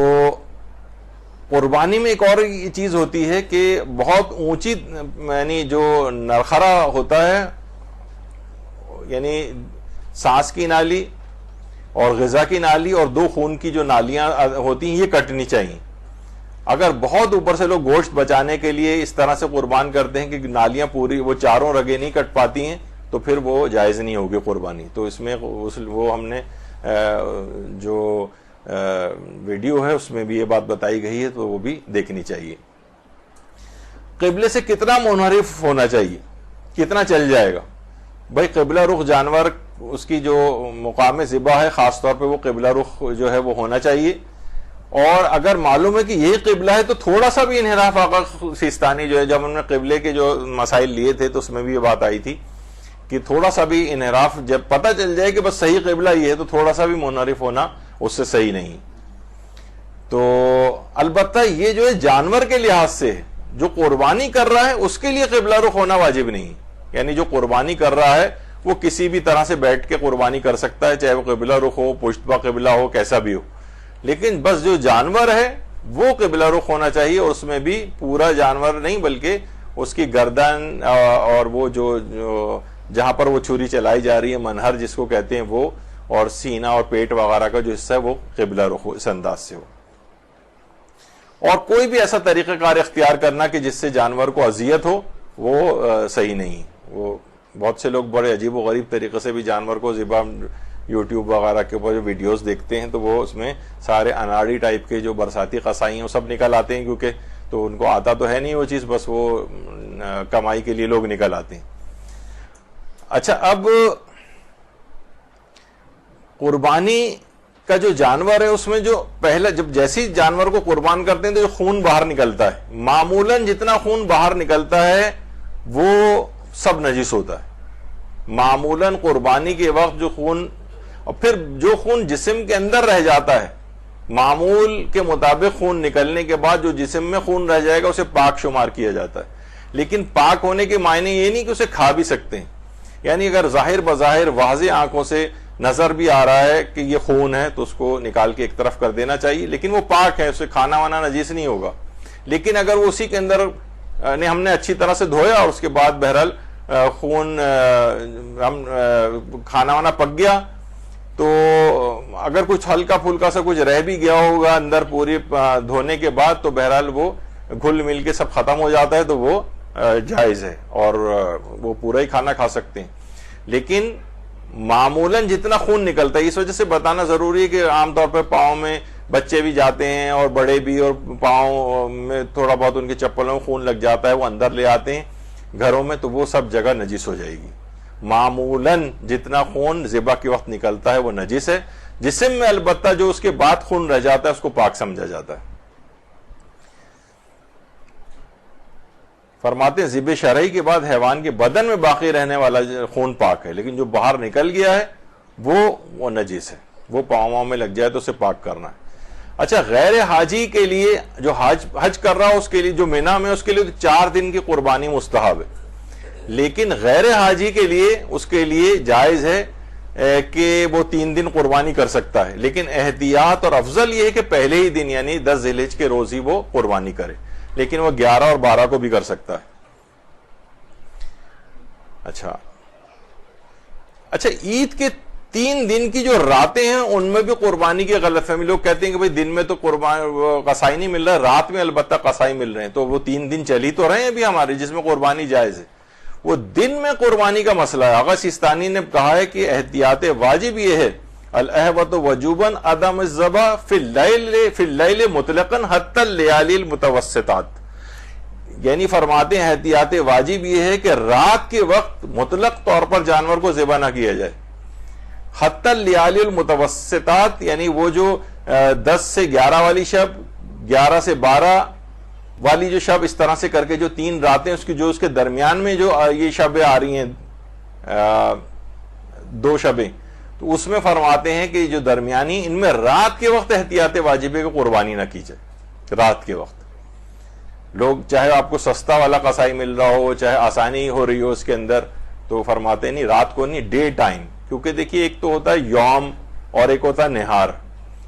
قربانی میں ایک اور چیز ہوتی ہے کہ بہت اونچی, یعنی جو نرخرا ہوتا ہے, یعنی سانس کی نالی اور غذا کی نالی اور 2 خون کی جو نالیاں ہوتی ہیں یہ کٹنی چاہیے. اگر بہت اوپر سے لوگ گوشت بچانے کے لیے اس طرح سے قربان کرتے ہیں کہ نالیاں پوری وہ چاروں رگیں نہیں کٹ پاتی ہیں, تو پھر وہ جائز نہیں ہوگی قربانی. تو اس میں وہ ہم نے جو ویڈیو ہے اس میں بھی یہ بات بتائی گئی ہے, تو وہ بھی دیکھنی چاہیے. قبلے سے کتنا منحرف ہونا چاہیے, کتنا چل جائے گا؟ بھائی قبلہ رخ جانور اس کی جو مقام ذبح ہے خاص طور پہ وہ قبلہ رخ جو ہے وہ ہونا چاہیے. اور اگر معلوم ہے کہ یہی قبلہ ہے تو تھوڑا سا بھی انحراف, آقا سیستانی جو ہے جب ہم نے قبلے کے جو مسائل لیے تھے تو اس میں بھی یہ بات آئی تھی کہ تھوڑا سا بھی انحراف, جب پتہ چل جائے کہ بس صحیح قبلہ یہ ہے تو تھوڑا سا بھی منحرف ہونا اس سے صحیح نہیں. تو البتہ یہ جو ہے جانور کے لحاظ سے جو قربانی کر رہا ہے اس کے لیے قبلہ رخ ہونا واجب نہیں. یعنی جو قربانی کر رہا ہے وہ کسی بھی طرح سے بیٹھ کے قربانی کر سکتا ہے, چاہے وہ قبلہ رخ ہو, پشت پا قبلہ ہو, کیسا بھی ہو. لیکن بس جو جانور ہے وہ قبلہ رخ ہونا چاہیے, اور اس میں بھی پورا جانور نہیں بلکہ اس کی گردن اور وہ جو جہاں پر وہ چھری چلائی جا رہی ہے منہر جس کو کہتے ہیں وہ, اور سینہ اور پیٹ وغیرہ کا جو حصہ ہے وہ قبلہ رخ اس انداز سے ہو. اور کوئی بھی ایسا طریقہ کار اختیار کرنا کہ جس سے جانور کو اذیت ہو وہ صحیح نہیں. وہ بہت سے لوگ بڑے عجیب و غریب طریقے سے بھی جانور کو ذبح یوٹیوب وغیرہ کے اوپر جو ویڈیوز دیکھتے ہیں تو وہ اس میں سارے اناڑی ٹائپ کے جو برساتی قصائی ہیں وہ سب نکل آتے ہیں, کیونکہ تو ان کو آتا تو ہے نہیں وہ چیز, بس وہ کمائی کے لیے لوگ نکل آتے ہیں. اچھا, اب قربانی کا جو جانور ہے اس میں جو پہلا جب جیسی جانور کو قربان کرتے ہیں تو جو خون باہر نکلتا ہے، معمولاً جتنا خون باہر نکلتا ہے وہ سب نجس ہوتا ہے معمولاً قربانی کے وقت جو خون، اور پھر جو خون جسم کے اندر رہ جاتا ہے معمول کے مطابق خون نکلنے کے بعد جو جسم میں خون رہ جائے گا اسے پاک شمار کیا جاتا ہے. لیکن پاک ہونے کے معنی یہ نہیں کہ اسے کھا بھی سکتے ہیں، یعنی اگر ظاہر بظاہر واضح آنکھوں سے نظر بھی آ رہا ہے کہ یہ خون ہے تو اس کو نکال کے ایک طرف کر دینا چاہیے، لیکن وہ پاک ہے، اسے کھانا وانا نجیس نہیں ہوگا. لیکن اگر وہ اسی کے اندر ہم نے اچھی طرح سے دھویا اور اس کے بعد بہرحال خون ہم کھانا وانا پک گیا تو اگر کچھ ہلکا پھلکا سا کچھ رہ بھی گیا ہوگا اندر پوری دھونے کے بعد تو بہرحال وہ گھل مل کے سب ختم ہو جاتا ہے تو وہ جائز ہے اور وہ پورا ہی کھانا کھا سکتے ہیں. لیکن معمولاً جتنا خون نکلتا ہے، اس وجہ سے بتانا ضروری ہے کہ عام طور پہ پاؤں میں بچے بھی جاتے ہیں اور بڑے بھی، اور پاؤں میں تھوڑا بہت ان کے چپلوں میں خون لگ جاتا ہے، وہ اندر لے آتے ہیں گھروں میں تو وہ سب جگہ نجس ہو جائے گی. معمولاً جتنا خون ذبح کے وقت نکلتا ہے وہ نجس ہے. جسم میں البتہ جو اس کے بعد خون رہ جاتا ہے اس کو پاک سمجھا جاتا ہے. فرماتے ہیں ذبح شرعی کے بعد حیوان کے بدن میں باقی رہنے والا خون پاک ہے، لیکن جو باہر نکل گیا ہے وہ نجس ہے، وہ پاؤں میں لگ جائے تو اسے پاک کرنا ہے. اچھا، غیر حاجی کے لیے جو حج کر رہا ہو اس کے لیے جو مینا میں اس کے لیے 4 دن کی قربانی مستحب ہے، لیکن غیر حاجی کے لیے اس کے لیے جائز ہے کہ وہ 3 دن قربانی کر سکتا ہے. لیکن احتیاط اور افضل یہ ہے کہ پہلے ہی دن یعنی 10 ذی الحجہ کے روز ہی وہ قربانی کرے، لیکن وہ 11 اور 12 کو بھی کر سکتا ہے. اچھا عید کے 3 دن کی جو راتیں ہیں ان میں بھی قربانی کی غلط فہمی. لوگ کہتے ہیں کہ بھئی دن میں تو قصائی نہیں مل رہا، رات میں البتہ قصائی مل رہے ہیں، تو وہ 3 دن چل ہی تو رہے ہیں ابھی ہمارے جس میں قربانی جائز ہے. وہ دن میں قربانی کا مسئلہ ہے. آغا سیستانی نے کہا ہے کہ احتیاط واجب یہ ہے الاحوط وجوباً عدم الذبح فی اللیل مطلقاً حتی اللیالی المتوسطات، یعنی فرماتے ہیں احتیاط واجب یہ ہے کہ رات کے وقت مطلق طور پر جانور کو ذبح نہ کیا جائے. حتی اللیالی المتوسطات یعنی وہ جو 10 سے 11 والی شب، 11 سے 12 والی جو شب، اس طرح سے کر کے جو 3 راتیں اس کی جو اس کے درمیان میں جو یہ شبیں آ رہی ہیں 2 شبیں، تو اس میں فرماتے ہیں کہ جو درمیانی ان میں رات کے وقت احتیاط واجب ہے کہ قربانی نہ کی جائے. رات کے وقت لوگ چاہے آپ کو سستا والا قصائی مل رہا ہو، چاہے آسانی ہو رہی ہو اس کے اندر، تو فرماتے ہیں نہیں رات کو نہیں، ڈے ٹائم. کیونکہ دیکھیے ایک تو ہوتا ہے یوم اور ایک ہوتا ہے نہار.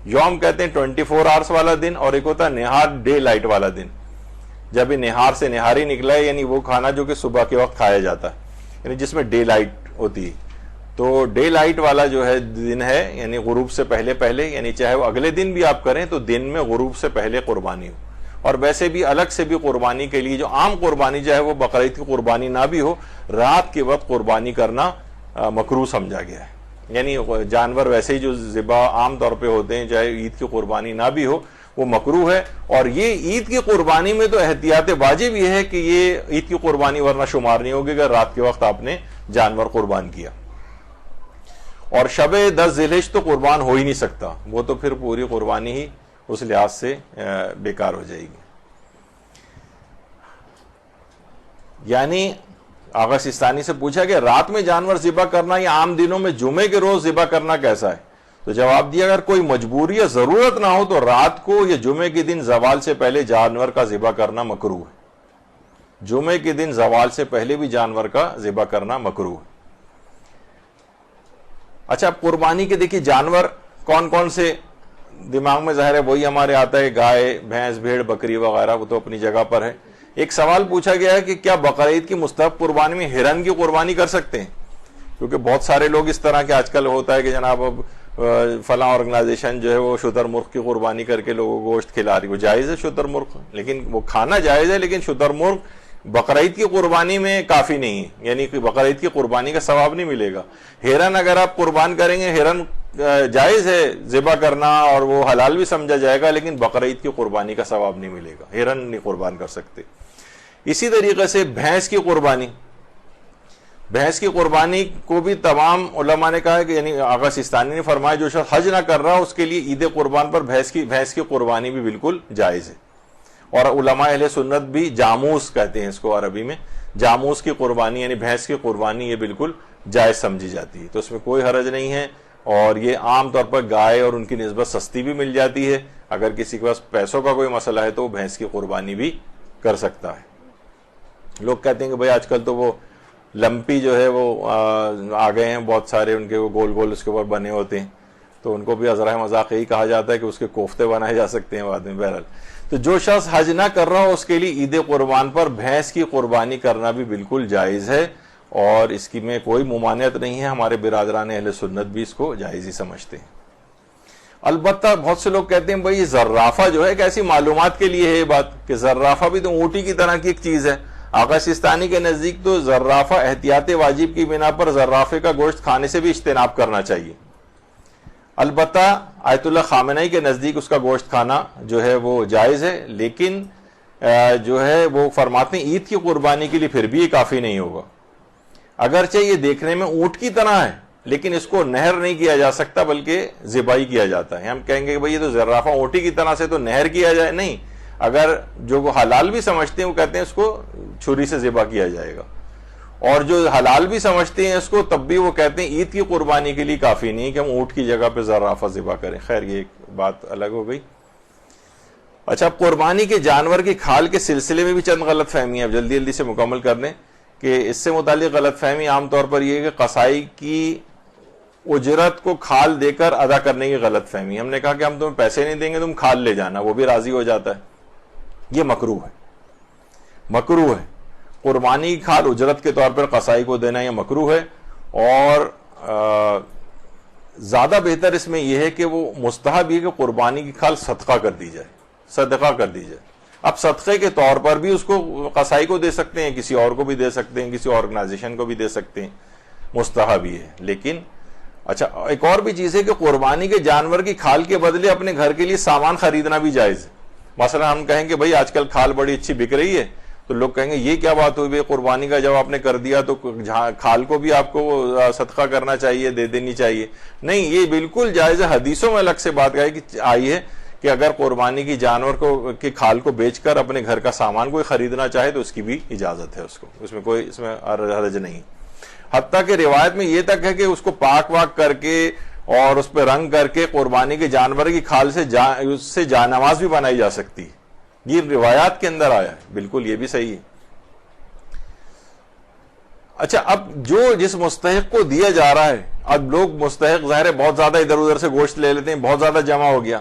یوم کہتے ہیں 24 آورس والا دن، اور ایک ہوتا ہے نہار ڈے لائٹ والا دن. جب یہ نہار سے نہاری نکلا ہے یعنی وہ کھانا جو کہ صبح کے وقت کھایا جاتا ہے، یعنی جس میں ڈے لائٹ ہوتی ہے. تو ڈے لائٹ والا جو ہے دن ہے یعنی غروب سے پہلے یعنی چاہے وہ اگلے دن بھی آپ کریں تو دن میں غروب سے پہلے قربانی ہو. اور ویسے بھی الگ سے بھی قربانی کے لیے جو عام قربانی چاہے وہ بقرعید کی قربانی نہ بھی ہو، رات کے وقت قربانی کرنا مکروہ سمجھا گیا ہے. یعنی جانور ویسے ہی جو ذبح عام طور پہ ہوتے ہیں چاہے عید کی قربانی نہ بھی ہو وہ مکروہ ہے. اور یہ عید کی قربانی میں تو احتیاط واجب یہ ہے کہ یہ عید کی قربانی ورنہ شمار نہیں ہوگی اگر رات کے وقت آپ نے جانور قربان کیا. اور شب 10 ذی الحجہ تو قربان ہو ہی نہیں سکتا، وہ تو پھر پوری قربانی ہی اس لحاظ سے بیکار ہو جائے گی. یعنی آغا سیستانی سے پوچھا کہ رات میں جانور ذبح کرنا یا عام دنوں میں جمعے کے روز ذبح کرنا کیسا ہے؟ تو جواب دیا اگر کوئی مجبوری یا ضرورت نہ ہو تو رات کو یا جمعے کے دن زوال سے پہلے جانور کا ذبح کرنا مکروہ ہے. جمعے کے دن زوال سے پہلے بھی جانور کا ذبح کرنا مکروہ ہے. اچھا اب قربانی کے دیکھیے جانور کون کون سے دماغ میں ظاہر ہے وہی ہمارے آتا ہے، گائے، بھینس، بھیڑ، بکری وغیرہ، وہ تو اپنی جگہ پر ہے. ایک سوال پوچھا گیا ہے کہ کیا بقرعید کی مستحب قربانی میں ہرن کی قربانی کر سکتے ہیں؟ کیونکہ بہت سارے لوگ اس طرح کے آج کل ہوتا ہے کہ جناب اب فلاں آرگنائزیشن جو ہے وہ شتر مرغ کی قربانی کر کے لوگوں کو گوشت کھلا رہی. وہ جائز ہے شتر مرغ، لیکن وہ کھانا جائز ہے، لیکن شتر مرغ بقرعید کی قربانی میں کافی نہیں ہے، یعنی کہ بقرعید کی قربانی کا ثواب نہیں ملے گا. ہرن اگر آپ قربان کریں گے، ہرن جائز ہے ذبح کرنا اور وہ حلال بھی سمجھا جائے گا، لیکن بقرعید کی قربانی کا ثواب نہیں ملے گا، ہرن نہیں قربان کر سکتے. اسی طریقے سے بھینس کی قربانی، بھینس کی قربانی کو بھی تمام علماء نے کہا ہے کہ یعنی آقا سیستانی نے فرمایا جو شخص حج نہ کر رہا اس کے لیے عید قربان پر بھینس کی قربانی بھی بالکل جائز ہے. اور علماء اہل سنت بھی جاموس کہتے ہیں اس کو عربی میں, جاموس کی قربانی یعنی بھینس کی قربانی یہ بالکل جائز سمجھی جاتی ہے, تو اس میں کوئی حرج نہیں ہے. اور یہ عام طور پر گائے اور ان کی نسبت سستی بھی مل جاتی ہے. اگر کسی کے پاس پیسوں کا کوئی مسئلہ ہے تو وہ بھینس کی قربانی بھی کر سکتا ہے. لوگ کہتے ہیں کہ بھئی آج کل تو وہ لمپی جو ہے وہ آ گئے ہیں بہت سارے, ان کے وہ گول گول اس کے اوپر بنے ہوتے ہیں, تو ان کو بھی ازرائے مذاق یہی کہا جاتا ہے کہ اس کے کوفتے بنائے جا سکتے ہیں بعد میں. بہرحال تو جو شخص حج نہ کر رہا ہو اس کے لیے عید قربان پر بھینس کی قربانی کرنا بھی بالکل جائز ہے, اور اس کی میں کوئی ممانعت نہیں ہے. ہمارے برادران اہل سنت بھی اس کو جائز ہی سمجھتے ہیں. البتہ بہت سے لوگ کہتے ہیں بھئی یہ زرافہ جو ہے کیسی معلومات کے لیے ہے یہ بات کہ زرافہ بھی تو اونٹی کی طرح کی ایک چیز ہے. آقا سیستانی کے نزدیک تو زرافہ احتیاط واجب کی بنا پر زرافے کا گوشت کھانے سے بھی اجتناب کرنا چاہیے. البتہ آیت اللہ خامنئی کے نزدیک اس کا گوشت کھانا جو ہے وہ جائز ہے, لیکن جو ہے وہ فرماتے ہیں عید کی قربانی کے لیے پھر بھی یہ کافی نہیں ہوگا. اگرچہ یہ دیکھنے میں اونٹ کی طرح ہے لیکن اس کو نہر نہیں کیا جا سکتا بلکہ ذبائی کیا جاتا ہے. ہم کہیں گے کہ بھئی یہ تو زرافہ اونٹی کی طرح سے تو نہر کیا جائے, نہیں. اگر جو وہ حلال بھی سمجھتے ہیں وہ کہتے ہیں اس کو چھری سے ذبح کیا جائے گا, اور جو حلال بھی سمجھتے ہیں اس کو تب بھی وہ کہتے ہیں عید کی قربانی کے لیے کافی نہیں کہ ہم اونٹ کی جگہ پہ زرافہ ذبح کریں. خیر یہ ایک بات الگ ہو گئی. اچھا, قربانی کے جانور کی کھال کے سلسلے میں بھی چند غلط فہمیاں اب جلدی جلدی سے مکمل کر دیں کہ اس سے متعلق غلط فہمی عام طور پر یہ ہے کہ قصائی کی اجرت کو کھال دے کر ادا کرنے کی غلط فہمی. ہم نے کہا کہ ہم تمہیں پیسے نہیں دیں گے, تم کھال لے جانا, وہ بھی راضی ہو جاتا ہے. یہ مکروہ ہے, مکروہ ہے. قربانی کی کھال اجرت کے طور پر قصائی کو دینا یہ مکروہ ہے, اور زیادہ بہتر اس میں یہ ہے کہ وہ مستحب یہ کہ قربانی کی کھال صدقہ کر دی جائے, صدقہ کر دی جائے. اب صدقے کے طور پر بھی اس کو قصائی کو دے سکتے ہیں, کسی اور کو بھی دے سکتے ہیں, کسی آرگنائزیشن کو بھی دے سکتے ہیں, مستحب یہ ہے. لیکن اچھا ایک اور بھی چیز ہے کہ قربانی کے جانور کی کھال کے بدلے اپنے گھر کے لیے سامان خریدنا بھی جائز ہے. مثلا ہم کہیں کہ بھئی آج کل کھال بڑی اچھی بک رہی ہے, تو لوگ کہیں گے یہ کیا بات ہوئی بھئی, قربانی کا جب آپ نے کر دیا تو کھال کو بھی آپ کو صدقہ کرنا چاہیے, دے دینی چاہیے. نہیں, یہ بالکل جائز ہے. حدیثوں میں الگ سے بات آئی ہے کہ اگر قربانی کی جانور کو کی کھال کو بیچ کر اپنے گھر کا سامان کوئی خریدنا چاہے تو اس کی بھی اجازت ہے اس کو, اس میں کوئی اس میں حرج نہیں. حتیٰ کہ روایت میں یہ تک ہے کہ اس کو پاک واک کر کے اور اس پہ رنگ کر کے قربانی کے جانور کی کھال سے اس سے جانماز بھی بنائی جا سکتی ہے. یہ روایات کے اندر آیا ہے, بالکل یہ بھی صحیح ہے. اچھا, اب جو جس مستحق کو دیا جا رہا ہے, اب لوگ مستحق ظاہر ہے بہت زیادہ ادھر ادھر سے گوشت لے لیتے ہیں, بہت زیادہ جمع ہو گیا,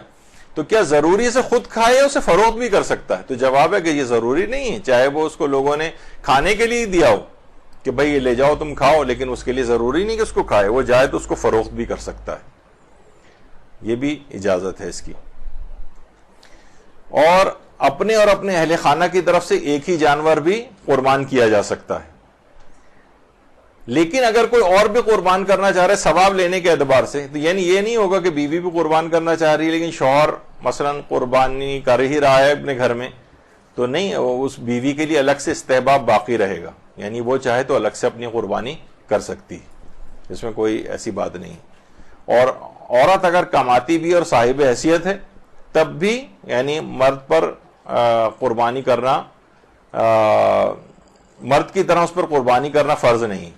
تو کیا ضروری سے خود کھائے اسے فروخت بھی کر سکتا ہے؟ تو جواب ہے کہ یہ ضروری نہیں ہے. چاہے وہ اس کو لوگوں نے کھانے کے لیے دیا ہو کہ بھئی یہ لے جاؤ تم کھاؤ, لیکن اس کے لیے ضروری نہیں کہ اس کو کھائے, وہ جائے تو اس کو فروخت بھی کر سکتا ہے. یہ بھی اجازت ہے اس کی. اور اپنے اور اپنے اہل خانہ کی طرف سے ایک ہی جانور بھی قربان کیا جا سکتا ہے. لیکن اگر کوئی اور بھی قربان کرنا چاہ رہا ہے ثواب لینے کے اعتبار سے, تو یعنی یہ نہیں ہوگا کہ بیوی بھی قربان کرنا چاہ رہی ہے لیکن شوہر مثلا قربانی کر ہی رہا ہے اپنے گھر میں, تو نہیں, اس بیوی کے لیے الگ سے استحباب باقی رہے گا. یعنی وہ چاہے تو الگ سے اپنی قربانی کر سکتی, اس میں کوئی ایسی بات نہیں. اور عورت اگر کماتی بھی اور صاحب حیثیت ہے تب بھی یعنی مرد پر قربانی کرنا, مرد کی طرح اس پر قربانی کرنا فرض نہیں.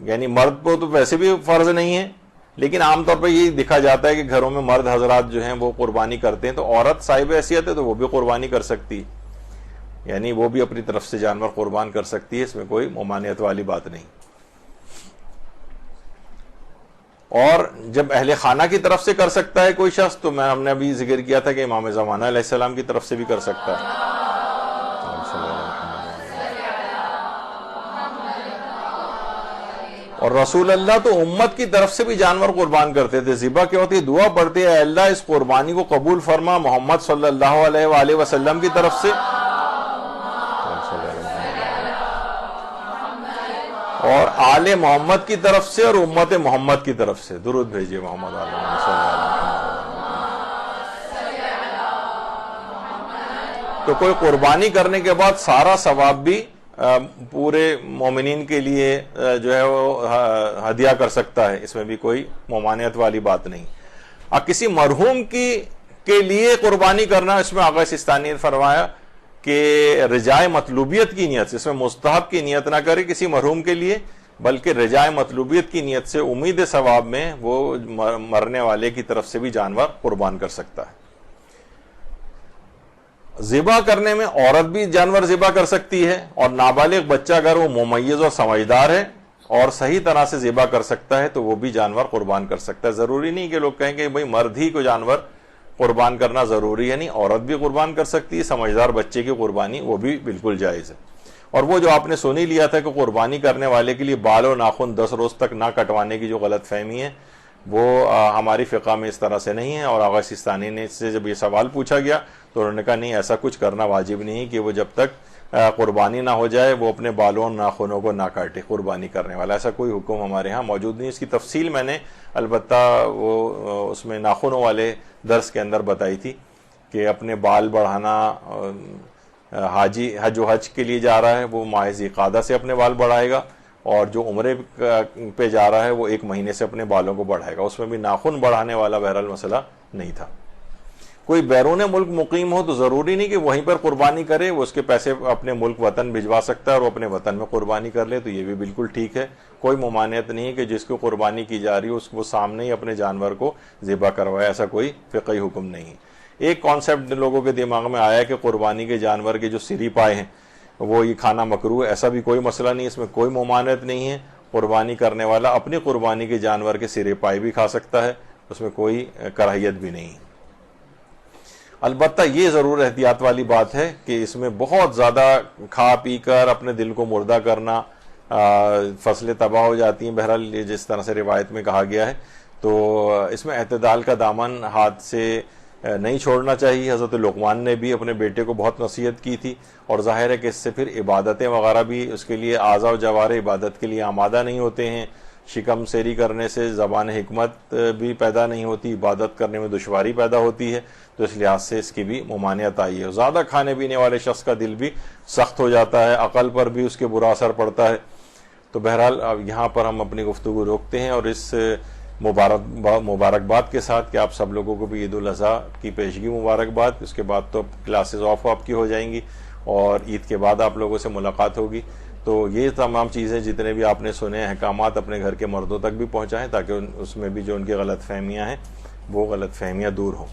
یعنی مرد کو تو ویسے بھی فرض نہیں ہے, لیکن عام طور پر یہ دیکھا جاتا ہے کہ گھروں میں مرد حضرات جو ہیں وہ قربانی کرتے ہیں, تو عورت صاحب حیثیت ہے تو وہ بھی قربانی کر سکتی, یعنی وہ بھی اپنی طرف سے جانور قربان کر سکتی ہے, اس میں کوئی ممانعت والی بات نہیں. اور جب اہل خانہ کی طرف سے کر سکتا ہے کوئی شخص, تو ہم نے ابھی ذکر کیا تھا کہ امام زمانہ علیہ السلام کی طرف سے بھی کر سکتا ہے. اور رسول اللہ تو امت کی طرف سے بھی جانور قربان کرتے تھے. ذبح کیا ہوتی ہے, دعا پڑھتے ہیں, اے اللہ اس قربانی کو قبول فرما محمد صلی اللہ علیہ وآلہ وسلم کی طرف سے اور آل محمد کی طرف سے اور امت محمد کی طرف سے. درود بھیجیے محمد صلی اللہ علیہ وسلم. تو کوئی قربانی کرنے کے بعد سارا ثواب بھی پورے مومنین کے لیے جو ہے وہ ہدیہ کر سکتا ہے، اس میں بھی کوئی ممانعت والی بات نہیں۔ اب کسی مرحوم کے لیے قربانی کرنا، اس میں آقا سستانی نے فرمایا کہ رجائے مطلوبیت کی نیت سے، اس میں مستحب کی نیت نہ کرے کسی مرحوم کے لیے، بلکہ رجائے مطلوبیت کی نیت سے امید ثواب میں وہ مرنے والے کی طرف سے بھی جانور قربان کر سکتا ہے۔ ذبح کرنے میں عورت بھی جانور ذبح کر سکتی ہے، اور نابالغ بچہ اگر وہ ممیز اور سمجھدار ہے اور صحیح طرح سے ذبح کر سکتا ہے تو وہ بھی جانور قربان کر سکتا ہے۔ ضروری نہیں کہ لوگ کہیں کہ بھئی مرد ہی کو جانور قربان کرنا ضروری ہے، نہیں، عورت بھی قربان کر سکتی ہے، سمجھدار بچے کی قربانی وہ بھی بالکل جائز ہے۔ اور وہ جو آپ نے سنی لیا تھا کہ قربانی کرنے والے کے لیے بال و ناخن 10 روز تک نہ کٹوانے کی جو غلط فہمی ہے، وہ ہماری فقہ میں اس طرح سے نہیں ہے۔ اور آقا سستانی نے اس سے جب یہ سوال پوچھا گیا تو انہوں نے کہا نہیں، ایسا کچھ کرنا واجب نہیں کہ وہ جب تک قربانی نہ ہو جائے وہ اپنے بالوں اور ناخنوں کو نہ کاٹے قربانی کرنے والا، ایسا کوئی حکم ہمارے ہاں موجود نہیں۔ اس کی تفصیل میں نے البتہ وہ اس میں ناخنوں والے درس کے اندر بتائی تھی کہ اپنے بال بڑھانا، حاجی حج و حج کے لیے جا رہا ہے وہ ماہ ذی قعدہ سے اپنے بال بڑھائے گا، اور جو عمرے پہ جا رہا ہے وہ 1 مہینے سے اپنے بالوں کو بڑھائے گا، اس میں بھی ناخن بڑھانے والا بہرحال مسئلہ نہیں تھا۔ کوئی بیرون ملک مقیم ہو تو ضروری نہیں کہ وہیں پر قربانی کرے، وہ اس کے پیسے اپنے ملک وطن بھجوا سکتا ہے اور وہ اپنے وطن میں قربانی کر لے، تو یہ بھی بالکل ٹھیک ہے۔ کوئی ممانعت نہیں ہے کہ جس کو قربانی کی جا رہی ہے اس کو سامنے ہی اپنے جانور کو ذبح کروائے، ایسا کوئی فقہی حکم نہیں ہے۔ ایک کانسیپٹ لوگوں کے دماغ میں آیا کہ قربانی کے جانور کے جو سری پائے ہیں وہ یہ کھانا مکروہ ہے، ایسا بھی کوئی مسئلہ نہیں، اس میں کوئی ممانعت نہیں ہے۔ قربانی کرنے والا اپنی قربانی کے جانور کے سرے پائے بھی کھا سکتا ہے، اس میں کوئی کراہیت بھی نہیں۔ البتہ یہ ضرور احتیاط والی بات ہے کہ اس میں بہت زیادہ کھا پی کر اپنے دل کو مردہ کرنا، فصلیں تباہ ہو جاتی ہیں، بہرحال یہ جس طرح سے روایت میں کہا گیا ہے، تو اس میں اعتدال کا دامن ہاتھ سے نہیں چھوڑنا چاہیے۔ حضرت لقمان نے بھی اپنے بیٹے کو بہت نصیحت کی تھی، اور ظاہر ہے کہ اس سے پھر عبادتیں وغیرہ بھی اس کے لیے اعضاء و جوارح عبادت کے لیے آمادہ نہیں ہوتے ہیں۔ شکم سیری کرنے سے زبان حکمت بھی پیدا نہیں ہوتی، عبادت کرنے میں دشواری پیدا ہوتی ہے، تو اس لحاظ سے اس کی بھی ممانعت آئی ہے۔ زیادہ کھانے پینے والے شخص کا دل بھی سخت ہو جاتا ہے، عقل پر بھی اس کے برا اثر پڑتا ہے۔ تو بہرحال یہاں پر ہم اپنی گفتگو روکتے ہیں، اور اس مبارکباد کے ساتھ کہ آپ سب لوگوں کو بھی عید الاضحیٰ کی پیشگی مبارکباد۔ اس کے بعد تو کلاسز آف آپ کی ہو جائیں گی، اور عید کے بعد آپ لوگوں سے ملاقات ہوگی۔ تو یہ تمام چیزیں جتنے بھی آپ نے سنے احکامات اپنے گھر کے مردوں تک بھی پہنچائیں، تاکہ اس میں بھی جو ان کی غلط فہمیاں ہیں وہ غلط فہمیاں دور ہوں۔